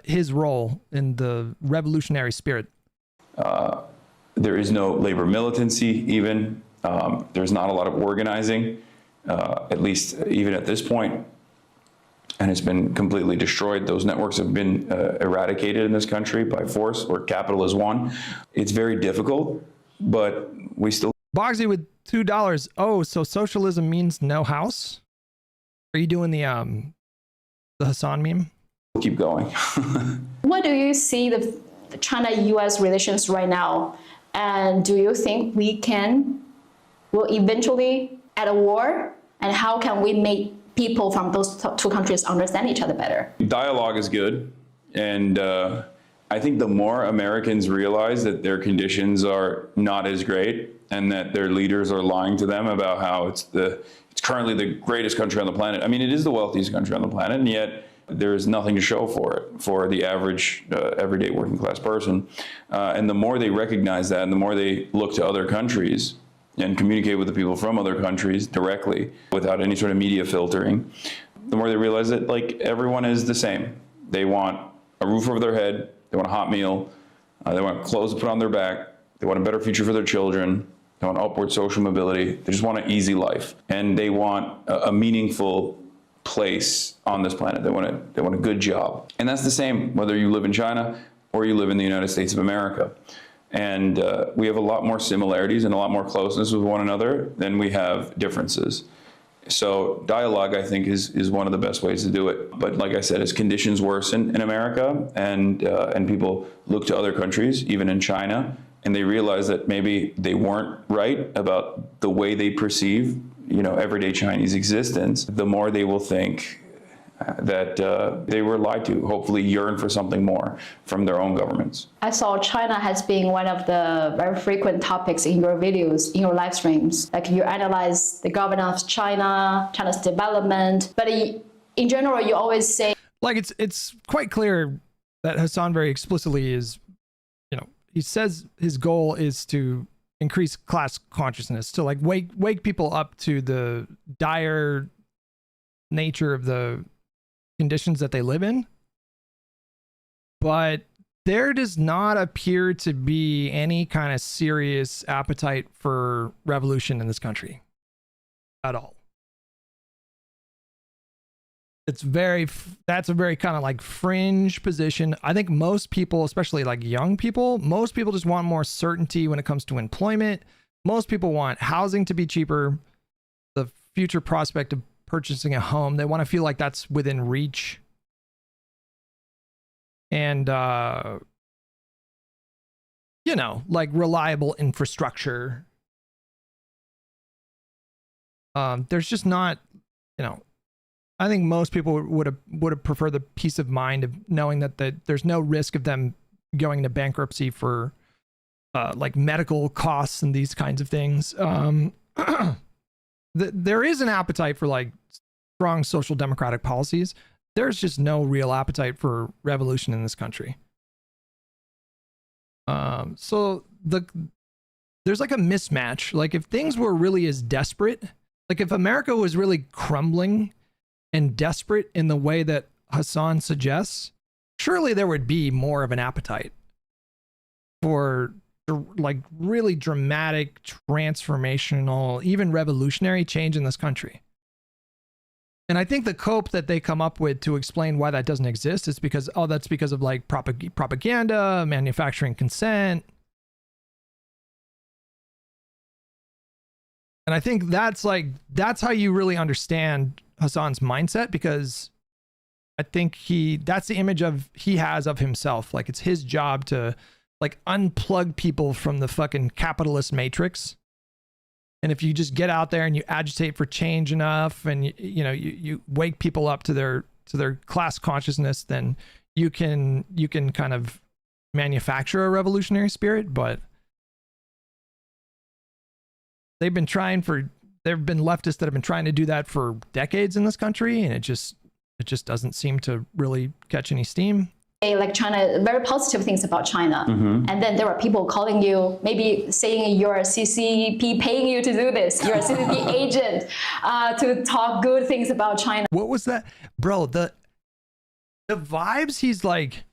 his role in the revolutionary spirit. There is no labor militancy even. There's not a lot of organizing, at least even at this point. And it's been completely destroyed. Those networks have been eradicated in this country by force, where capital is won. It's very difficult, but we still... Bogsy with $2. Oh, so socialism means no house? Are you doing the Hasan meme? Keep going. What do you see the China-U.S. relations right now? And do you think will eventually at a war? And how can we make people from those two countries understand each other better? Dialogue is good. And I think the more Americans realize that their conditions are not as great and that their leaders are lying to them about how it's currently the greatest country on the planet. I mean, it is the wealthiest country on the planet, and yet there is nothing to show for it for the average everyday working class person. And the more they recognize that, and the more they look to other countries and communicate with the people from other countries directly without any sort of media filtering, the more they realize that like everyone is the same. They want a roof over their head, they want a hot meal, they want clothes to put on their back, they want a better future for their children, they want upward social mobility, they just want an easy life, and they want a meaningful place on this planet. They want a good job. And that's the same whether you live in China or you live in the United States of America. And we have a lot more similarities and a lot more closeness with one another than we have differences. So dialogue, I think, is one of the best ways to do it. But like I said, as conditions worsen in America and people look to other countries, even in China, and they realize that maybe they weren't right about the way they perceive, everyday Chinese existence, the more they will think that they were lied to, hopefully yearn for something more from their own governments. I saw China has been one of the very frequent topics in your videos, in your live streams. Like you analyze the governance of China, China's development, but in general, you always say... Like it's quite clear that Hasan very explicitly is, he says his goal is to increase class consciousness, to like wake people up to the dire nature of the conditions that they live in. But there does not appear to be any kind of serious appetite for revolution in this country at all. That's a very kind of like fringe position. I think most people, especially like young people, most people just want more certainty when it comes to employment. Most people want housing to be cheaper, the future prospect of purchasing a home. They want to feel like that's within reach. And, like reliable infrastructure. There's just not, I think most people would have preferred the peace of mind of knowing that there's no risk of them going into bankruptcy for like medical costs and these kinds of things. There is an appetite for like strong social democratic policies. There's just no real appetite for revolution in this country. So there's like a mismatch. Like if things were really as desperate, like if America was really crumbling and desperate in the way that Hasan suggests, surely there would be more of an appetite for like really dramatic, transformational, even revolutionary change in this country. And I think the cope that they come up with to explain why that doesn't exist is because, that's because of like propaganda, manufacturing consent. And I think that's how you really understand Hasan's mindset, because I think that's the image he has of himself. Like it's his job to like unplug people from the fucking capitalist matrix. And if you just get out there and you agitate for change enough, and you wake people up to their class consciousness, then you can kind of manufacture a revolutionary spirit. But there have been leftists that have been trying to do that for decades in this country, and it just doesn't seem to really catch any steam. Like China, very positive things about China. And then there are people calling you, maybe saying you're a CCP, paying you to do this. You're a CCP agent to talk good things about China. What was that? Bro, the vibes he's like,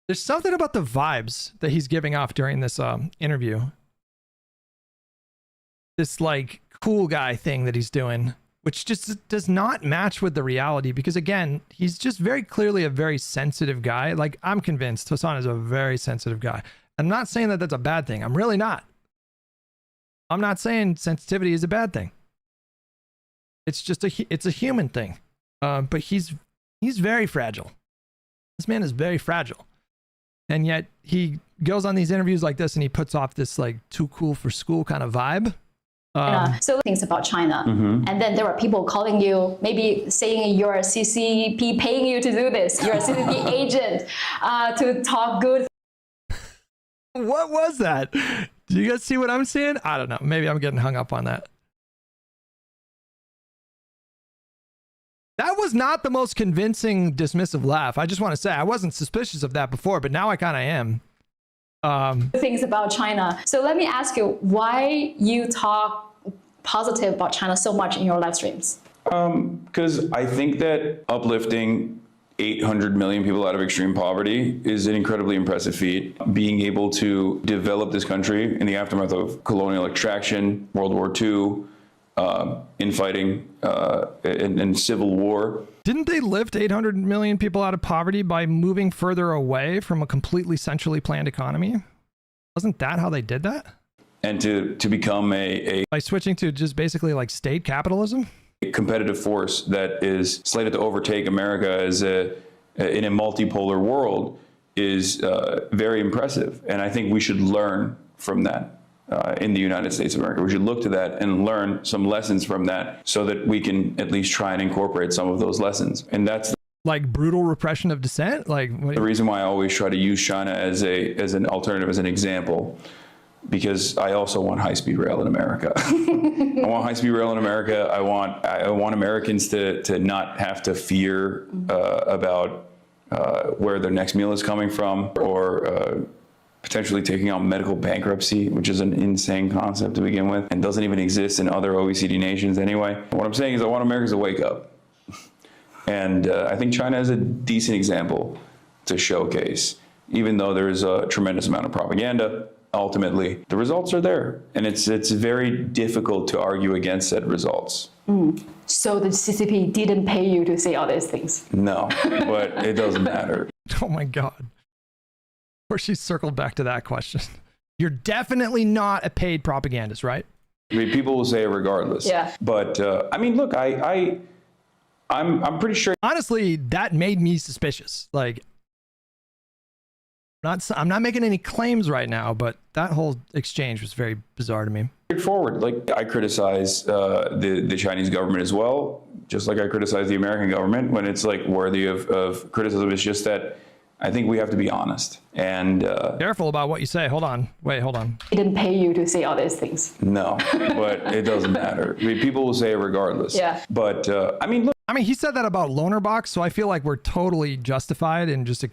there's something about the vibes that he's giving off during this interview. This like cool guy thing that he's doing, which just does not match with the reality, because again, he's just very clearly a very sensitive guy. Like I'm convinced Hasan is a very sensitive guy. I'm not saying that that's a bad thing. I'm really not. I'm not saying sensitivity is a bad thing. It's just it's a human thing. But he's very fragile. This man is very fragile. And yet he goes on these interviews like this and he puts off this like too cool for school kind of vibe. So things about China. And then there are people calling you, maybe saying you're a CCP, paying you to do this. You're a CCP agent to talk good. What was that? Do you guys see what I'm seeing? I don't know. Maybe I'm getting hung up on that. That was not the most convincing dismissive laugh. I just want to say I wasn't suspicious of that before, but now I kind of am. Things about China. So let me ask you, why you talk positive about China so much in your live streams? Because I think that uplifting 800 million people out of extreme poverty is an incredibly impressive feat. Being able to develop this country in the aftermath of colonial extraction, World War II, infighting, and civil war. Didn't they lift 800 million people out of poverty by moving further away from a completely centrally planned economy? Wasn't that how they did that? And to become by switching to just basically like state capitalism? A competitive force that is slated to overtake America as in a multipolar world is very impressive. And I think we should learn from that. In the United States of America. We should look to that and learn some lessons from that so that we can at least try and incorporate some of those lessons. And that's like brutal repression of dissent? Like the reason why I always try to use China as an alternative, as an example, because I also want high-speed rail in America. I want high-speed rail in America. I want Americans to not have to fear about where their next meal is coming from, or potentially taking on medical bankruptcy, which is an insane concept to begin with and doesn't even exist in other OECD nations anyway. What I'm saying is I want Americans to wake up. And I think China is a decent example to showcase. Even though there's a tremendous amount of propaganda, ultimately, the results are there. And it's very difficult to argue against said results. So the CCP didn't pay you to say all these things? No, but it doesn't matter. Oh my God. Or she circled back to that question. You're definitely not a paid propagandist, right? I mean, people will say it regardless. Yeah. But I mean, look, I'm pretty sure. Honestly, that made me suspicious. Like, I'm not making any claims right now, but that whole exchange was very bizarre to me. Straightforward. Like, I criticize the Chinese government as well, just like I criticize the American government when it's like worthy of criticism. It's just that I think we have to be honest and careful about what you say. Hold on. Wait, hold on. He didn't pay you to say all these things. No, but it doesn't matter. I mean, people will say it regardless. Yeah. But I mean, look. I mean, he said that about Loner Box, so I feel like we're totally justified in just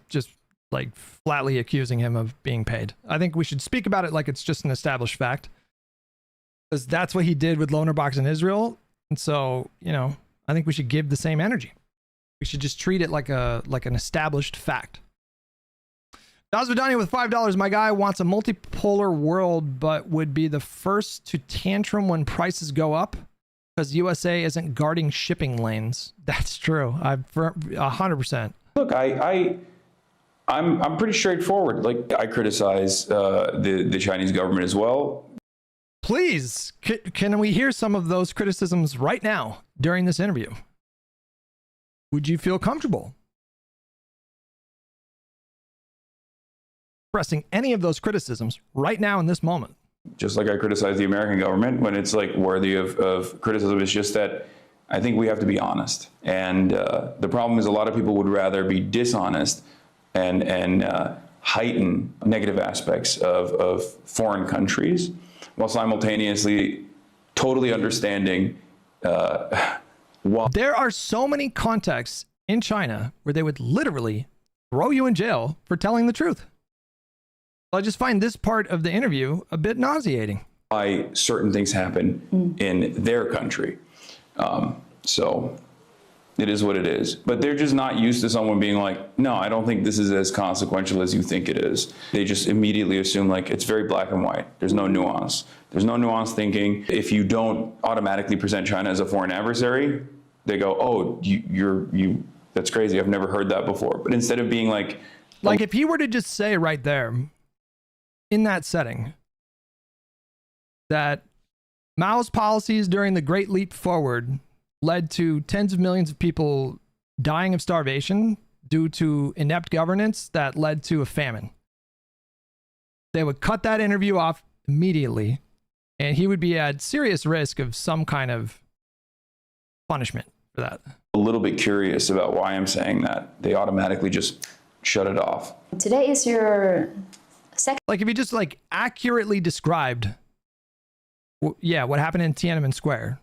like flatly accusing him of being paid. I think we should speak about it like it's just an established fact, because that's what he did with Loner Box in Israel. And so, you know, I think we should give the same energy. We should just treat it like an established fact. Dazvidani with $5. My guy wants a multipolar world, but would be the first to tantrum when prices go up because USA isn't guarding shipping lanes. That's true. 100%. Look, I'm pretty straightforward. Like, I criticize the Chinese government as well. Please, can we hear some of those criticisms right now during this interview? Would you feel comfortable expressing any of those criticisms right now in this moment? Just like I criticize the American government when it's like worthy of criticism. It's just that I think we have to be honest. And the problem is a lot of people would rather be dishonest and heighten negative aspects of foreign countries while simultaneously totally understanding why. There are so many contexts in China where they would literally throw you in jail for telling the truth. I just find this part of the interview a bit nauseating. Why certain things happen in their country. So it is what it is. But they're just not used to someone being like, no, I don't think this is as consequential as you think it is. They just immediately assume like it's very black and white. There's no nuance. There's no nuance thinking. If you don't automatically present China as a foreign adversary, they go, oh, you that's crazy. I've never heard that before. But instead of being like if he were to just say right there in that setting that Mao's policies during the Great Leap Forward led to tens of millions of people dying of starvation due to inept governance that led to a famine, they would cut that interview off immediately, and he would be at serious risk of some kind of punishment for that. A little bit curious about why I'm saying that. They automatically just shut it off. Today is your second. Like if you just like accurately described what happened in Tiananmen Square,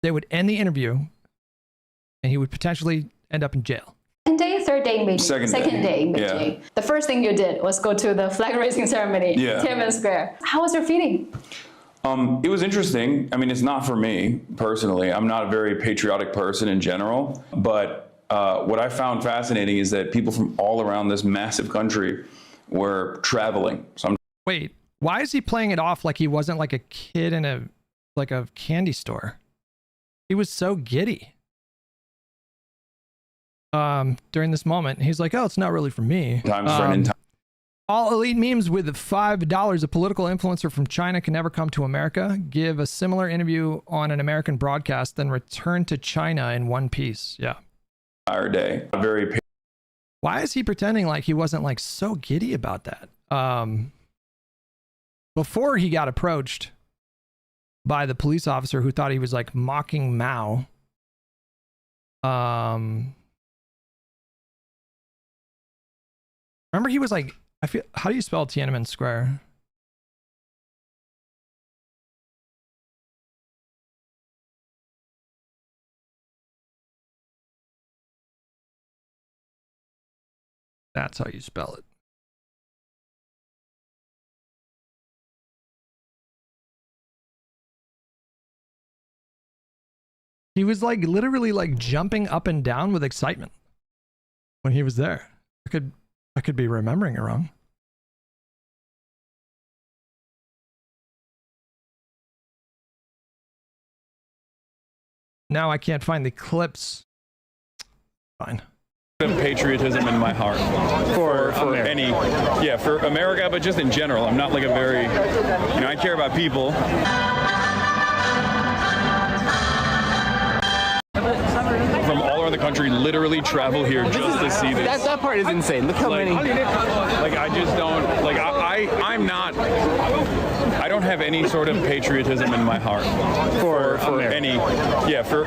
they would end the interview and he would potentially end up in jail. Second day, third day in Beijing. Second day in Beijing. Yeah. The first thing you did was go to the flag raising ceremony, Tiananmen Square. How was your feeling? It was interesting. I mean, it's not for me personally. I'm not a very patriotic person in general, but what I found fascinating is that people from all around this massive country were traveling. Wait, why is he playing it off like he wasn't like a kid in a candy store? He was so giddy. During this moment, he's like, "Oh, it's not really for me." All elite memes with $5. A political influencer from China can never come to America. Give a similar interview on an American broadcast, then return to China in one piece. Yeah. Entire day. Why is he pretending like he wasn't like so giddy about that? Before he got approached by the police officer who thought he was like mocking Mao. Remember he was like, how do you spell Tiananmen Square? That's how you spell it. He was like literally like jumping up and down with excitement when he was there. I could be remembering it wrong. Now I can't find the clips. Fine. Patriotism in my heart for America, but just in general. I'm not like a very, I care about people. From all over the country, literally travel here just to see this. That part is insane. Look how many. Like I just don't like. I'm not. I don't have any sort of patriotism in my heart for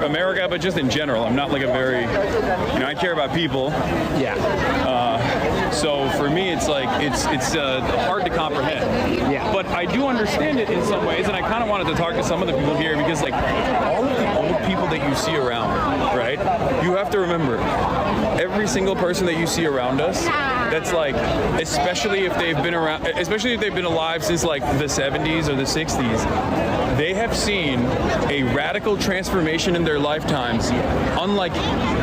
America, but just in general. I'm not like a very, I care about people. Yeah. So for me, it's like it's hard to comprehend. Yeah. But I do understand it in some ways, and I kind of wanted to talk to some of the people here because like all of the old people that you see around, right? You have to remember, every single person that you see around us, that's like, especially if they've been alive since like the 70s or the 60s, they have seen a radical transformation in their lifetimes, unlike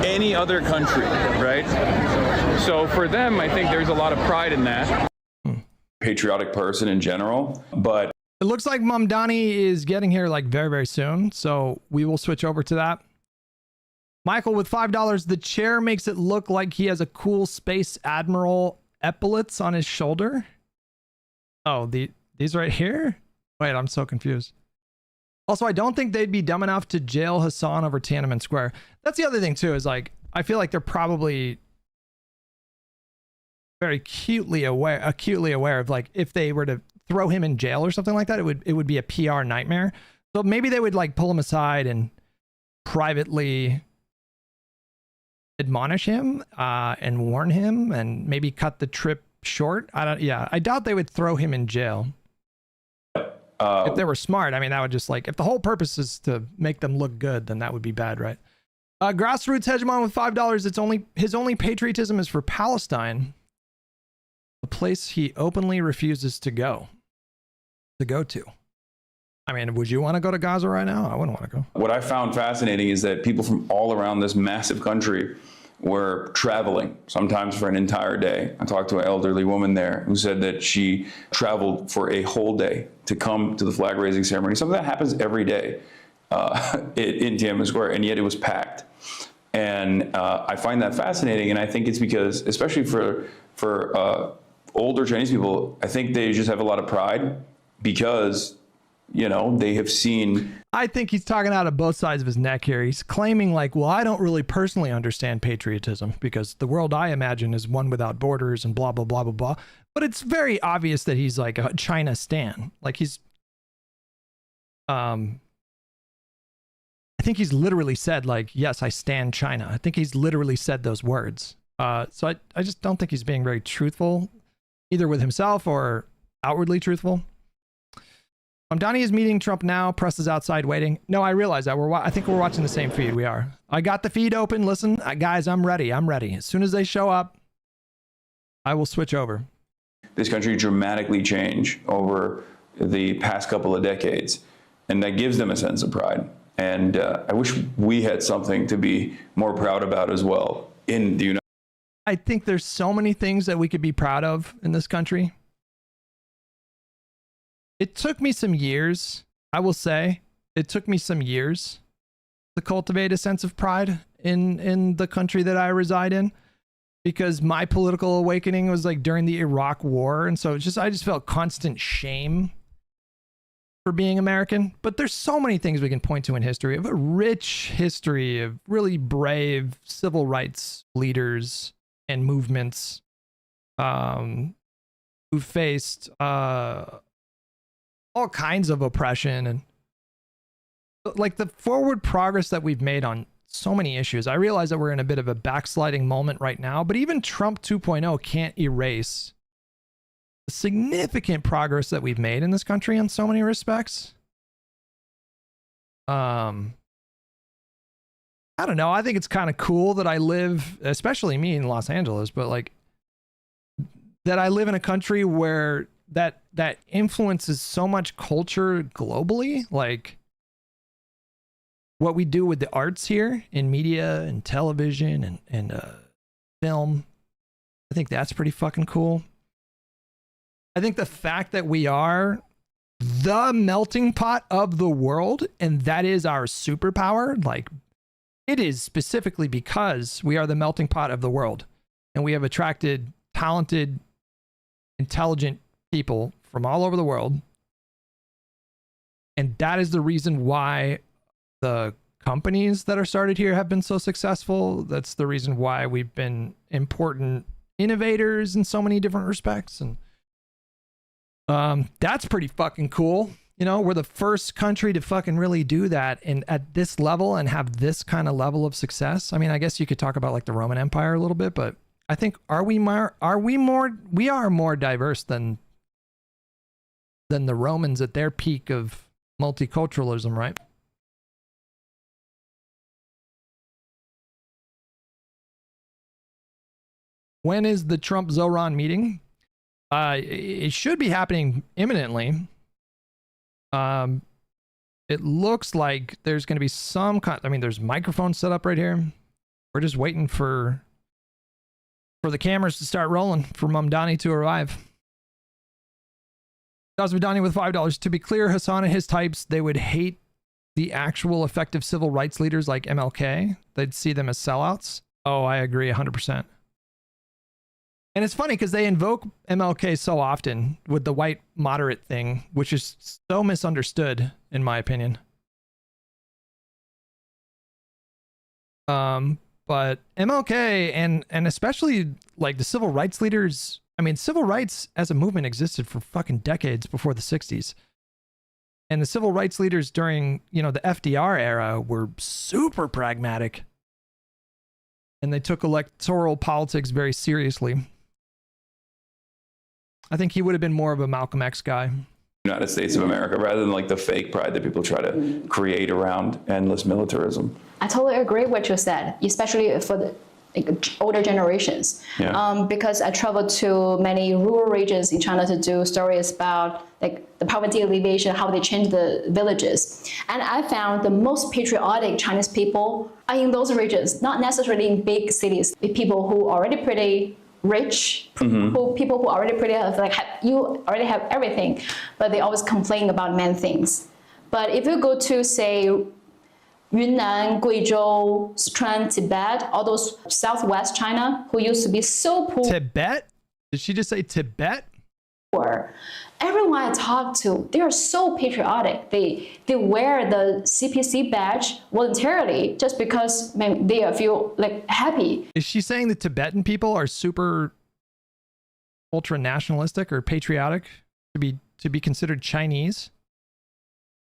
any other country, right? So for them, I think there's a lot of pride in that. Patriotic person in general, but it looks like Mamdani is getting here like very, very soon. So we will switch over to that. Michael with $5. The chair makes it look like he has a cool Space Admiral epaulets on his shoulder. Oh, these right here? Wait, I'm so confused. Also, I don't think they'd be dumb enough to jail Hasan over Tiananmen Square. That's the other thing too, is like, I feel like they're probably very acutely aware of like, if they were to throw him in jail or something like that, it would be a PR nightmare. So maybe they would like pull him aside and privately admonish him and warn him and maybe cut the trip short. I doubt they would throw him in jail. If they were smart, I mean, that would just like, if the whole purpose is to make them look good, then that would be bad, right? Grassroots Hegemon with $5. His only patriotism is for Palestine, a place he openly refuses to go to. I mean, would you want to go to Gaza right now? I wouldn't want to go. What I found fascinating is that people from all around this massive country were traveling, sometimes for an entire day. I talked to an elderly woman there who said that she traveled for a whole day to come to the flag raising ceremony. Something that happens every day in Tiananmen Square, and yet it was packed. And I find that fascinating, and I think it's because, especially for older Chinese people, I think they just have a lot of pride because, they have seen. I think he's talking out of both sides of his neck here. He's claiming like, well, I don't really personally understand patriotism because the world I imagine is one without borders and blah, blah, blah, blah, blah. But it's very obvious that he's like a China stan. Like he's, I think he's literally said like, yes, I stand China. I think he's literally said those words. So I just don't think he's being very truthful either with himself or outwardly truthful. Donnie is meeting Trump now. Press is outside waiting. No, I realize that. I think we're watching the same feed. We are. I got the feed open. Listen, guys, I'm ready. I'm ready. As soon as they show up, I will switch over. This country dramatically changed over the past couple of decades, and that gives them a sense of pride. And I wish we had something to be more proud about as well in the United States. I think there's so many things that we could be proud of in this country. It took me some years, I will say, it took me some years to cultivate a sense of pride in the country that I reside in, because my political awakening was like during the Iraq War. And so I just felt constant shame for being American. But there's so many things we can point to in history. Of a rich history of really brave civil rights leaders and movements who faced all kinds of oppression, and like the forward progress that we've made on so many issues. I realize that we're in a bit of a backsliding moment right now, but even Trump 2.0 can't erase the significant progress that we've made in this country in so many respects. I don't know. I think it's kind of cool that I live, especially me in Los Angeles, but like that I live in a country where that influences so much culture globally. Like what we do with the arts here in media and television and film. I think that's pretty fucking cool. I think the fact that we are the melting pot of the world, and that is our superpower, like it is specifically because we are the melting pot of the world, and we have attracted talented, intelligent people from all over the world. And that is the reason why the companies that are started here have been so successful. That's the reason why we've been important innovators in so many different respects. And that's pretty fucking cool. You know, we're the first country to fucking really do that, and at this level, and have this kind of level of success. I mean, I guess you could talk about like the Roman Empire a little bit, but I think we are more diverse than the Romans at their peak of multiculturalism, right? When is the Trump Zoran meeting? It should be happening imminently. It looks like there's going to be some I mean, there's microphones set up right here. We're just waiting for the cameras to start rolling, for Mamdani to arrive. Dazmadani with $5. To be clear, Hasan and his types, they would hate the actual effective civil rights leaders like MLK. They'd see them as sellouts. Oh, I agree 100%. And it's funny because they invoke MLK so often with the white moderate thing, which is so misunderstood, in my opinion. But MLK and especially like the civil rights leaders, I mean, civil rights as a movement existed for fucking decades before the 60s. And the civil rights leaders during, you know, the FDR era were super pragmatic. And they took electoral politics very seriously. I think he would have been more of a Malcolm X guy. United States of America, rather than like the fake pride that people try to create around endless militarism. I totally agree with what you said, especially for the older generations. Yeah. Because I traveled to many rural regions in China to do stories about like the poverty alleviation, how they changed the villages. And I found the most patriotic Chinese people are in those regions, not necessarily in big cities, with people who are already pretty rich, people who already pretty have you already have everything, but they always complain about many things. But if you go to say Yunnan, Guizhou, Sichuan, Tibet, all those southwest China who used to be so poor. Tibet? Did she just say Tibet? Everyone I talk to, they are so patriotic. They wear the CPC badge voluntarily just because they feel like happy. Is she saying the Tibetan people are super ultra nationalistic or patriotic to be considered Chinese?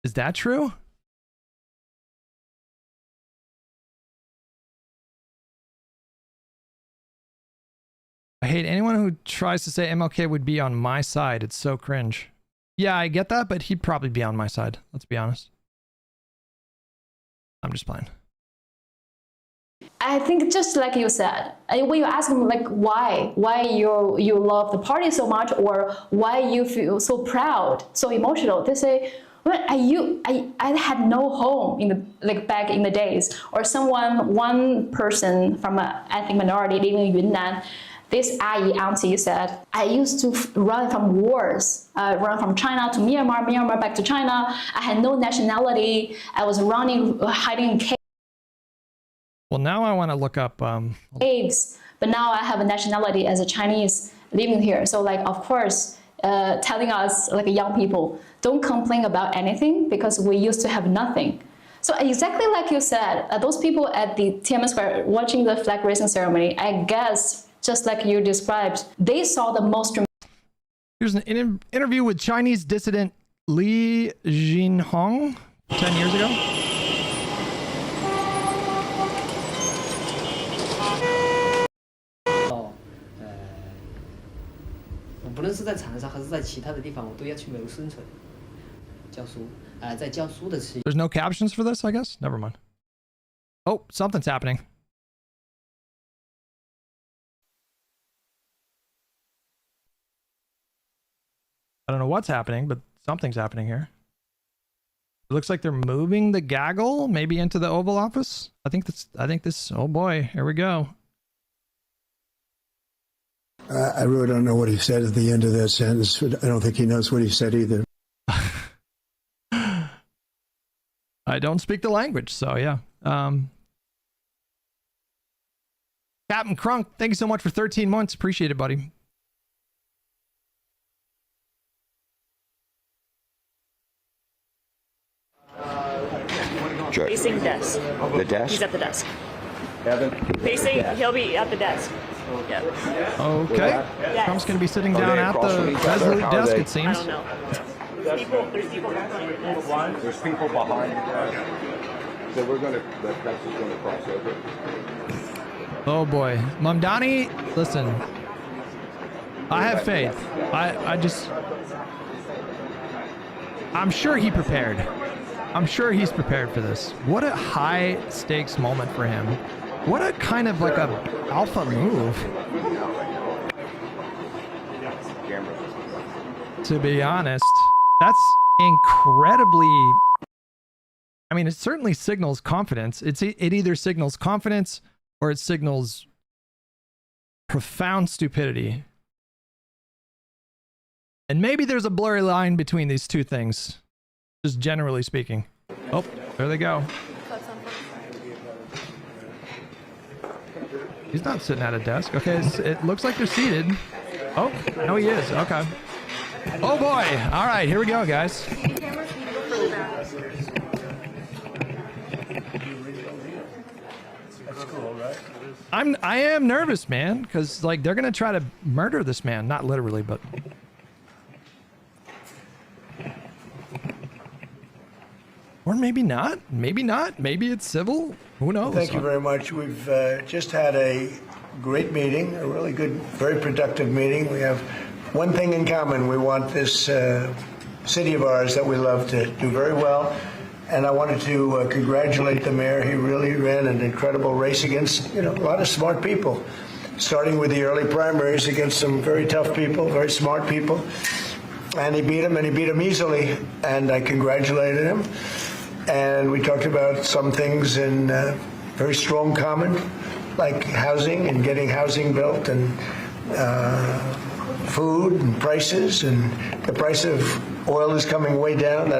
Is that true? I hate anyone who tries to say MLK would be on my side. It's so cringe. Yeah, I get that, but he'd probably be on my side. Let's be honest. I'm just playing. I think just like you said, when you ask them like why you love the party so much, or why you feel so proud, so emotional, they say, well, I had no home in the back in the days, or one person from an ethnic minority living in Yunnan. This auntie said, I used to run from wars, run from China to Myanmar, Myanmar back to China. I had no nationality. I was running, hiding in caves. Well, now I want to look up caves, but now I have a nationality as a Chinese living here. So like, of course, telling us like young people, don't complain about anything because we used to have nothing. So exactly like you said, those people at the Tiananmen Square watching the flag raising ceremony, I guess, just like you described, they saw the most. Here's an interview with Chinese dissident Li Jinhong 10 years ago. 不论是在长沙还是在其他的地方，我都要去谋生存。教书，在教书的期。There's no captions for this, I guess. Never mind. Oh, something's happening. I don't know what's happening, but something's happening here. It looks like they're moving the gaggle, maybe into the Oval Office. I think this. Oh boy, here we go. I really don't know what he said at the end of that sentence. I don't think he knows what he said either. I don't speak the language, so yeah. Captain Crunk, thank you so much for 13 months. Appreciate it, buddy. Facing desk. The desk? He's at the desk. Evan? Facing, he'll be at the desk. Yeah. Okay. Yes. Trump's going to be sitting down at the Resolute desk, it seems. I don't know. There's people behind. There's people behind the desk. So we're going to, the press is going to cross over. Oh boy. Mamdani, listen. I have faith. I'm sure he prepared. I'm sure he's prepared for this. What a high stakes moment for him. What a kind of like a alpha move. To be honest, that's incredibly, I mean, it certainly signals confidence. It either signals confidence or it signals profound stupidity. And maybe there's a blurry line between these two things, just generally speaking. Oh, there they go. He's not sitting at a desk. Okay, it looks like they're seated. Oh, no, he is. Okay. Oh boy. All right, here we go, guys. I am nervous, man, because like they're gonna try to murder this man. Not literally, but. Or maybe not. Maybe not. Maybe it's civil. Who knows? Thank you very much. We've just had a great meeting, a really good, very productive meeting. We have one thing in common. We want this city of ours that we love to do very well. And I wanted to congratulate the mayor. He really ran an incredible race against, a lot of smart people, starting with the early primaries against some very tough people, very smart people. And he beat them easily. And I congratulated him. And we talked about some things in very strong common, like housing and getting housing built, and food and prices, and the price of oil is coming way down.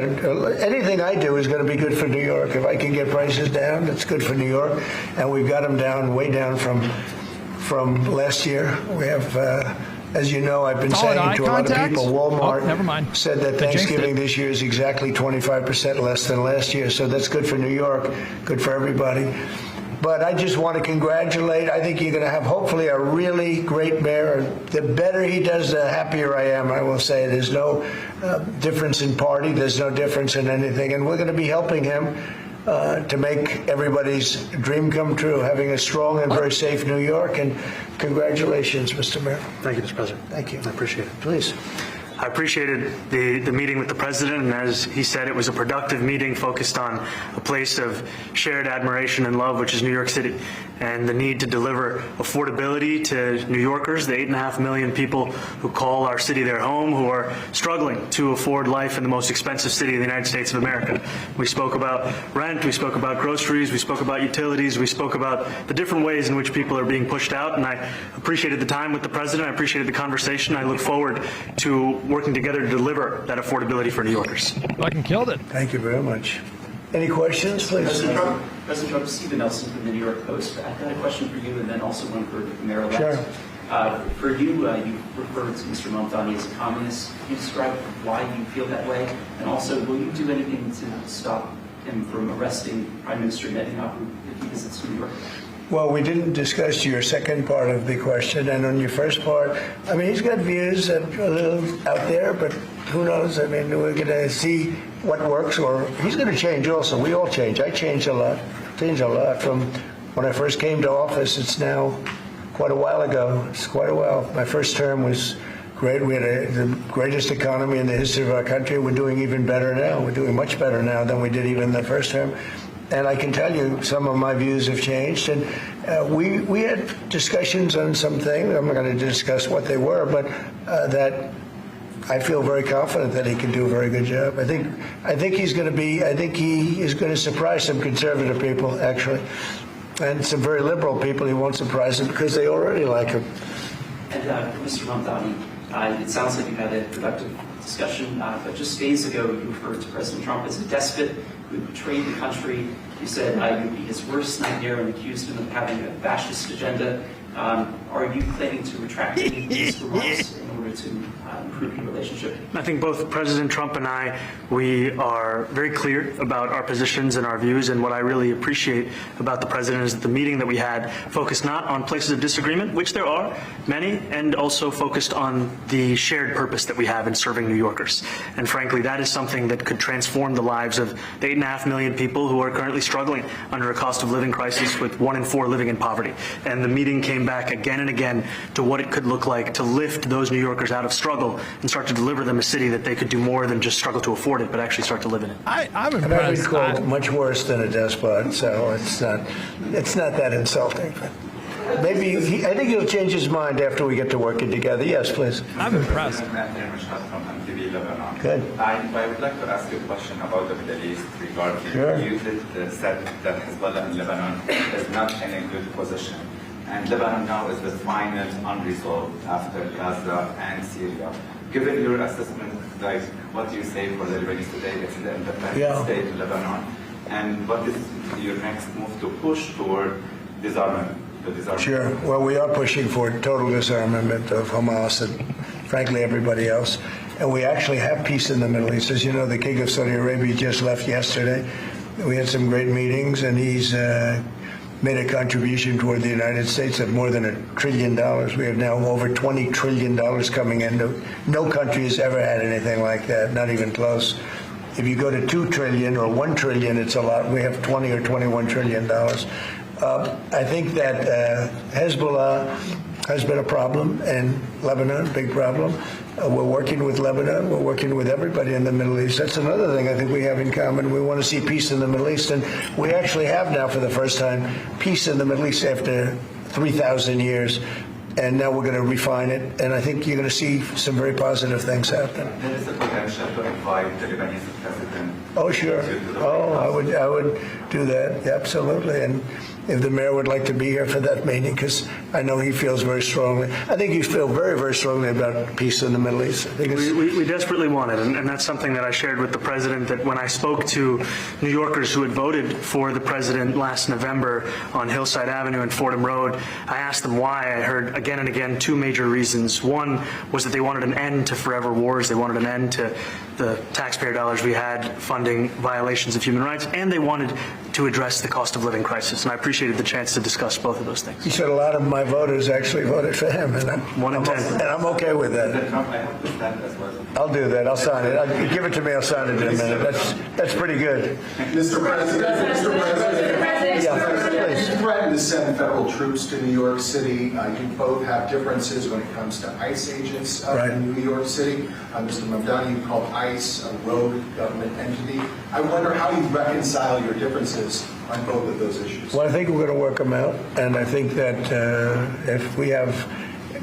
Anything I do is going to be good for New York. If I can get prices down, it's good for New York. And we've got them down, way down from last year. We have, as you know, I've been saying to a lot of people, Walmart said that Thanksgiving this year is exactly 25% less than last year. So that's good for New York, good for everybody. But I just want to congratulate. I think you're going to have hopefully a really great mayor. The better he does, the happier I am. I will say there's no difference in party. There's no difference in anything. And we're going to be helping him to make everybody's dream come true, having a strong and very safe New York. And congratulations, Mr. Mayor. Thank you, Mr. President. Thank you. I appreciate it. Please. I appreciated the meeting with the president, and as he said, it was a productive meeting focused on a place of shared admiration and love, which is New York City, and the need to deliver affordability to New Yorkers, the 8.5 million people who call our city their home, who are struggling to afford life in the most expensive city in the United States of America. We spoke about rent, we spoke about groceries, we spoke about utilities, we spoke about the different ways in which people are being pushed out, and I appreciated the time with the president, I appreciated the conversation. I look forward to working together to deliver that affordability for New Yorkers. Fucking killed it. Thank you very much. Any questions, please? President Trump, Stephen Nelson from the New York Post. I've got a question for you and then also one for Mayor-elect. Sure. For you, you referred to Mr. Mamdani as a communist. Can you describe why you feel that way? And also, will you do anything to stop him from arresting Prime Minister Netanyahu if he visits New York? Well, we didn't discuss your second part of the question, and on your first part, I mean, he's got views that are a little out there, but who knows? I mean, we're going to see what works, or he's going to change also. We all change. I changed a lot. From when I first came to office. It's now quite a while ago. It's quite a while. My first term was great. We had the greatest economy in the history of our country. We're doing even better now. We're doing much better now than we did even the first term. And I can tell you some of my views have changed. And we had discussions on some things. I'm not going to discuss what they were, but that I feel very confident that he can do a very good job. I think he's going to be. I think he is going to surprise some conservative people, actually, and some very liberal people. He won't surprise them because they already like him. And Mr. Mamdani, it sounds like you had a productive discussion, but just days ago you referred to President Trump as a despot who betrayed the country. You said you would be his worst nightmare and accused him of having a fascist agenda. Are you planning to retract any of these remarks in order to improve your relationship? I think both President Trump and I, we are very clear about our positions and our views, and what I really appreciate about the president is that the meeting that we had focused not on places of disagreement, which there are many, and also focused on the shared purpose that we have in serving New Yorkers. And frankly, that is something that could transform the lives of the 8.5 million people who are currently struggling under a cost of living crisis, with 1 in 4 living in poverty. And the meeting came back again and again to what it could look like to lift those New Yorkers out of struggle and start to deliver them a city that they could do more than just struggle to afford it, but actually start to live in it. I'm impressed. And I've been called much worse than a despot, so it's not that insulting. But maybe I think he'll change his mind after we get to working together. Yes, please. I'm impressed. Good. I would like to ask you a question about the Middle East regarding you said that Hezbollah in Lebanon is not in a good position. And Lebanon now is the final unresolved after Gaza and Syria. Given your assessment, like what do you say for the Lebanese today? It's the independent state of Lebanon. And what is your next move to push toward disarmament? Sure. Well, we are pushing for total disarmament of Hamas and, frankly, everybody else. And we actually have peace in the Middle East. As you know, the King of Saudi Arabia just left yesterday. We had some great meetings, and he's made a contribution toward the United States of more than $1 trillion. We have now over $20 trillion coming in. No country has ever had anything like that, not even close. If you go to 2 trillion or 1 trillion, it's a lot. We have 20 or 21 trillion dollars. I think that Hezbollah has been a problem in Lebanon, big problem. We're working with Lebanon. We're working with everybody in the Middle East. That's another thing I think we have in common. We want to see peace in the Middle East, and we actually have now, for the first time, peace in the Middle East after 3,000 years. And now we're going to refine it, and I think you're going to see some very positive things happen. There is a potential to invite the Lebanese president. Oh, sure. Oh, I would do that, absolutely. And if the mayor would like to be here for that meeting, because I know he feels very strongly. I think you feel very, very strongly about peace in the Middle East. I think we desperately want it, and that's something that I shared with the president, that when I spoke to New Yorkers who had voted for the president last November on Hillside Avenue and Fordham Road, I asked them why. I heard again and again 2 major reasons. One was that they wanted an end to forever wars. They wanted an end to the taxpayer dollars we had funding violations of human rights, and they wanted to address the cost of living crisis. And I appreciated the chance to discuss both of those things. He said a lot of my voters actually voted for him, and I'm okay with that. I'll do that. I'll sign it. Give it to me. I'll sign it in a minute. That's pretty good. Mr. President. Yeah, You threatened to send federal troops to New York City. You both have differences when it comes to ICE agents in New York City. Mr. Mamdani, you called ICE a rogue government entity. I wonder how you reconcile your differences on both of those issues. Well, I think we're going to work them out, and I think that if we have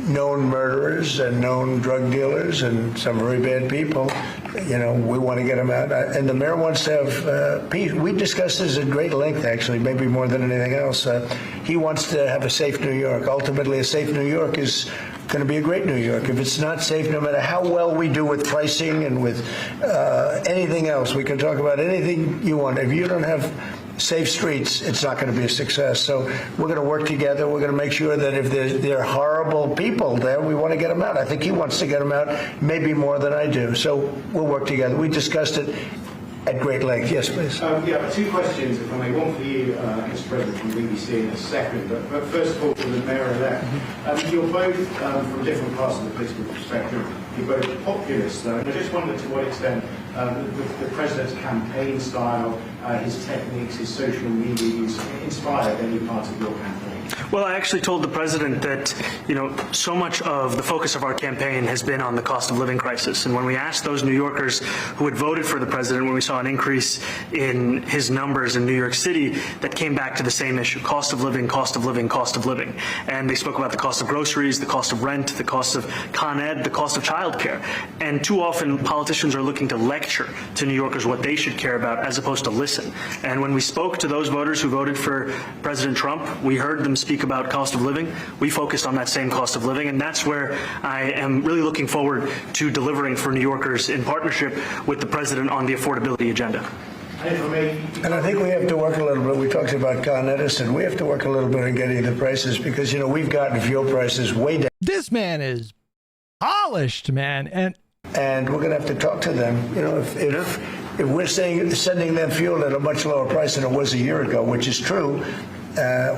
known murderers and known drug dealers and some very bad people, we want to get them out. And the mayor wants to have peace. We discussed this at great length, actually, maybe more than anything else. He wants to have a safe New York. Ultimately, a safe New York is going to be a great New York. If it's not safe, no matter how well we do with pricing and with anything else, we can talk about anything you want. If you don't have safe streets, it's not going to be a success. So we're going to work together. We're going to make sure that if there are horrible people there, we want to get them out. I think he wants to get them out maybe more than I do. So we'll work together. We discussed it at great length. Yes, please. Yeah, two questions, if I may. One for you, Mr. President, from BBC in a second. But first of all, for the mayor-elect. You're both from different parts of the political spectrum. You're both populists, though. And I just wondered to what extent the president's campaign style, his techniques, his social media use inspired any part of your campaign. Well, I actually told the president that, so much of the focus of our campaign has been on the cost of living crisis. And when we asked those New Yorkers who had voted for the president, when we saw an increase in his numbers in New York City, that came back to the same issue: cost of living, cost of living, cost of living. And they spoke about the cost of groceries, the cost of rent, the cost of Con Ed, the cost of childcare. And too often politicians are looking to lecture to New Yorkers what they should care about as opposed to listen. And when we spoke to those voters who voted for President Trump, we heard them speak about cost of living. We focused on that same cost of living, and that's where I am really looking forward to delivering for New Yorkers in partnership with the president on the affordability agenda. And I think we have to work a little bit. We talked about Con Edison. We have to work a little bit on getting the prices because, we've gotten fuel prices way down. This man is polished, man. And we're going to have to talk to them. If we're sending them fuel at a much lower price than it was a year ago, which is true,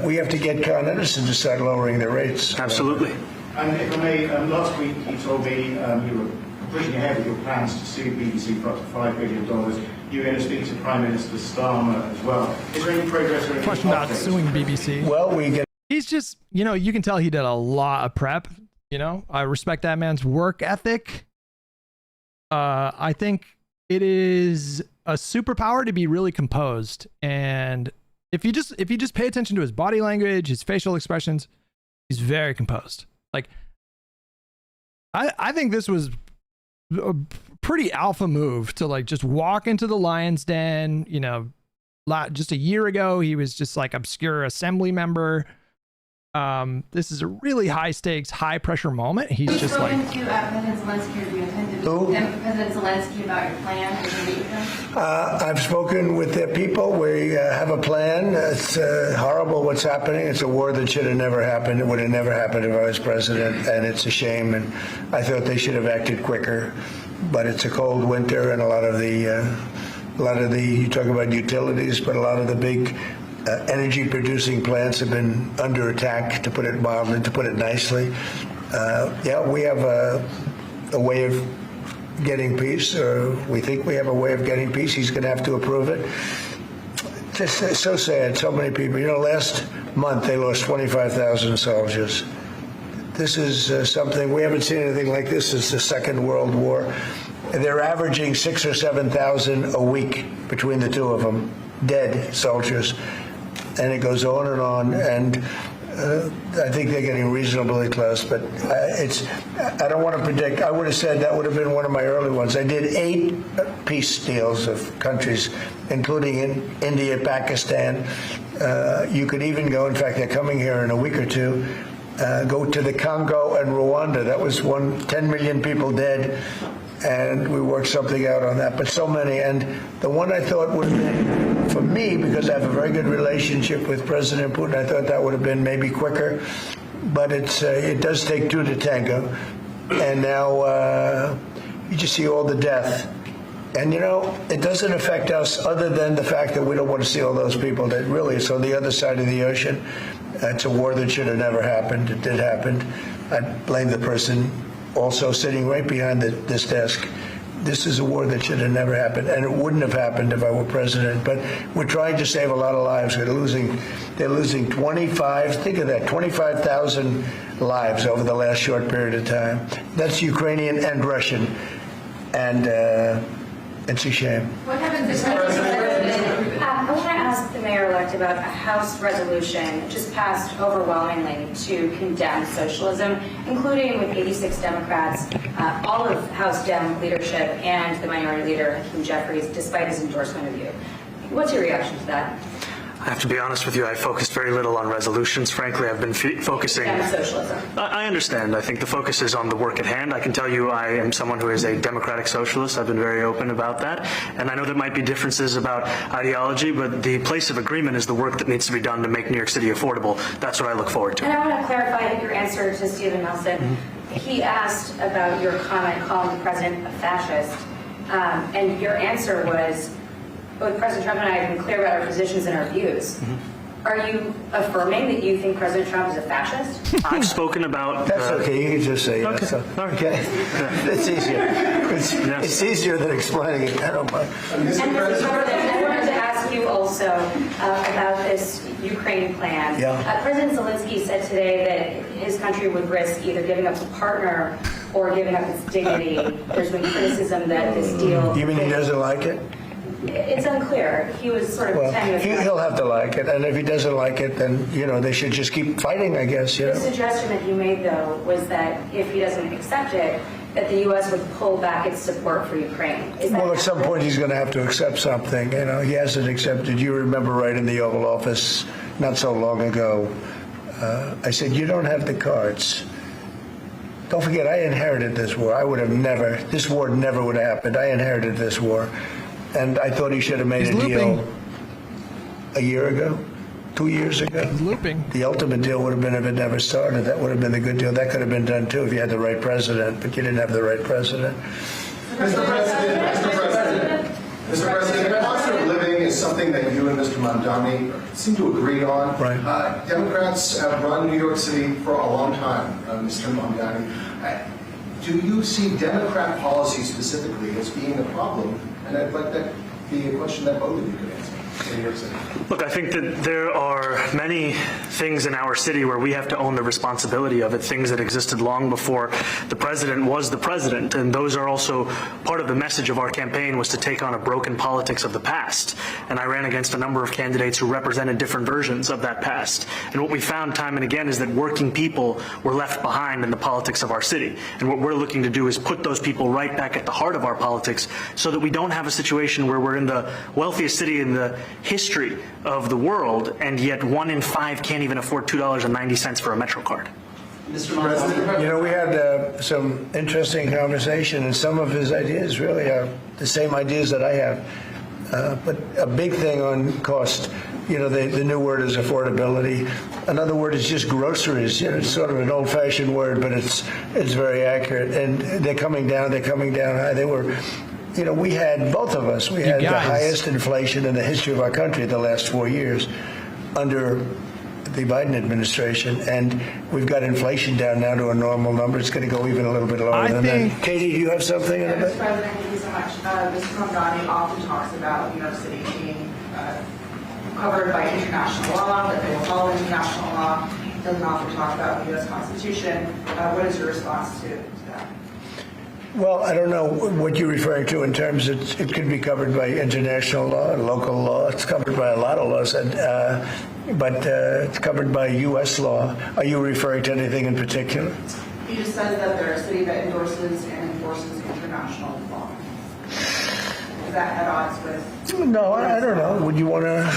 we have to get Con Edison to start lowering their rates. Absolutely. And if I may, last week you told me you were pushing ahead with your plans to sue BBC for up to $5 billion. You're going to speak to Prime Minister Starmer as well. Is there any progress or any question about suing BBC? Well, he's just, you can tell he did a lot of prep. I respect that man's work ethic. I think it is a superpower to be really composed, and if you just pay attention to his body language, his facial expressions, he's very composed. Like, I think this was a pretty alpha move to just walk into the lion's den. Just a year ago, he was just like obscure assembly member. This is a really high stakes, high pressure moment. He's just like. President Zelensky, do you intend to speak to President Zelensky about your plan? I've spoken with their people. We have a plan. It's horrible what's happening. It's a war that should have never happened. It would have never happened if I was president, and it's a shame. And I thought they should have acted quicker. But it's a cold winter, and a lot of the you talk about utilities, but a lot of the big energy producing plants have been under attack, to put it mildly, to put it nicely. We have a way of getting peace, or we think we have a way of getting peace. He's going to have to approve it. It's so sad. So many people. Last month they lost 25,000 soldiers. This is something we haven't seen anything like this since the Second World War. They're averaging 6,000 or 7,000 a week between the two of them, dead soldiers. And it goes on and on, and I think they're getting reasonably close, but I don't want to predict. I would have said that would have been one of my early ones. I did 8 peace deals of countries, including in India, Pakistan. You could even go, in fact, they're coming here in a week or two, go to the Congo and Rwanda. That was 10 million people dead, and we worked something out on that, but so many. And the one I thought would have been, for me, because I have a very good relationship with President Putin, I thought that would have been maybe quicker, but it does take two to tango. And now you just see all the death And it doesn't affect us other than the fact that we don't want to see all those people that really is on the other side of the ocean. It's a war that should have never happened. It did happen. I blame the person also sitting right behind this desk. This is a war that should have never happened, and it wouldn't have happened if I were president. But we're trying to save a lot of lives. They're losing 25,000 lives over the last short period of time. That's Ukrainian and Russian, and it's a shame. What happens if I want to ask the mayor-elect about a House resolution just passed overwhelmingly to condemn socialism, including with 86 Democrats, all of House Dem leadership, and the minority leader, Hakeem Jeffries, despite his endorsement of you. What's your reaction to that? I have to be honest with you, I focused very little on resolutions. Frankly, I've been focusing... socialism. I understand. I think the focus is on the work at hand. I can tell you I am someone who is a democratic socialist. I've been very open about that. And I know there might be differences about ideology, but the place of agreement is the work that needs to be done to make New York City affordable. That's what I look forward to. And I want to clarify your answer to Stephen Nelson. He asked about your comment calling the president a fascist, and your answer was, both President Trump and I have been clear about our positions and our views. Are you affirming that you think President Trump is a fascist? I've spoken about... That's okay. You can just say okay. Yes. Okay. It's easier. It's easier than explaining it. I don't mind. And Mr. President, I wanted to ask you also about this Ukraine plan. Yeah. President Zelensky said today that his country would risk either giving up a partner or giving up its dignity. There's been criticism that this deal... You mean he doesn't like it? It's unclear. He was sort of tenuous. He'll have to like it, and if he doesn't like it, then they should just keep fighting, I guess. The suggestion that you made, though, was that if he doesn't accept it, that the U.S. would pull back its support for Ukraine. Well, at some point he's going to have to accept something. He hasn't accepted. You remember right in the Oval Office not so long ago, I said, you don't have the cards. Don't forget, I inherited this war. This war never would have happened. I inherited this war. And I thought he should have made a deal a year ago, 2 years ago. He's looping. The ultimate deal would have been if it never started. That would have been the good deal. That could have been done too if you had the right president, but you didn't have the right president. Mr. President, cost of living is something that you and Mr. Mamdani seem to agree on. Right. Democrats have run New York City for a long time, Mr. Mamdani. Do you see Democrat policy specifically as being a problem? And I'd like that to be a question that both of you could answer. Look, I think that there are many things in our city where we have to own the responsibility of it, things that existed long before the president was the president. And those are also part of the message of our campaign, was to take on a broken politics of the past. And I ran against a number of candidates who represented different versions of that past. And what we found time and again is that working people were left behind in the politics of our city. And what we're looking to do is put those people right back at the heart of our politics so that we don't have a situation where we're in the wealthiest city in the history of the world, and yet 1 in 5 can't even afford $2.90 for a Metro card. Mr. President, we had some interesting conversation, and some of his ideas really are the same ideas that I have. But a big thing on cost, the new word is affordability. Another word is just groceries. It's sort of an old-fashioned word, but it's very accurate. And they're coming down high. They were... we had, both of us, we had the highest inflation in the history of our country the last 4 years under the Biden administration, and we've got inflation down now to a normal number. It's going to go even a little bit lower than that. Katie, do you have something? Mr. President, thank you so much. Mr. Mamdani often talks about New York City being covered by international law, that they will follow international law. He doesn't often talk about the U.S. Constitution. What is your response to that? Well, I don't know what you're referring to in terms of it could be covered by international law, local law. It's covered by a lot of laws, but it's covered by U.S. law. Are you referring to anything in particular? He just says that they're a city that endorses and enforces international law. Is that at odds with... No, I don't know. Would you want to...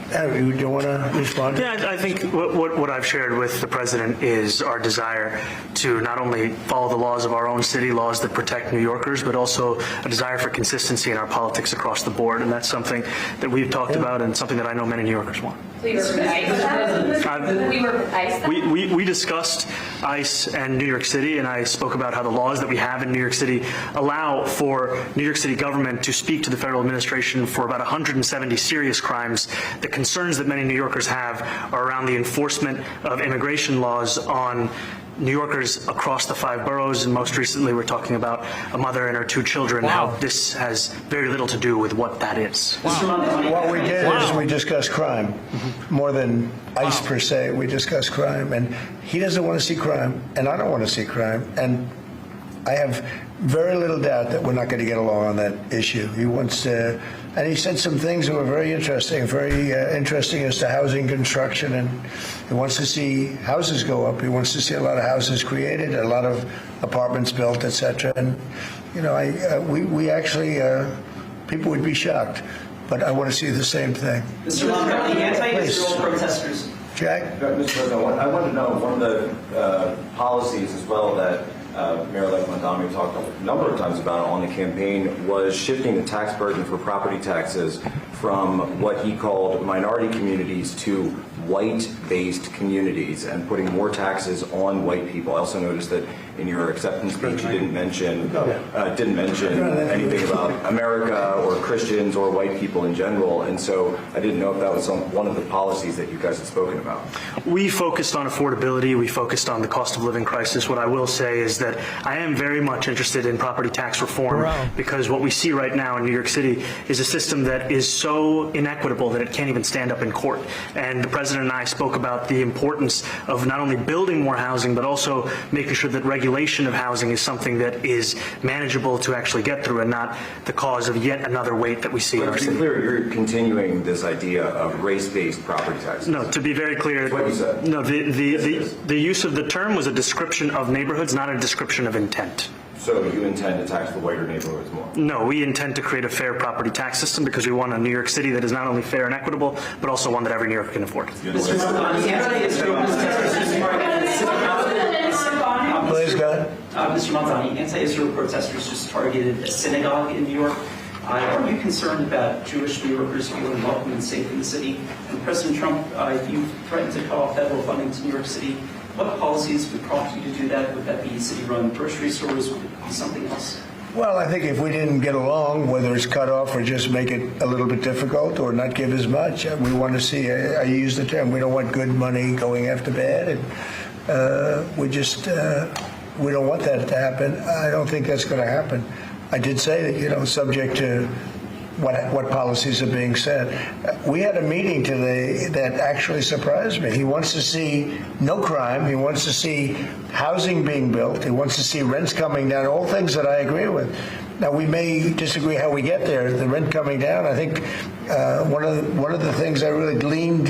Do you want to respond? Yeah, I think what I've shared with the president is our desire to not only follow the laws of our own city, laws that protect New Yorkers, but also a desire for consistency in our politics across the board. And that's something that we've talked about and something that I know many New Yorkers want. We were with ICE. We discussed ICE and New York City, and I spoke about how the laws that we have in New York City allow for New York City government to speak to the federal administration for about 170 serious crimes. The concerns that many New Yorkers have are around the enforcement of immigration laws on New Yorkers across the 5 boroughs, and most recently we're talking about a mother and her 2 children, how this has very little to do with what that is. What we did is we discussed crime, more than ICE per se. We discussed crime, and he doesn't want to see crime, and I don't want to see crime, and I have very little doubt that we're not going to get along on that issue. He wants to, and he said some things that were very interesting as to housing construction, and he wants to see houses go up. He wants to see a lot of houses created, a lot of apartments built, etc. And you know, we actually people would be shocked, but I want to see the same thing. Mr. Montgomery, the anti-Israel protesters. Jack? Mr. President, I want to know one of the policies as well that Mayor-elect Mamdani talked a number of times about on the campaign was shifting the tax burden for property taxes from what he called minority communities to white-based communities and putting more taxes on white people. I also noticed that in your acceptance speech you didn't mention anything about America or Christians or white people in general, and so I didn't know if that was one of the policies that you guys had spoken about. We focused on affordability. We focused on the cost of living crisis. What I will say is that I am very much interested in property tax reform because what we see right now in New York City is a system that is so inequitable that it can't even stand up in court. And the president and I spoke about the importance of not only building more housing, but also making sure that regulation of housing is something that is manageable to actually get through and not the cause of yet another weight that we see in our city. To be clear, you're continuing this idea of race-based property taxes. No, to be very clear, that's what you said. No, the use of the term was a description of neighborhoods, not a description of intent. So you intend to tax the whiter neighborhoods more? No, we intend to create a fair property tax system because we want a New York City that is not only fair and equitable, but also one that every New Yorker can afford. Mr. Montgomery, Please go ahead. Mr. Montgomery, anti-Israel protesters just targeted a synagogue in New York. Are you concerned about Jewish New Yorkers feeling welcome and safe in the city? And President Trump, you threatened to cut off federal funding to New York City. What policies would prompt you to do that? Would that be city-run grocery stores? Would it be something else? Well, I think if we didn't get along, whether it's cut off or just make it a little bit difficult or not give as much, we want to see, I use the term, we don't want good money going after bad. And we don't want that to happen. I don't think that's going to happen. I did say that, you know, subject to what policies are being set. We had a meeting today that actually surprised me. He wants to see no crime. He wants to see housing being built. He wants to see rents coming down, all things that I agree with. Now, we may disagree how we get there. The rent coming down, I think one of the things I really gleaned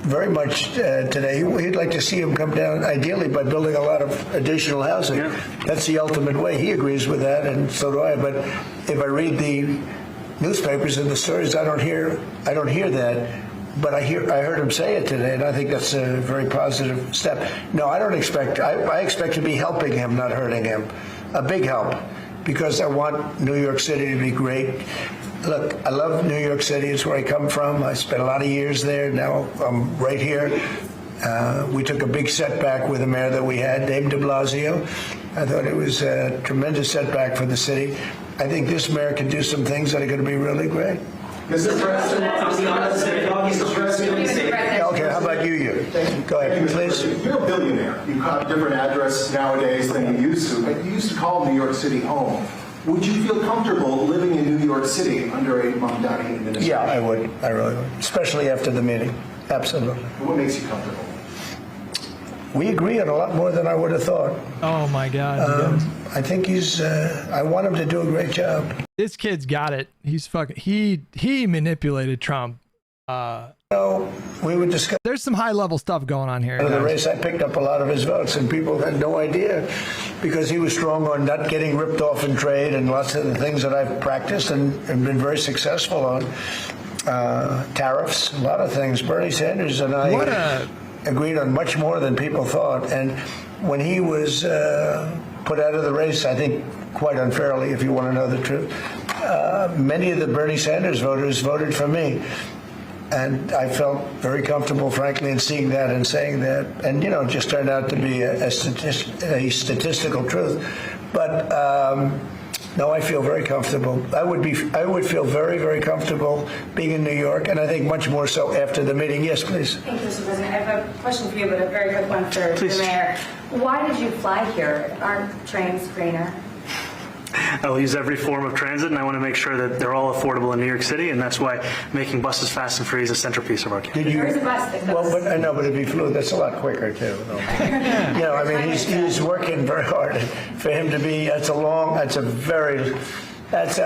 very much today, he'd like to see him come down, ideally, by building a lot of additional housing. Yeah. That's the ultimate way. He agrees with that, and so do I. But if I read the newspapers and the stories, I don't hear that. But I heard him say it today, and I think that's a very positive step. No, I don't expect. I expect to be helping him, not hurting him. A big help, because I want New York City to be great. Look, I love New York City. It's where I come from. I spent a lot of years there. Now I'm right here. We took a big setback with the mayor that we had, Dave de Blasio. I thought it was a tremendous setback for the city. I think this mayor can do some things that are going to be really great. Mr. President, okay, how about you? Go ahead, please. You're a billionaire. You have a different address nowadays than you used to, but you used to call New York City home. Would you feel comfortable living in New York City under a Mamdani administration? Yeah, I would. I really would, especially after the meeting. Absolutely. What makes you comfortable? We agree on a lot more than I would have thought. Oh my God! I think he's. I want him to do a great job. This kid's got it. He's fucking. He manipulated Trump. No, we would discuss. There's some high level stuff going on here. In the race, I picked up a lot of his votes, and people had no idea because he was strong on not getting ripped off in trade and lots of the things that I've practiced and been very successful on. Tariffs, a lot of things. Bernie Sanders and I agreed on much more than people thought. And when he was put out of the race, I think quite unfairly, if you want to know the truth, many of the Bernie Sanders voters voted for me. And I felt very comfortable, frankly, in seeing that and saying that. And, you know, it just turned out to be a statistical truth. But no, I feel very comfortable. I would feel very, very comfortable being in New York, and I think much more so after the meeting. Yes, please. Thank you, Mr. President. I have a question for you, but a very quick one for the mayor. Why did you fly here? Aren't trains greener? I will use every form of transit, and I want to make sure that they're all affordable in New York City, and that's why making buses fast and free is a centerpiece of our campaign. There is a bus that goes. Well, but I know, but if he flew, that's a lot quicker too. You know, I mean, he's working very hard. For him to be, that's a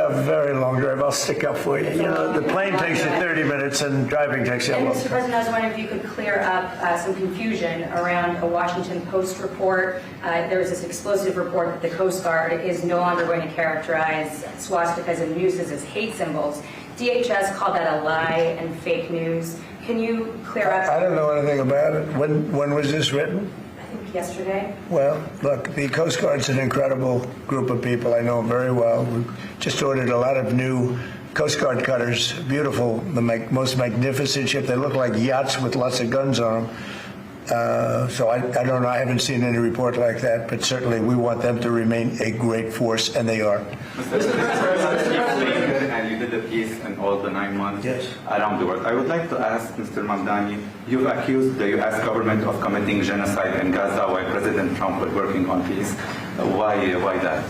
very long drive. I'll stick up for you. You know, the plane takes you 30 minutes, and driving takes you a And long Mr. time. President, I was wondering if you could clear up some confusion around a Washington Post report. There was this explosive report that the Coast Guard is no longer going to characterize swastikas and nooses as hate symbols. DHS called that a lie and fake news. Can you clear up? I don't know anything about it. When was this written? I think yesterday. Well, look, the Coast Guard's an incredible group of people. I know them very well. We just ordered a lot of new Coast Guard cutters, beautiful, the most magnificent ship. They look like yachts with lots of guns on them. So I don't know. I haven't seen any report like that, but certainly we want them to remain a great force, and they are. Mr. President, and you did the peace in all the 9 months around the world. I would like to ask Mr. Mamdani, you've accused the U.S. government of committing genocide in Gaza while President Trump was working on peace. Why that?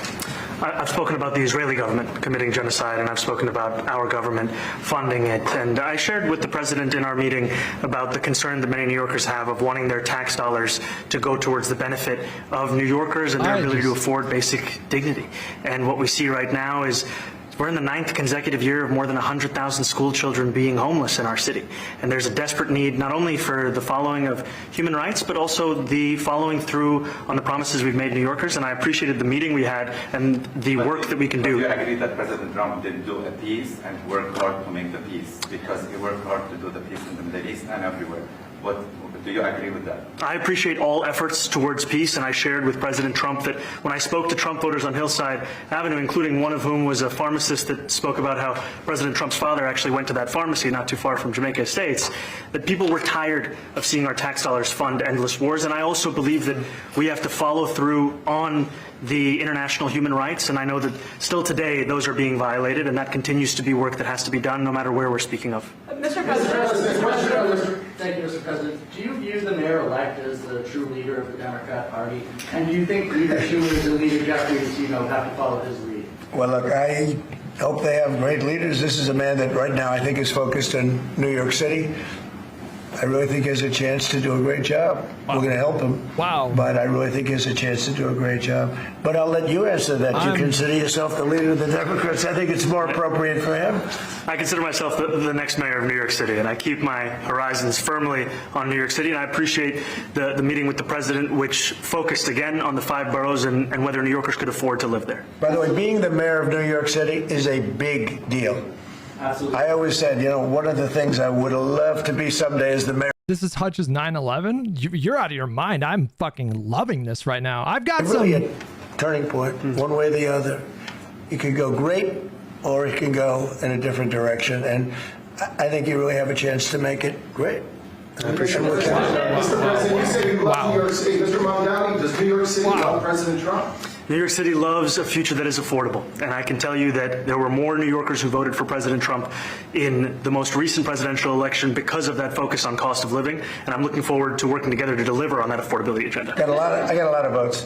I've spoken about the Israeli government committing genocide, and I've spoken about our government funding it. And I shared with the president in our meeting about the concern that many New Yorkers have of wanting their tax dollars to go towards the benefit of New Yorkers and their ability to afford basic dignity. And what we see right now is we're in the 9th consecutive year of more than 100,000 school children being homeless in our city. And there's a desperate need not only for the following of human rights, but also the following through on the promises we've made New Yorkers. And I appreciated the meeting we had and the work that we can do. Do you agree that President Trump did do a peace and work hard to make the peace? Because he worked hard to do the peace in the Middle East and everywhere. Do you agree with that? I appreciate all efforts towards peace, and I shared with President Trump that when I spoke to Trump voters on Hillside Avenue, including one of whom was a pharmacist that spoke about how President Trump's father actually went to that pharmacy not too far from Jamaica Estates, that people were tired of seeing our tax dollars fund endless wars. And I also believe that we have to follow through on the international human rights, and I know that still today those are being violated, and that continues to be work that has to be done no matter where we're speaking of. Mr. President, thank you, Mr. President. Do you view the mayor-elect as the true leader of the Democrat Party? And do you think Leader Schumer and Leader Jeffries, have to follow his lead? Well, look, I hope they have great leaders. This is a man that right now I think is focused in New York City. I really think he has a chance to do a great job. We're going to help him. Wow. But I really think he has a chance to do a great job. But I'll let you answer that. Do you consider yourself the leader of the Democrats? I think it's more appropriate for him. I consider myself the next mayor of New York City, and I keep my horizons firmly on New York City. And I appreciate the meeting with the president, which focused again on the 5 boroughs and whether New Yorkers could afford to live there. By the way, being the mayor of New York City is a big deal. Absolutely. I always said, one of the things I would love to be someday is the mayor. This is Hutch's 9/11. You're out of your mind. I'm fucking loving this right now. I've got really a turning point, one way or the other. It could go great, or it can go in a different direction. And I think you really have a chance to make it great. I appreciate it. Mr. President, you say you love New York City. Mr. Mamdani, does New York City love President Trump? New York City loves a future that is affordable, and I can tell you that there were more New Yorkers who voted for President Trump in the most recent presidential election because of that focus on cost of living, and I'm looking forward to working together to deliver on that affordability agenda. I got a lot of votes.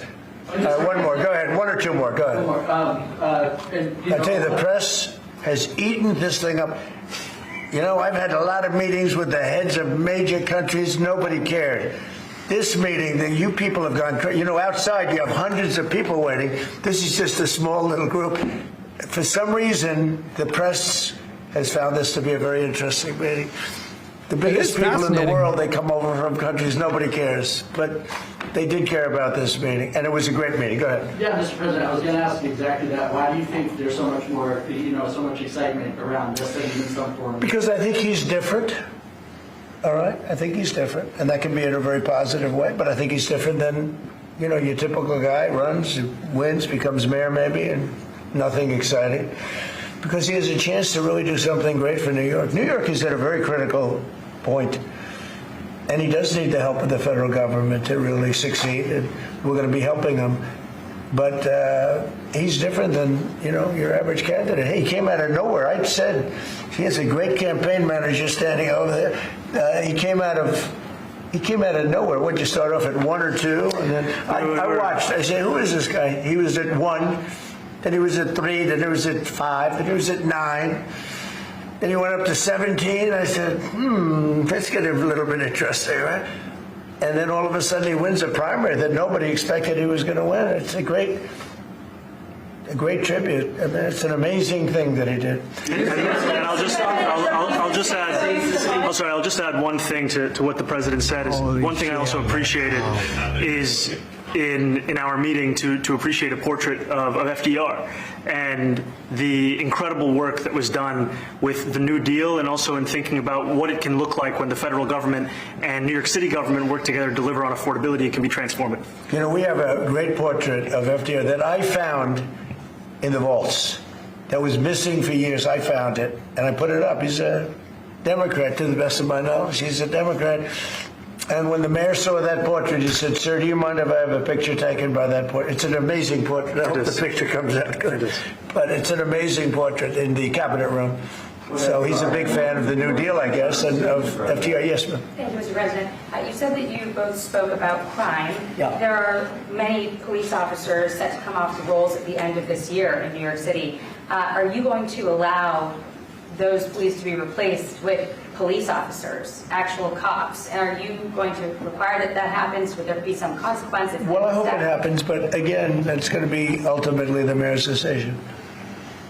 One more. Go ahead. 1 or 2 more. Go ahead. I tell you, the press has eaten this thing up. I've had a lot of meetings with the heads of major countries. Nobody cared. This meeting, that you people have gone crazy. Outside you have hundreds of people waiting. This is just a small little group. For some reason, the press has found this to be a very interesting meeting. The biggest people in the world, they come over from countries nobody cares. But they did care about this meeting, and it was a great meeting. Go ahead. Yeah, Mr. President, I was going to ask you exactly that. Why do you think there's so much more, so much excitement around this than in some form? Because I think he's different. All right, I think he's different, and that can be in a very positive way, but I think he's different than, your typical guy, runs, wins, becomes mayor maybe, and nothing exciting. because he has a chance to really do something great for New York. New York is at a very critical point, and he does need the help of the federal government to really succeed, and we're going to be helping him. But he's different than, your average candidate. He came out of nowhere. I said he has a great campaign manager standing over there. He came out of nowhere. Would you start off at 1 or 2? And then I watched. I said, who is this guy? He was at 1, then he was at 3, then he was at 5, then he was at 9. Then he went up to 17. I said, let's get a little bit interesting, right? And then all of a sudden he wins a primary that nobody expected he was going to win. It's a great tribute. I mean, it's an amazing thing that he did. And I'll just add one thing to what the president said. One thing I also appreciated is in our meeting to appreciate a portrait of FDR and the incredible work that was done with the New Deal, and also in thinking about what it can look like when the federal government and New York City government work together to deliver on affordability. It can be transformative. We have a great portrait of FDR that I found in the vaults that was missing for years. I found it and I put it up. He's a Democrat, to the best of my knowledge. He's a Democrat. And when the mayor saw that portrait, he said, "Sir, do you mind if I have a picture taken by that portrait?" It's an amazing portrait. I hope the picture comes out good. But it's an amazing portrait in the cabinet room. So he's a big fan of the New Deal, I guess, and of FDR. Yes, ma'am. Thank you, Mr. President. You said that you both spoke about crime. Yeah. There are many police officers set to come off the rolls at the end of this year in New York City. Are you going to allow those police to be replaced with police officers, actual cops? And are you going to require that happens? Would there be some consequence? Well, I hope it happens, but again, that's going to be ultimately the mayor's decision.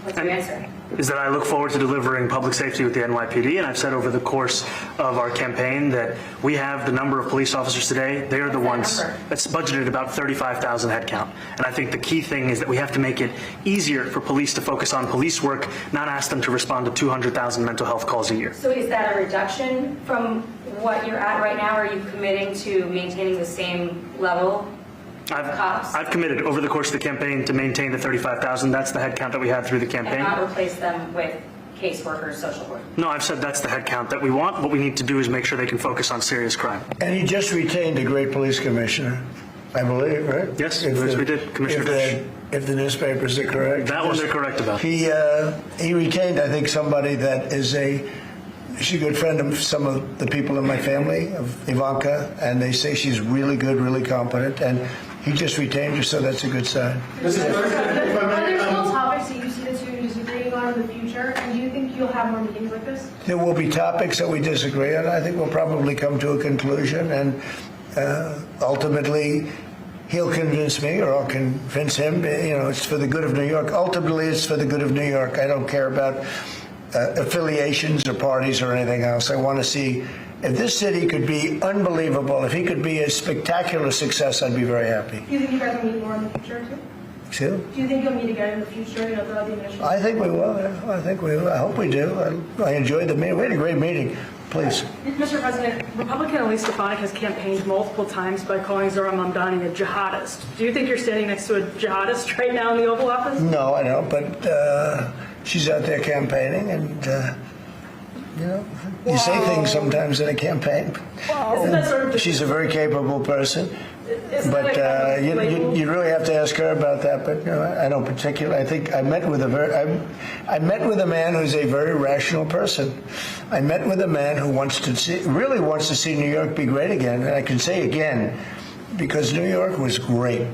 What's your answer? Is that I look forward to delivering public safety with the NYPD, and I've said over the course of our campaign that we have the number of police officers today. They are the ones that's budgeted about 35,000 headcount. And I think the key thing is that we have to make it easier for police to focus on police work, not ask them to respond to 200,000 mental health calls a year. So is that a reduction from what you're at right now? Are you committing to maintaining the same level? I've committed over the course of the campaign to maintain the 35,000. That's the headcount that we had through the campaign. And not replace them with caseworkers, social work? No, I've said that's the headcount that we want. What we need to do is make sure they can focus on serious crime. And he just retained a great police commissioner, I believe, right? Yes, we did, Commissioner Fish. If the newspapers are correct. That one they're correct about. He retained, I think, somebody that is she's a good friend of some of the people in my family, of Ivanka, and they say she's really good, really competent, and he just retained her, so that's a good sign. Are there still topics that you see the two disagreeing on in the future, and do you think you'll have more meetings like this? There will be topics that we disagree on. I think we'll probably come to a conclusion, and ultimately he'll convince me or I'll convince him. It's for the good of New York. Ultimately, it's for the good of New York. I don't care about affiliations or parties or anything else. I want to see if this city could be unbelievable, if he could be a spectacular success, I'd be very happy. Do you think you guys will meet more in the future, too? Excuse me? Do you think you'll meet again in the future, throughout the administration? I think we will. Yeah. I think we will. I hope we do. I enjoyed the meeting. We had a great meeting. Please. Mr. President, Republican Elise Stefanik has campaigned multiple times by calling Zohran Mamdani a jihadist. Do you think you're standing next to a jihadist right now in the Oval Office? No, I don't, but she's out there campaigning, and you say things sometimes in a campaign. Isn't that sort of she's a very capable person, but you really have to ask her about that. But I don't particularly. I think I met with a man who's a very rational person. I met with a man who really wants to see New York be great again, and I can say again because New York was great.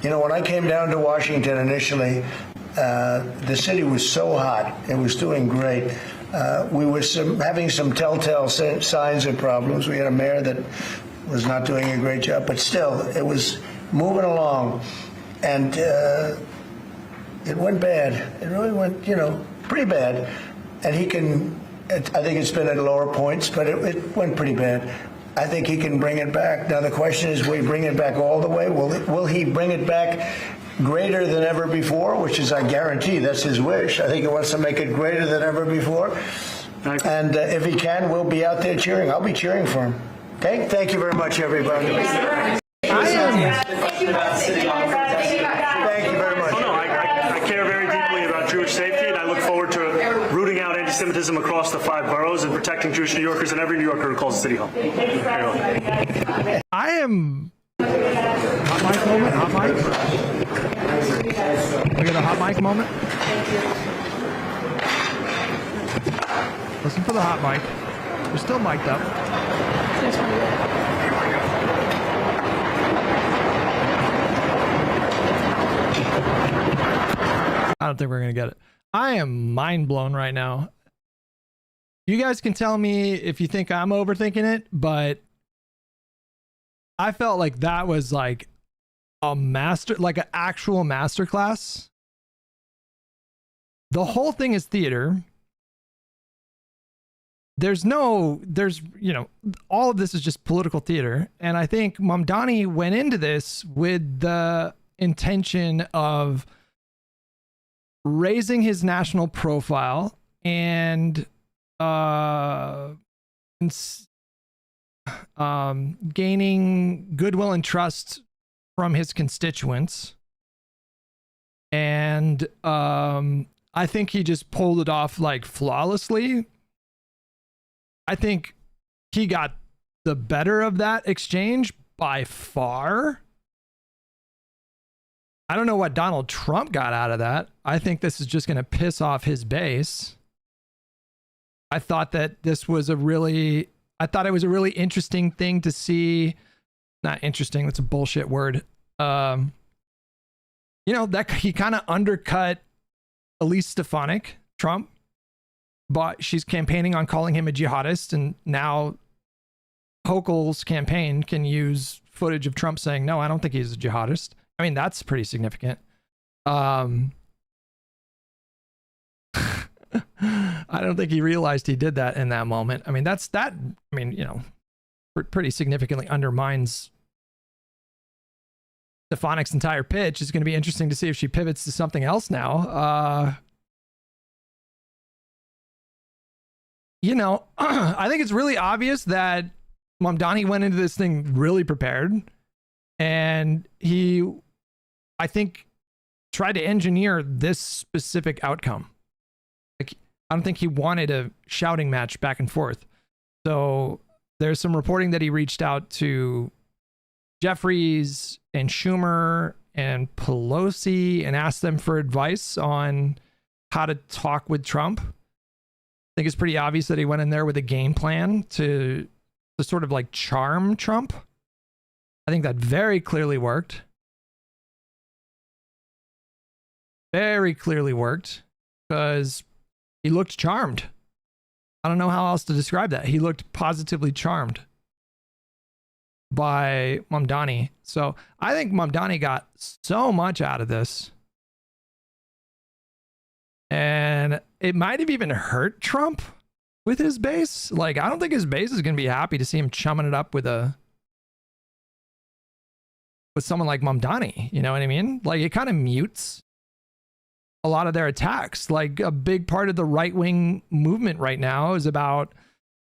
When I came down to Washington initially, the city was so hot. It was doing great. We were having some telltale signs of problems. We had a mayor that was not doing a great job, but still, it was moving along. And it went bad. It really went, pretty bad. And I think it's been at lower points, but it went pretty bad. I think he can bring it back. Now, the question is, will he bring it back all the way? Will he bring it back greater than ever before, which is, I guarantee, that's his wish. I think he wants to make it greater than ever before. And if he can, we'll be out there cheering. I'll be cheering for him. Okay? Thank you very much, everybody. Thank you very much. I care very deeply about Jewish safety, and I look forward to anti-Semitism across the 5 boroughs and protecting Jewish New Yorkers and every New Yorker who calls the city home. I am. Hot mic moment. Hot mic. We got a hot mic moment. Listen for the hot mic. We're still mic'd up. I don't think we're gonna get it. I am mind blown right now. You guys can tell me if you think I'm overthinking it, but I felt like that was like a master, like an actual masterclass. The whole thing is theater. There's, you know, all of this is just political theater. And I think Mamdani went into this with the intention of raising his national profile and gaining goodwill and trust from his constituents. And I think he just pulled it off like flawlessly. I think he got the better of that exchange by far. I don't know what Donald Trump got out of that. I think this is just going to piss off his base. I thought that this was it was a really interesting thing to see. Not interesting, that's a bullshit word. You know, that he kind of undercut Elise Stefanik, Trump, but she's campaigning on calling him a jihadist, and now Hochul's campaign can use footage of Trump saying, no, I don't think he's a jihadist. I mean, that's pretty significant. I don't think he realized he did that in that moment. I mean, you know, pretty significantly undermines Stefanik's entire pitch. It's going to be interesting to see if she pivots to something else now. You know, I think it's really obvious that Mamdani went into this thing really prepared, and he, I think, tried to engineer this specific outcome. Like, I don't think he wanted a shouting match back and forth. So there's some reporting that he reached out to Jeffries and Schumer and Pelosi and asked them for advice on how to talk with Trump. I think it's pretty obvious that he went in there with a game plan to sort of like charm Trump. I think that very clearly worked. Very clearly worked because he looked charmed. I don't know how else to describe that. He looked positively charmed by Mamdani. So I think Mamdani got so much out of this. And it might have even hurt Trump with his base. Like, I don't think his base is going to be happy to see him chumming it up with someone like Mamdani. You know what I mean? Like, it kind of mutes a lot of their attacks. Like, a big part of the right-wing movement right now is about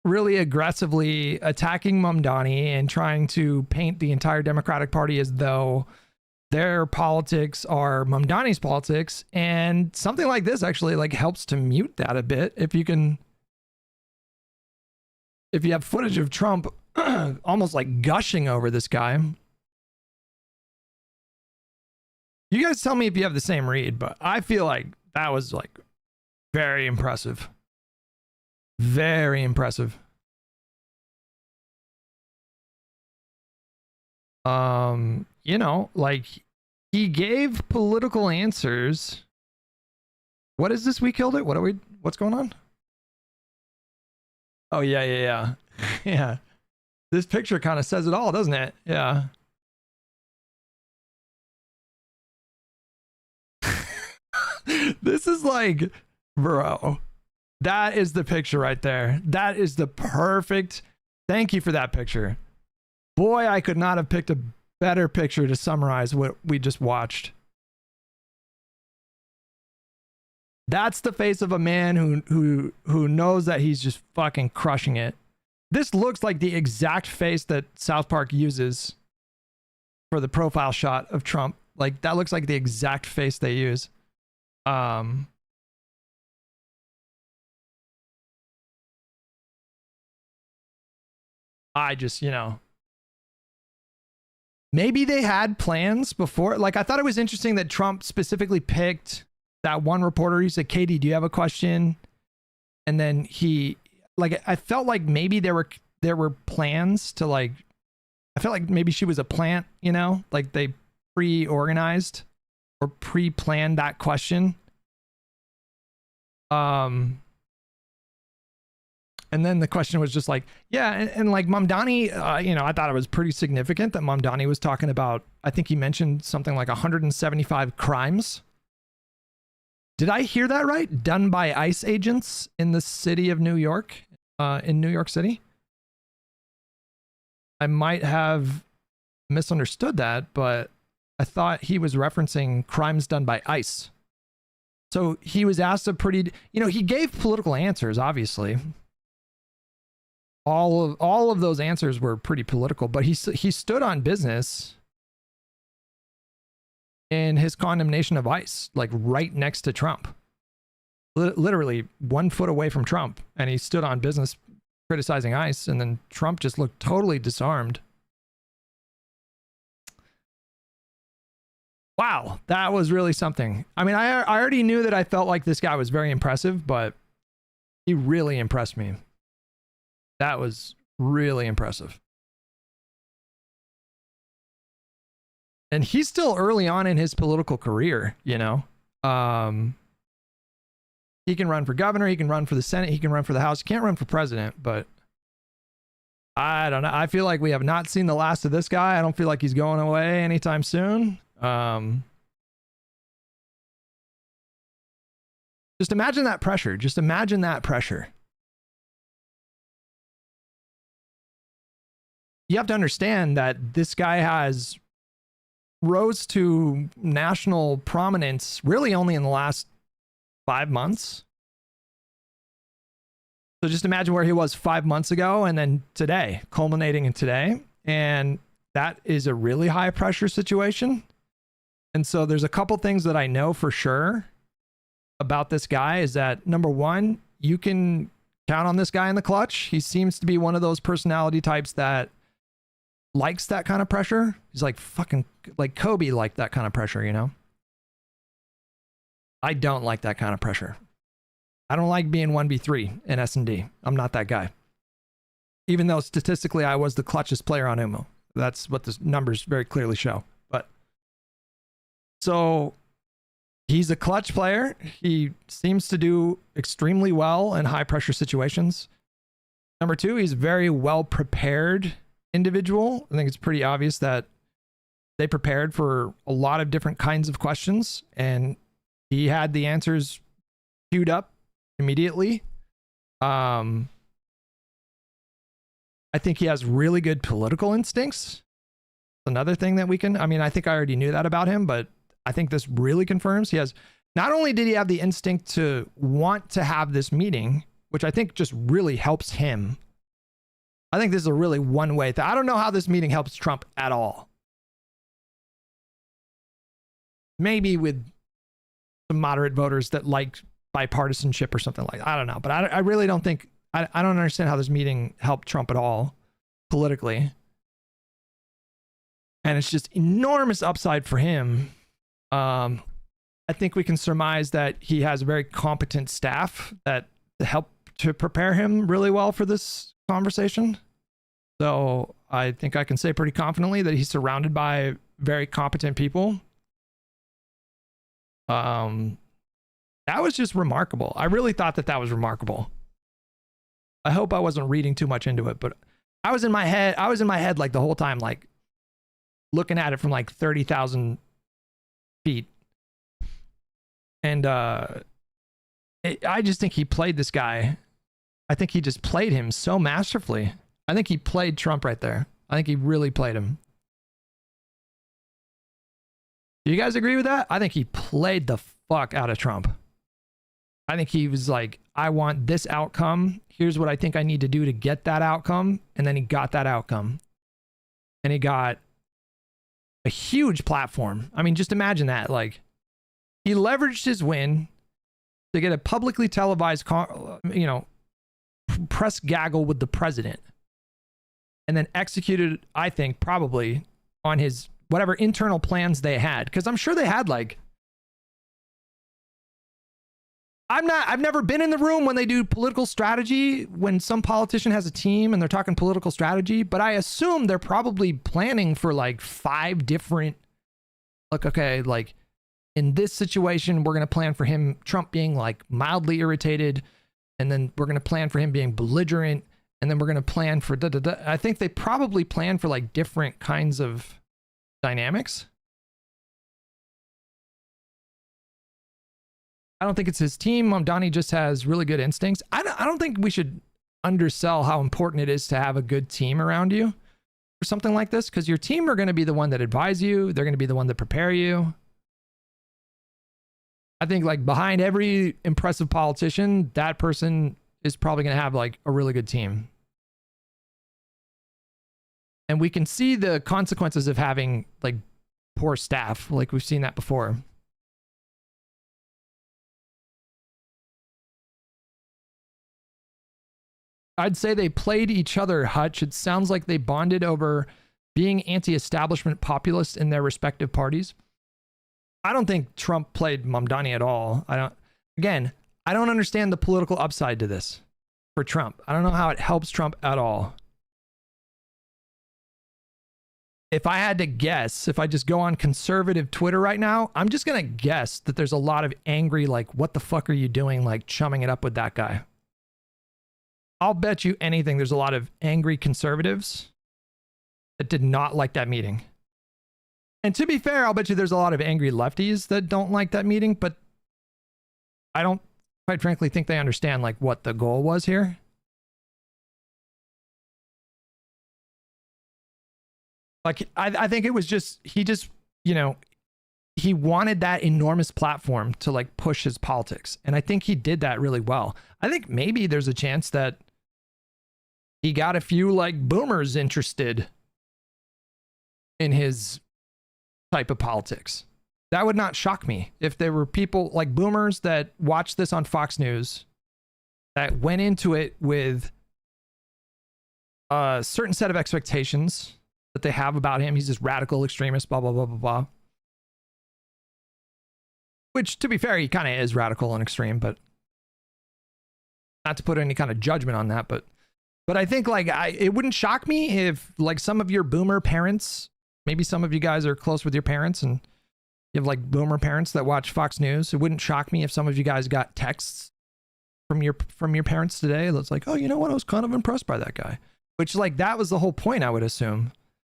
really aggressively attacking Mamdani and trying to paint the entire Democratic Party as though their politics are Mamdani's politics. And something like this actually like helps to mute that a bit. If you have footage of Trump almost like gushing over this guy. You guys tell me if you have the same read, but I feel like that was like very impressive. Very impressive. You know, like, he gave political answers. What is this? We killed it? What's going on? Oh, yeah. Yeah. This picture kind of says it all, doesn't it? Yeah. This is like, bro, that is the picture right there. That is the perfect. Thank you for that picture. Boy, I could not have picked a better picture to summarize what we just watched. That's the face of a man who knows that he's just fucking crushing it. This looks like the exact face that South Park uses for the profile shot of Trump. Like, that looks like the exact face they use. I just, maybe they had plans before. Like, I thought it was interesting that Trump specifically picked that one reporter. He said, Katie, do you have a question? And then I felt like maybe there were plans to I felt like maybe she was a plant, like they pre-organized or pre-planned that question. And then the question was just like, yeah, and like Mamdani, I thought it was pretty significant that Mamdani was talking about, I think he mentioned something like 175 crimes. Did I hear that right? Done by ICE agents in the city of New York, in New York City? I might have misunderstood that, but I thought he was referencing crimes done by ICE. So he was asked a pretty, he gave political answers, obviously. All of those answers were pretty political, but he stood on business in his condemnation of ICE, like right next to Trump, literally 1 foot away from Trump, and he stood on business criticizing ICE, and then Trump just looked totally disarmed. Wow, that was really something. I mean, I already knew that I felt like this guy was very impressive, but he really impressed me. That was really impressive. And he's still early on in his political career, He can run for governor, he can run for the Senate, he can run for the House. He can't run for president, but I don't know. I feel like we have not seen the last of this guy. I don't feel like he's going away anytime soon. Just imagine that pressure. Just imagine that pressure. You have to understand that this guy has rose to national prominence really only in the last 5 months. So just imagine where he was 5 months ago and then today, culminating in today. And that is a really high pressure situation. And so there's a couple things that I know for sure about this guy is that, number one, you can count on this guy in the clutch. He seems to be one of those personality types that likes that kind of pressure. He's like fucking like Kobe liked that kind of pressure, I don't like that kind of pressure. I don't like being 1v3 in S&D. I'm not that guy. Even though statistically I was the clutchest player on Umo. That's what the numbers very clearly show. But so he's a clutch player. He seems to do extremely well in high pressure situations. Number two, he's very well prepared individual. I think it's pretty obvious that they prepared for a lot of different kinds of questions and he had the answers queued up immediately. I think he has really good political instincts. Another thing that I think I already knew that about him, but I think this really confirms he has, not only did he have the instinct to want to have this meeting, which I think just really helps him. I think this is a really one-way thing. I don't know how this meeting helps Trump at all. Maybe with some moderate voters that like bipartisanship or something like that. I don't know. But I really don't think, I don't understand how this meeting helped Trump at all politically. And it's just enormous upside for him. I think we can surmise that he has a very competent staff that help to prepare him really well for this conversation. So I think I can say pretty confidently that he's surrounded by very competent people. That was just remarkable. I really thought that was remarkable. I hope I wasn't reading too much into it, but I was in my head like the whole time, like looking at it from like 30,000 feet. And I just think he played this guy. I think he just played him so masterfully. I think he played Trump right there. I think he really played him. Do you guys agree with that? I think he played the fuck out of Trump. I think he was like, I want this outcome. Here's what I think I need to do to get that outcome. And then he got that outcome. And he got a huge platform. I mean, just imagine that. Like, he leveraged his win to get a publicly televised, press gaggle with the president. and then executed, I think, probably on his whatever internal plans they had. Because I'm sure they had like, I've never been in the room when they do political strategy, when some politician has a team and they're talking political strategy, but I assume they're probably planning for like 5 different, like, okay, like in this situation, we're going to plan for him, Trump being like mildly irritated, and then we're going to plan for him being belligerent, and then we're going to plan for da da da. I think they probably plan for like different kinds of dynamics. I don't think it's his team. Mamdani just has really good instincts. I don't think we should undersell how important it is to have a good team around you for something like this, because your team are going to be the one that advise you. They're going to be the one that prepare you. I think like behind every impressive politician, that person is probably going to have like a really good team. And we can see the consequences of having like poor staff. Like we've seen that before. I'd say they played each other, Hutch. It sounds like they bonded over being anti-establishment populists in their respective parties. I don't think Trump played Mamdani at all. I don't understand the political upside to this for Trump. I don't know how it helps Trump at all. If I had to guess, if I just go on conservative Twitter right now, I'm just going to guess that there's a lot of angry, like, what the fuck are you doing? Like chumming it up with that guy. I'll bet you anything there's a lot of angry conservatives that did not like that meeting. And to be fair, I'll bet you there's a lot of angry lefties that don't like that meeting, but I don't, quite frankly, think they understand like what the goal was here. Like, I think it was just, he just, you know, he wanted that enormous platform to like push his politics. And I think he did that really well. I think maybe there's a chance that he got a few like boomers interested in his type of politics. That would not shock me if there were people like boomers that watched this on Fox News that went into it with a certain set of expectations that they have about him. He's this radical extremist, blah, blah, blah, blah, blah. Which, to be fair, he kind of is radical and extreme, but not to put any kind of judgment on that, but I think like it wouldn't shock me if like some of your boomer parents, maybe some of you guys are close with your parents and you have like boomer parents that watch Fox News. It wouldn't shock me if some of you guys got texts from your parents today that's like, oh, you know what? I was kind of impressed by that guy. Which like that was the whole point, I would assume.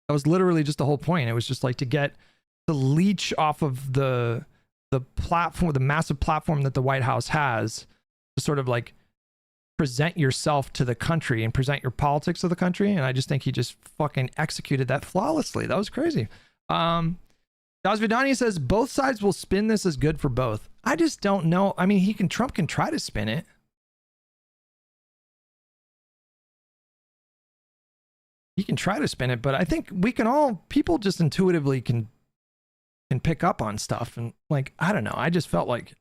That was literally just the whole point. It was just like to leech off of the platform, the massive platform that the White House has to sort of like present yourself to the country and present your politics to the country. And I just think he just fucking executed that flawlessly. That was crazy. Dasvidani says both sides will spin this as good for both. I just don't know. I mean, Trump can try to spin it. He can try to spin it, but I think people just intuitively can pick up on stuff. And like, I don't know. I felt like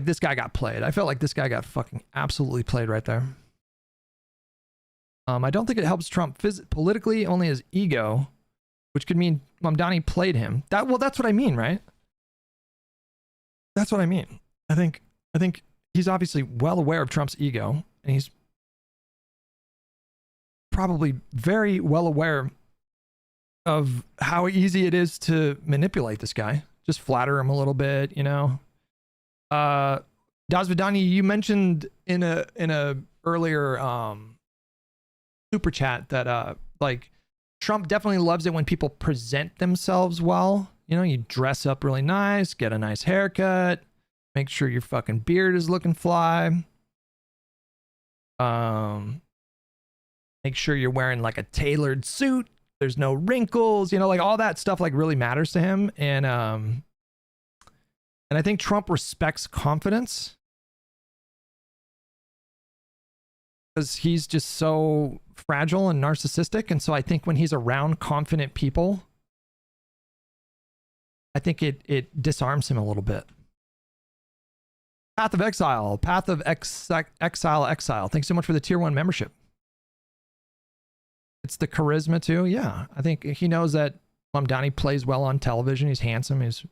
this guy got played. I felt like this guy got fucking absolutely played right there. I don't think it helps Trump politically, only his ego, which could mean Mamdani played him. That's what I mean, right? That's what I mean. I think he's obviously well aware of Trump's ego, and he's probably very well aware of how easy it is to manipulate this guy. Just flatter him a little bit, you know. Dasvidani, you mentioned in a earlier super chat that like Trump definitely loves it when people present themselves well. You know, you dress up really nice, get a nice haircut, make sure your fucking beard is looking fly. Make sure you're wearing like a tailored suit. There's no wrinkles, you know, like all that stuff like really matters to him. And I think Trump respects confidence because he's just so fragile and narcissistic. And so I think when he's around confident people, I think it disarms him a little bit. Path of Exile. Path of Exile. Thanks so much for the tier 1 membership. It's the charisma too. Yeah, I think he knows that Mamdani plays well on television. He's handsome. He's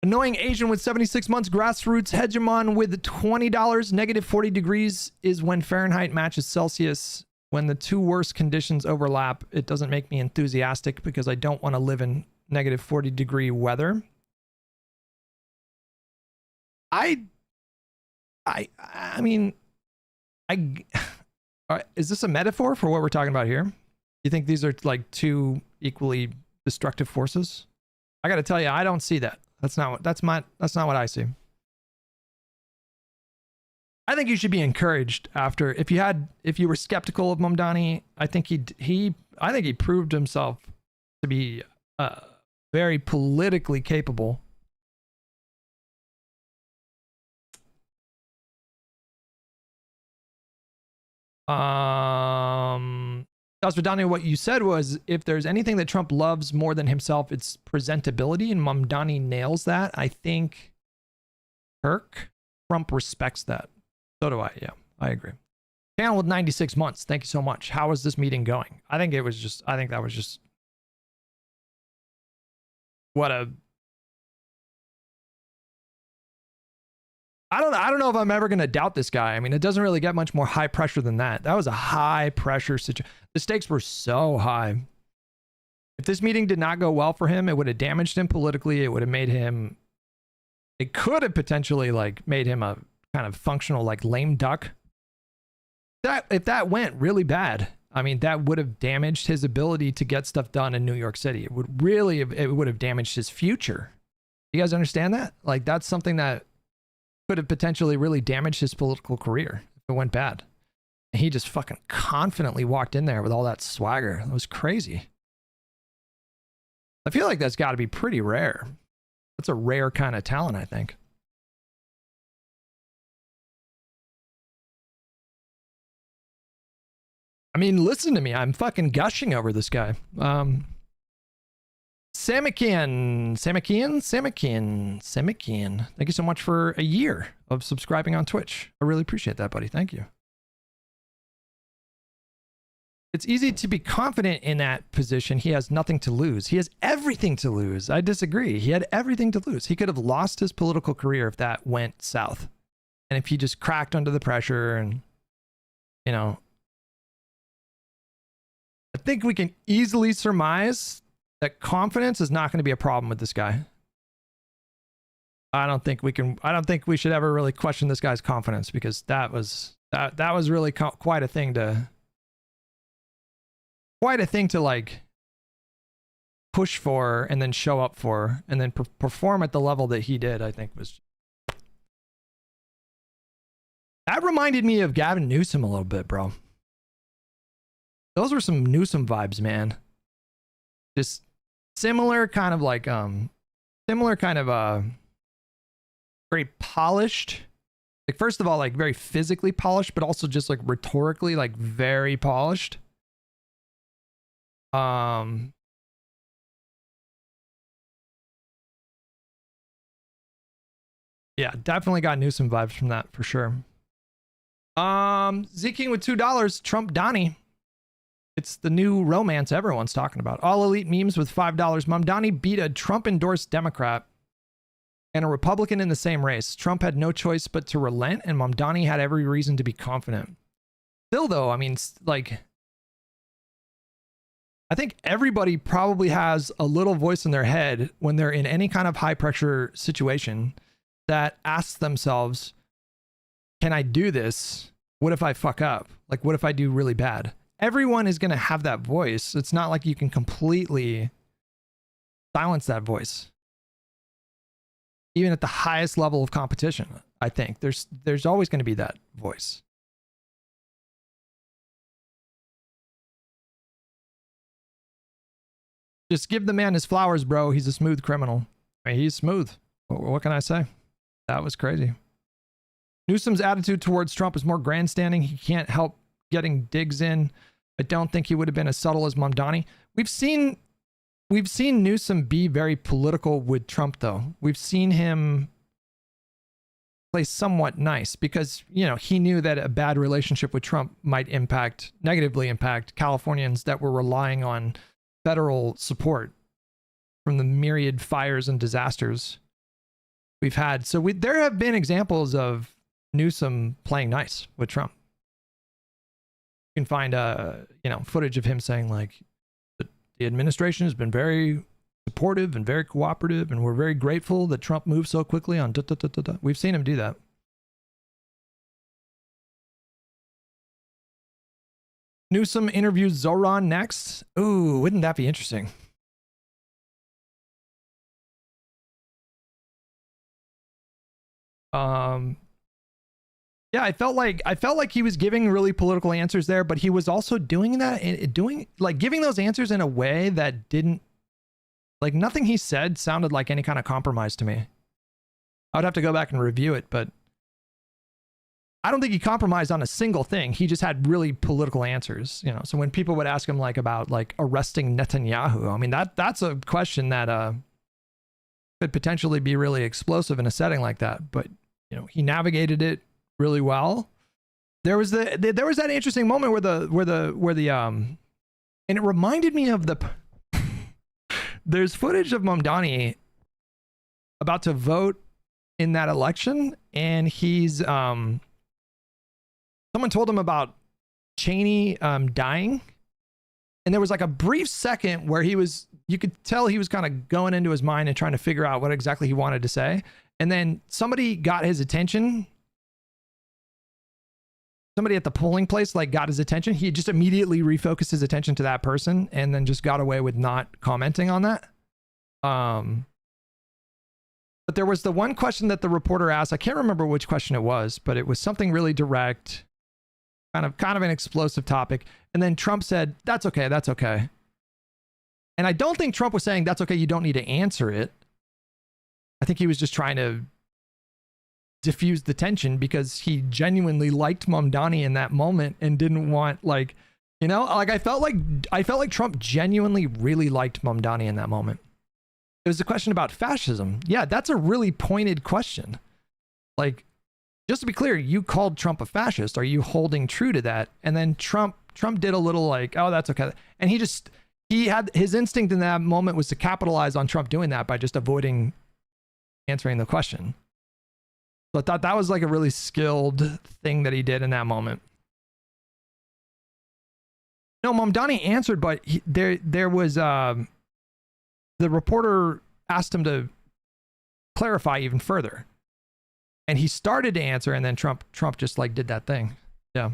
annoying Asian with 76 months, grassroots hegemon with $20. Negative 40 degrees is when Fahrenheit matches Celsius. When the two worst conditions overlap, it doesn't make me enthusiastic because I don't want to live in negative 40 degree weather. I mean, is this a metaphor for what we're talking about here? You think these are like two equally destructive forces? I got to tell you, I don't see that. That's not what I see. I think you should be encouraged after if you were skeptical of Mamdani. I think he proved himself to be very politically capable. Dasvidani, what you said was, if there's anything that Trump loves more than himself, it's presentability, and Mamdani nails that. I think Trump respects that. So do I. Yeah, I agree. Channel with 96 months. Thank you so much. How is this meeting going? I think that was just what a I don't know if I'm ever going to doubt this guy. I mean, it doesn't really get much more high pressure than that. That was a high pressure situation. The stakes were so high. If this meeting did not go well for him, it would have damaged him politically. It would have made him, it could have potentially like made him a kind of functional like lame duck. If that went really bad, I mean, that would have damaged his ability to get stuff done in New York City. It would have damaged his future. You guys understand that? Like, that's something that could have potentially really damaged his political career if it went bad. And he just fucking confidently walked in there with all that swagger. It was crazy. I feel like that's got to be pretty rare. That's a rare kind of talent, I think. I mean, listen to me. I'm fucking gushing over this guy. Samikian. Thank you so much for a year of subscribing on Twitch. I really appreciate that, buddy. Thank you. It's easy to be confident in that position. He has nothing to lose. He has everything to lose. I disagree. He had everything to lose. He could have lost his political career if that went south. And if he just cracked under the pressure and, you know, I think we can easily surmise that confidence is not going to be a problem with this guy. I don't think we should ever really question this guy's confidence, because that was really quite a thing to like push for and then show up for and then perform at the level that he did. I think that reminded me of Gavin Newsom a little bit, bro. Those were some Newsom vibes, man. Just similar kind of like very polished. Like, first of all, like very physically polished, but also just like rhetorically like very polished. Yeah, definitely got Newsom vibes from that for sure. Z King with $2. Trump Donnie. It's the new romance everyone's talking about. All elite memes with $5. Mamdani beat a Trump-endorsed Democrat and a Republican in the same race. Trump had no choice but to relent, and Mamdani had every reason to be confident. Still, though, I mean, like, I think everybody probably has a little voice in their head when they're in any kind of high-pressure situation that asks themselves, can I do this? What if I fuck up? Like, what if I do really bad? Everyone is going to have that voice. It's not like you can completely silence that voice. Even at the highest level of competition, I think there's always going to be that voice. Just give the man his flowers, bro. He's a smooth criminal. I mean, he's smooth. What can I say? That was crazy. Newsom's attitude towards Trump is more grandstanding. He can't help getting digs in. I don't think he would have been as subtle as Mamdani. We've seen we've seen Newsom be very political with Trump, though. We've seen him play somewhat nice because, you know, he knew that a bad relationship with Trump might negatively impact Californians that were relying on federal support from the myriad fires and disasters we've had. So there have been examples of Newsom playing nice with Trump. You can find footage of him saying like, the administration has been very supportive and very cooperative, and we're very grateful that Trump moved so quickly on We've seen him do that. Newsom interviews Zoran next. Ooh, wouldn't that be interesting? Yeah, I felt like he was giving really political answers there, but he was also doing giving those answers in a way that didn't, like, nothing he said sounded like any kind of compromise to me. I would have to go back and review it, but I don't think he compromised on a single thing. He just had really political answers, you know. So when people would ask him like about like arresting Netanyahu, I mean, that's a question that could potentially be really explosive in a setting like that, but you know, he navigated it really well. There was that interesting moment where the and it reminded me of there's footage of Mamdani about to vote in that election, and he's someone told him about Cheney dying, and there was like a brief second where you could tell he was kind of going into his mind and trying to figure out what exactly he wanted to say, and then somebody got his attention. Somebody at the polling place like got his attention. He just immediately refocused his attention to that person and then just got away with not commenting on that. But there was the one question that the reporter asked. I can't remember which question it was, but it was something really direct, kind of an explosive topic. And then Trump said, "That's okay, that's okay." And I don't think Trump was saying, "That's okay, you don't need to answer it." I think he was just trying to diffuse the tension because he genuinely liked Mamdani in that moment and didn't want, like, you know, like I felt like Trump genuinely really liked Mamdani in that moment. It was a question about fascism. Yeah, that's a really pointed question. Like, just to be clear, you called Trump a fascist. Are you holding true to that? And then Trump did a little like, "Oh, that's okay." And he had his instinct in that moment was to capitalize on Trump doing that by just avoiding answering the question. So I thought that was like a really skilled thing that he did in that moment. No, Mamdani answered, but there was the reporter asked him to clarify even further, and he started to answer, and then Trump just like did that thing. Yeah.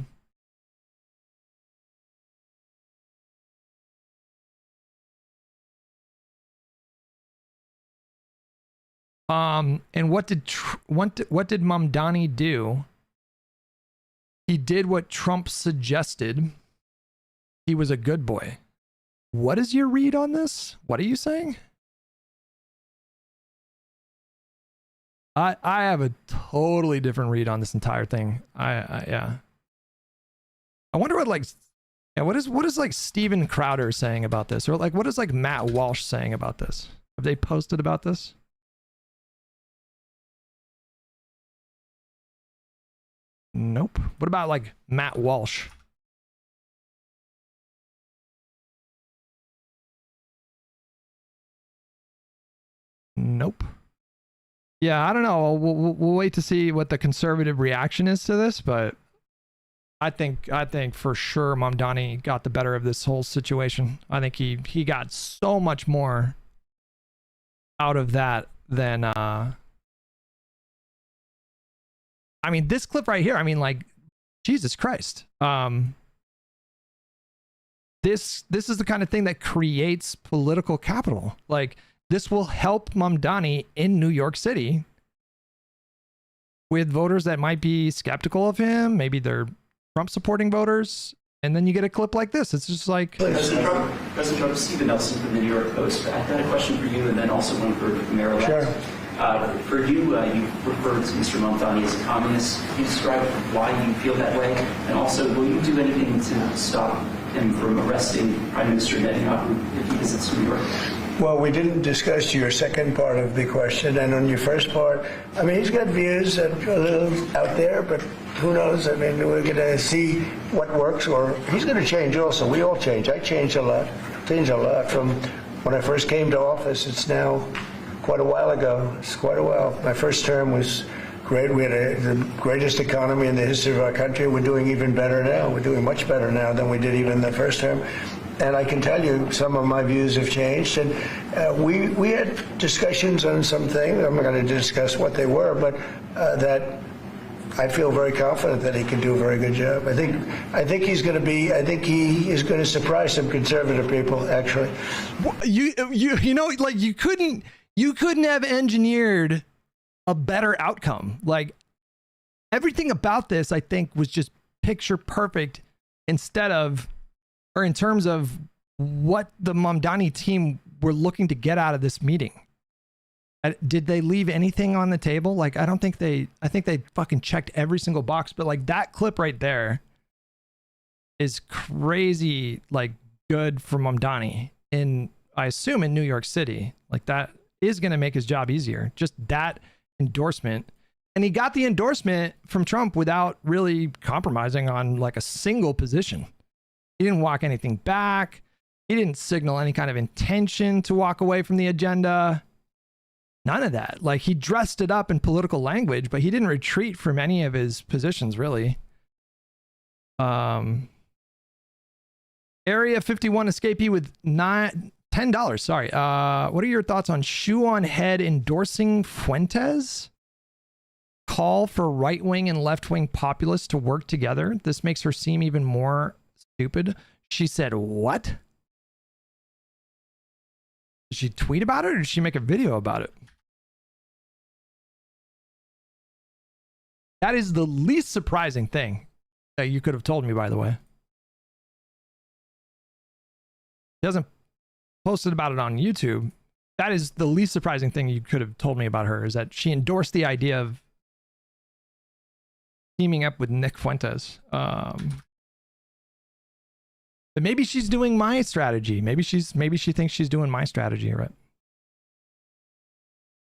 And what did Mamdani do? He did what Trump suggested. He was a good boy. What is your read on this? What are you saying? I have a totally different read on this entire thing. Yeah. I wonder what what is like Steven Crowder saying about this, or like what is like Matt Walsh saying about this? Have they posted about this? Nope. What about like Matt Walsh? Nope. Yeah, I don't know. We'll wait to see what the conservative reaction is to this, but I think for sure Mamdani got the better of this whole situation. I think he got so much more out of that than I mean, this clip right here, I mean, like, Jesus Christ. This is the kind of thing that creates political capital. Like, this will help Mamdani in New York City with voters that might be skeptical of him. Maybe they're Trump supporting voters. And then you get a clip like this. It's just like... President Trump, Stephen Nelson from the New York Post. I had a question for you and then also one for Mayor-elect. Sure. For you, you referred to Mr. Mamdani as a communist. Can you describe why you feel that way? And also, will you do anything to stop him from arresting Prime Minister Netanyahu if he visits New York? Well, we didn't discuss your second part of the question, and on your first part, I mean, he's got views that are a little out there, but who knows? I mean, we're going to see what works, or he's going to change also. We all change. I changed a lot. Changed a lot from when I first came to office. It's now quite a while ago. It's quite a while. My first term was great. We had the greatest economy in the history of our country. We're doing even better now. We're doing much better now than we did even the first term. And I can tell you some of my views have changed. And we had discussions on some things. I'm not going to discuss what they were, but that I feel very confident that he can do a very good job. I think he's going to be. I think he is going to surprise some conservative people. Actually, you know, like you couldn't have engineered a better outcome. Like everything about this, I think, was just picture perfect. Instead of, or in terms of what the Mamdani team were looking to get out of this meeting. Did they leave anything on the table? Like, I think they fucking checked every single box, but like that clip right there is crazy, like good for Mamdani I assume in New York City. Like that is going to make his job easier. Just that endorsement. And he got the endorsement from Trump without really compromising on like a single position. He didn't walk anything back. He didn't signal any kind of intention to walk away from the agenda. None of that. Like he dressed it up in political language, but he didn't retreat from any of his positions, really. Area 51 escapee with $10. Sorry. What are your thoughts on shoe on head endorsing Fuentes? Call for right-wing and left-wing populists to work together. This makes her seem even more stupid. She said, what? Did she tweet about it or did she make a video about it? That is the least surprising thing that you could have told me, by the way. She hasn't posted about it on YouTube. That is the least surprising thing you could have told me about her, is that she endorsed the idea of teaming up with Nick Fuentes. But maybe she's doing my strategy. Maybe she thinks she's doing my strategy, right?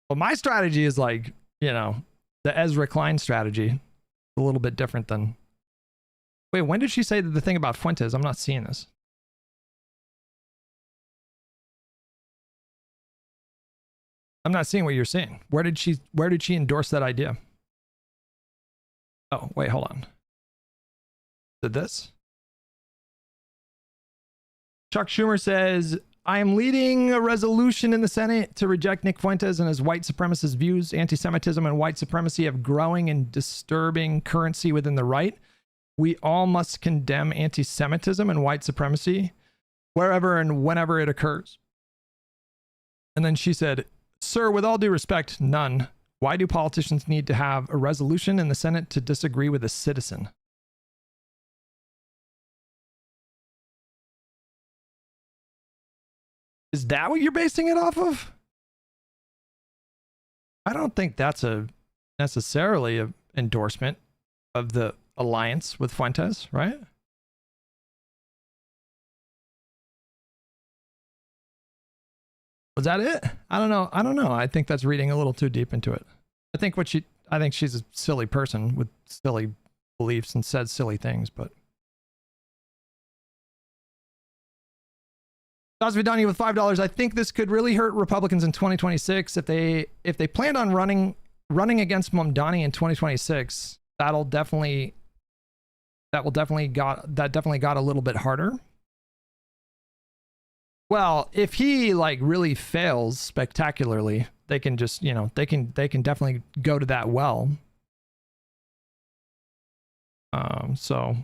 Well, my strategy is like, you know, the Ezra Klein strategy. A little bit different than... Wait, when did she say the thing about Fuentes? I'm not seeing this. I'm not seeing what you're saying. Where did she endorse that idea? Oh, wait, hold on. Did this? Chuck Schumer says, I am leading a resolution in the Senate to reject Nick Fuentes and his white supremacist views. Anti-Semitism and white supremacy have growing and disturbing currency within the right. We all must condemn anti-Semitism and white supremacy wherever and whenever it occurs. And then she said, sir, with all due respect, none. Why do politicians need to have a resolution in the Senate to disagree with a citizen? Is that what you're basing it off of? I don't think that's necessarily an endorsement of the alliance with Fuentes, right? Was that it? I don't know. I think that's reading a little too deep into it. I think she's a silly person with silly beliefs and says silly things, but. Vidani with $5. I think this could really hurt Republicans in 2026 if they planned on running against Mamdani in 2026. That definitely got a little bit harder. Well, if he like really fails spectacularly, they can just, you know, they can definitely go to that well. So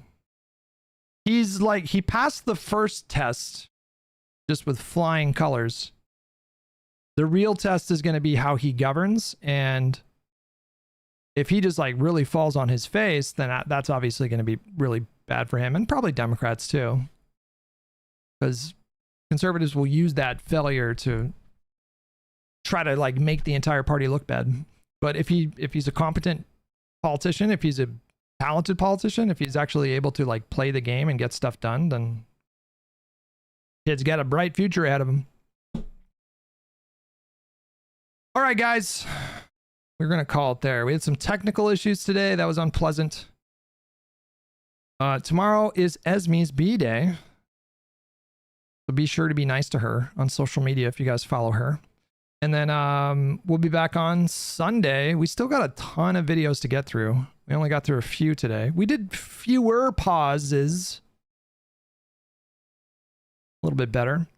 he passed the first test just with flying colors. The real test is going to be how he governs, and if he just like really falls on his face, then that's obviously going to be really bad for him, and probably Democrats too, because conservatives will use that failure to try to like make the entire party look bad. But if he's a competent politician, if he's a talented politician, if he's actually able to like play the game and get stuff done, then kid's got a bright future ahead of him. All right, guys. We're going to call it there. We had some technical issues today. That was unpleasant. Tomorrow is Esme's B-Day. So be sure to be nice to her on social media if you guys follow her. And then we'll be back on Sunday. We still got a ton of videos to get through. We only got through a few today. We did fewer pauses. A little bit better.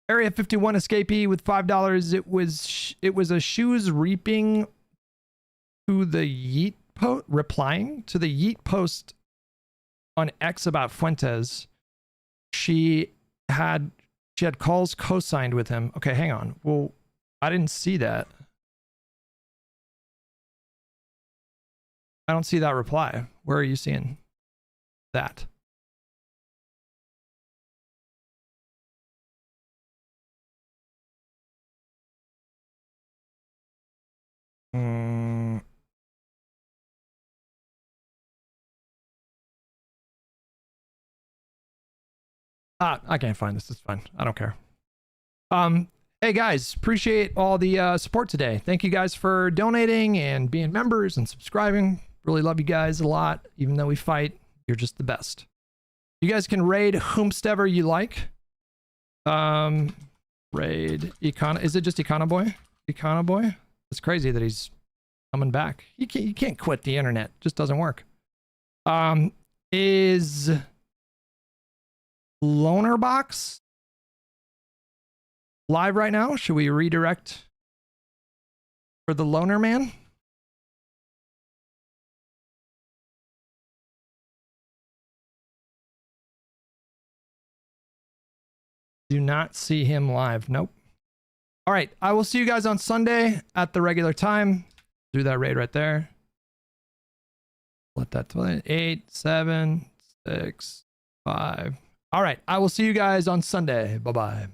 Area 51 escapee with $5. It was a shoes reaping to the Yeet post, replying to the Yeet post on X about Fuentes. She had calls co-signed with him. Okay, hang on. Well, I didn't see that. I don't see that reply. Where are you seeing that? I can't find this. It's fine. I don't care. Hey guys, appreciate all the support today. Thank you guys for donating and being members and subscribing. Really love you guys a lot. Even though we fight, you're just the best. You guys can raid whomstever you like. Raid Econ. Is it just Econoboy? Econoboy? It's crazy that he's coming back. You can't quit the internet. It just doesn't work. Is Loner Box live right now? Should we redirect for the Loner Man? Do not see him live. Nope. All right. I will see you guys on Sunday at the regular time. Do that raid right there. Let that 8, 7, 6, 5. All right. I will see you guys on Sunday. Bye-bye.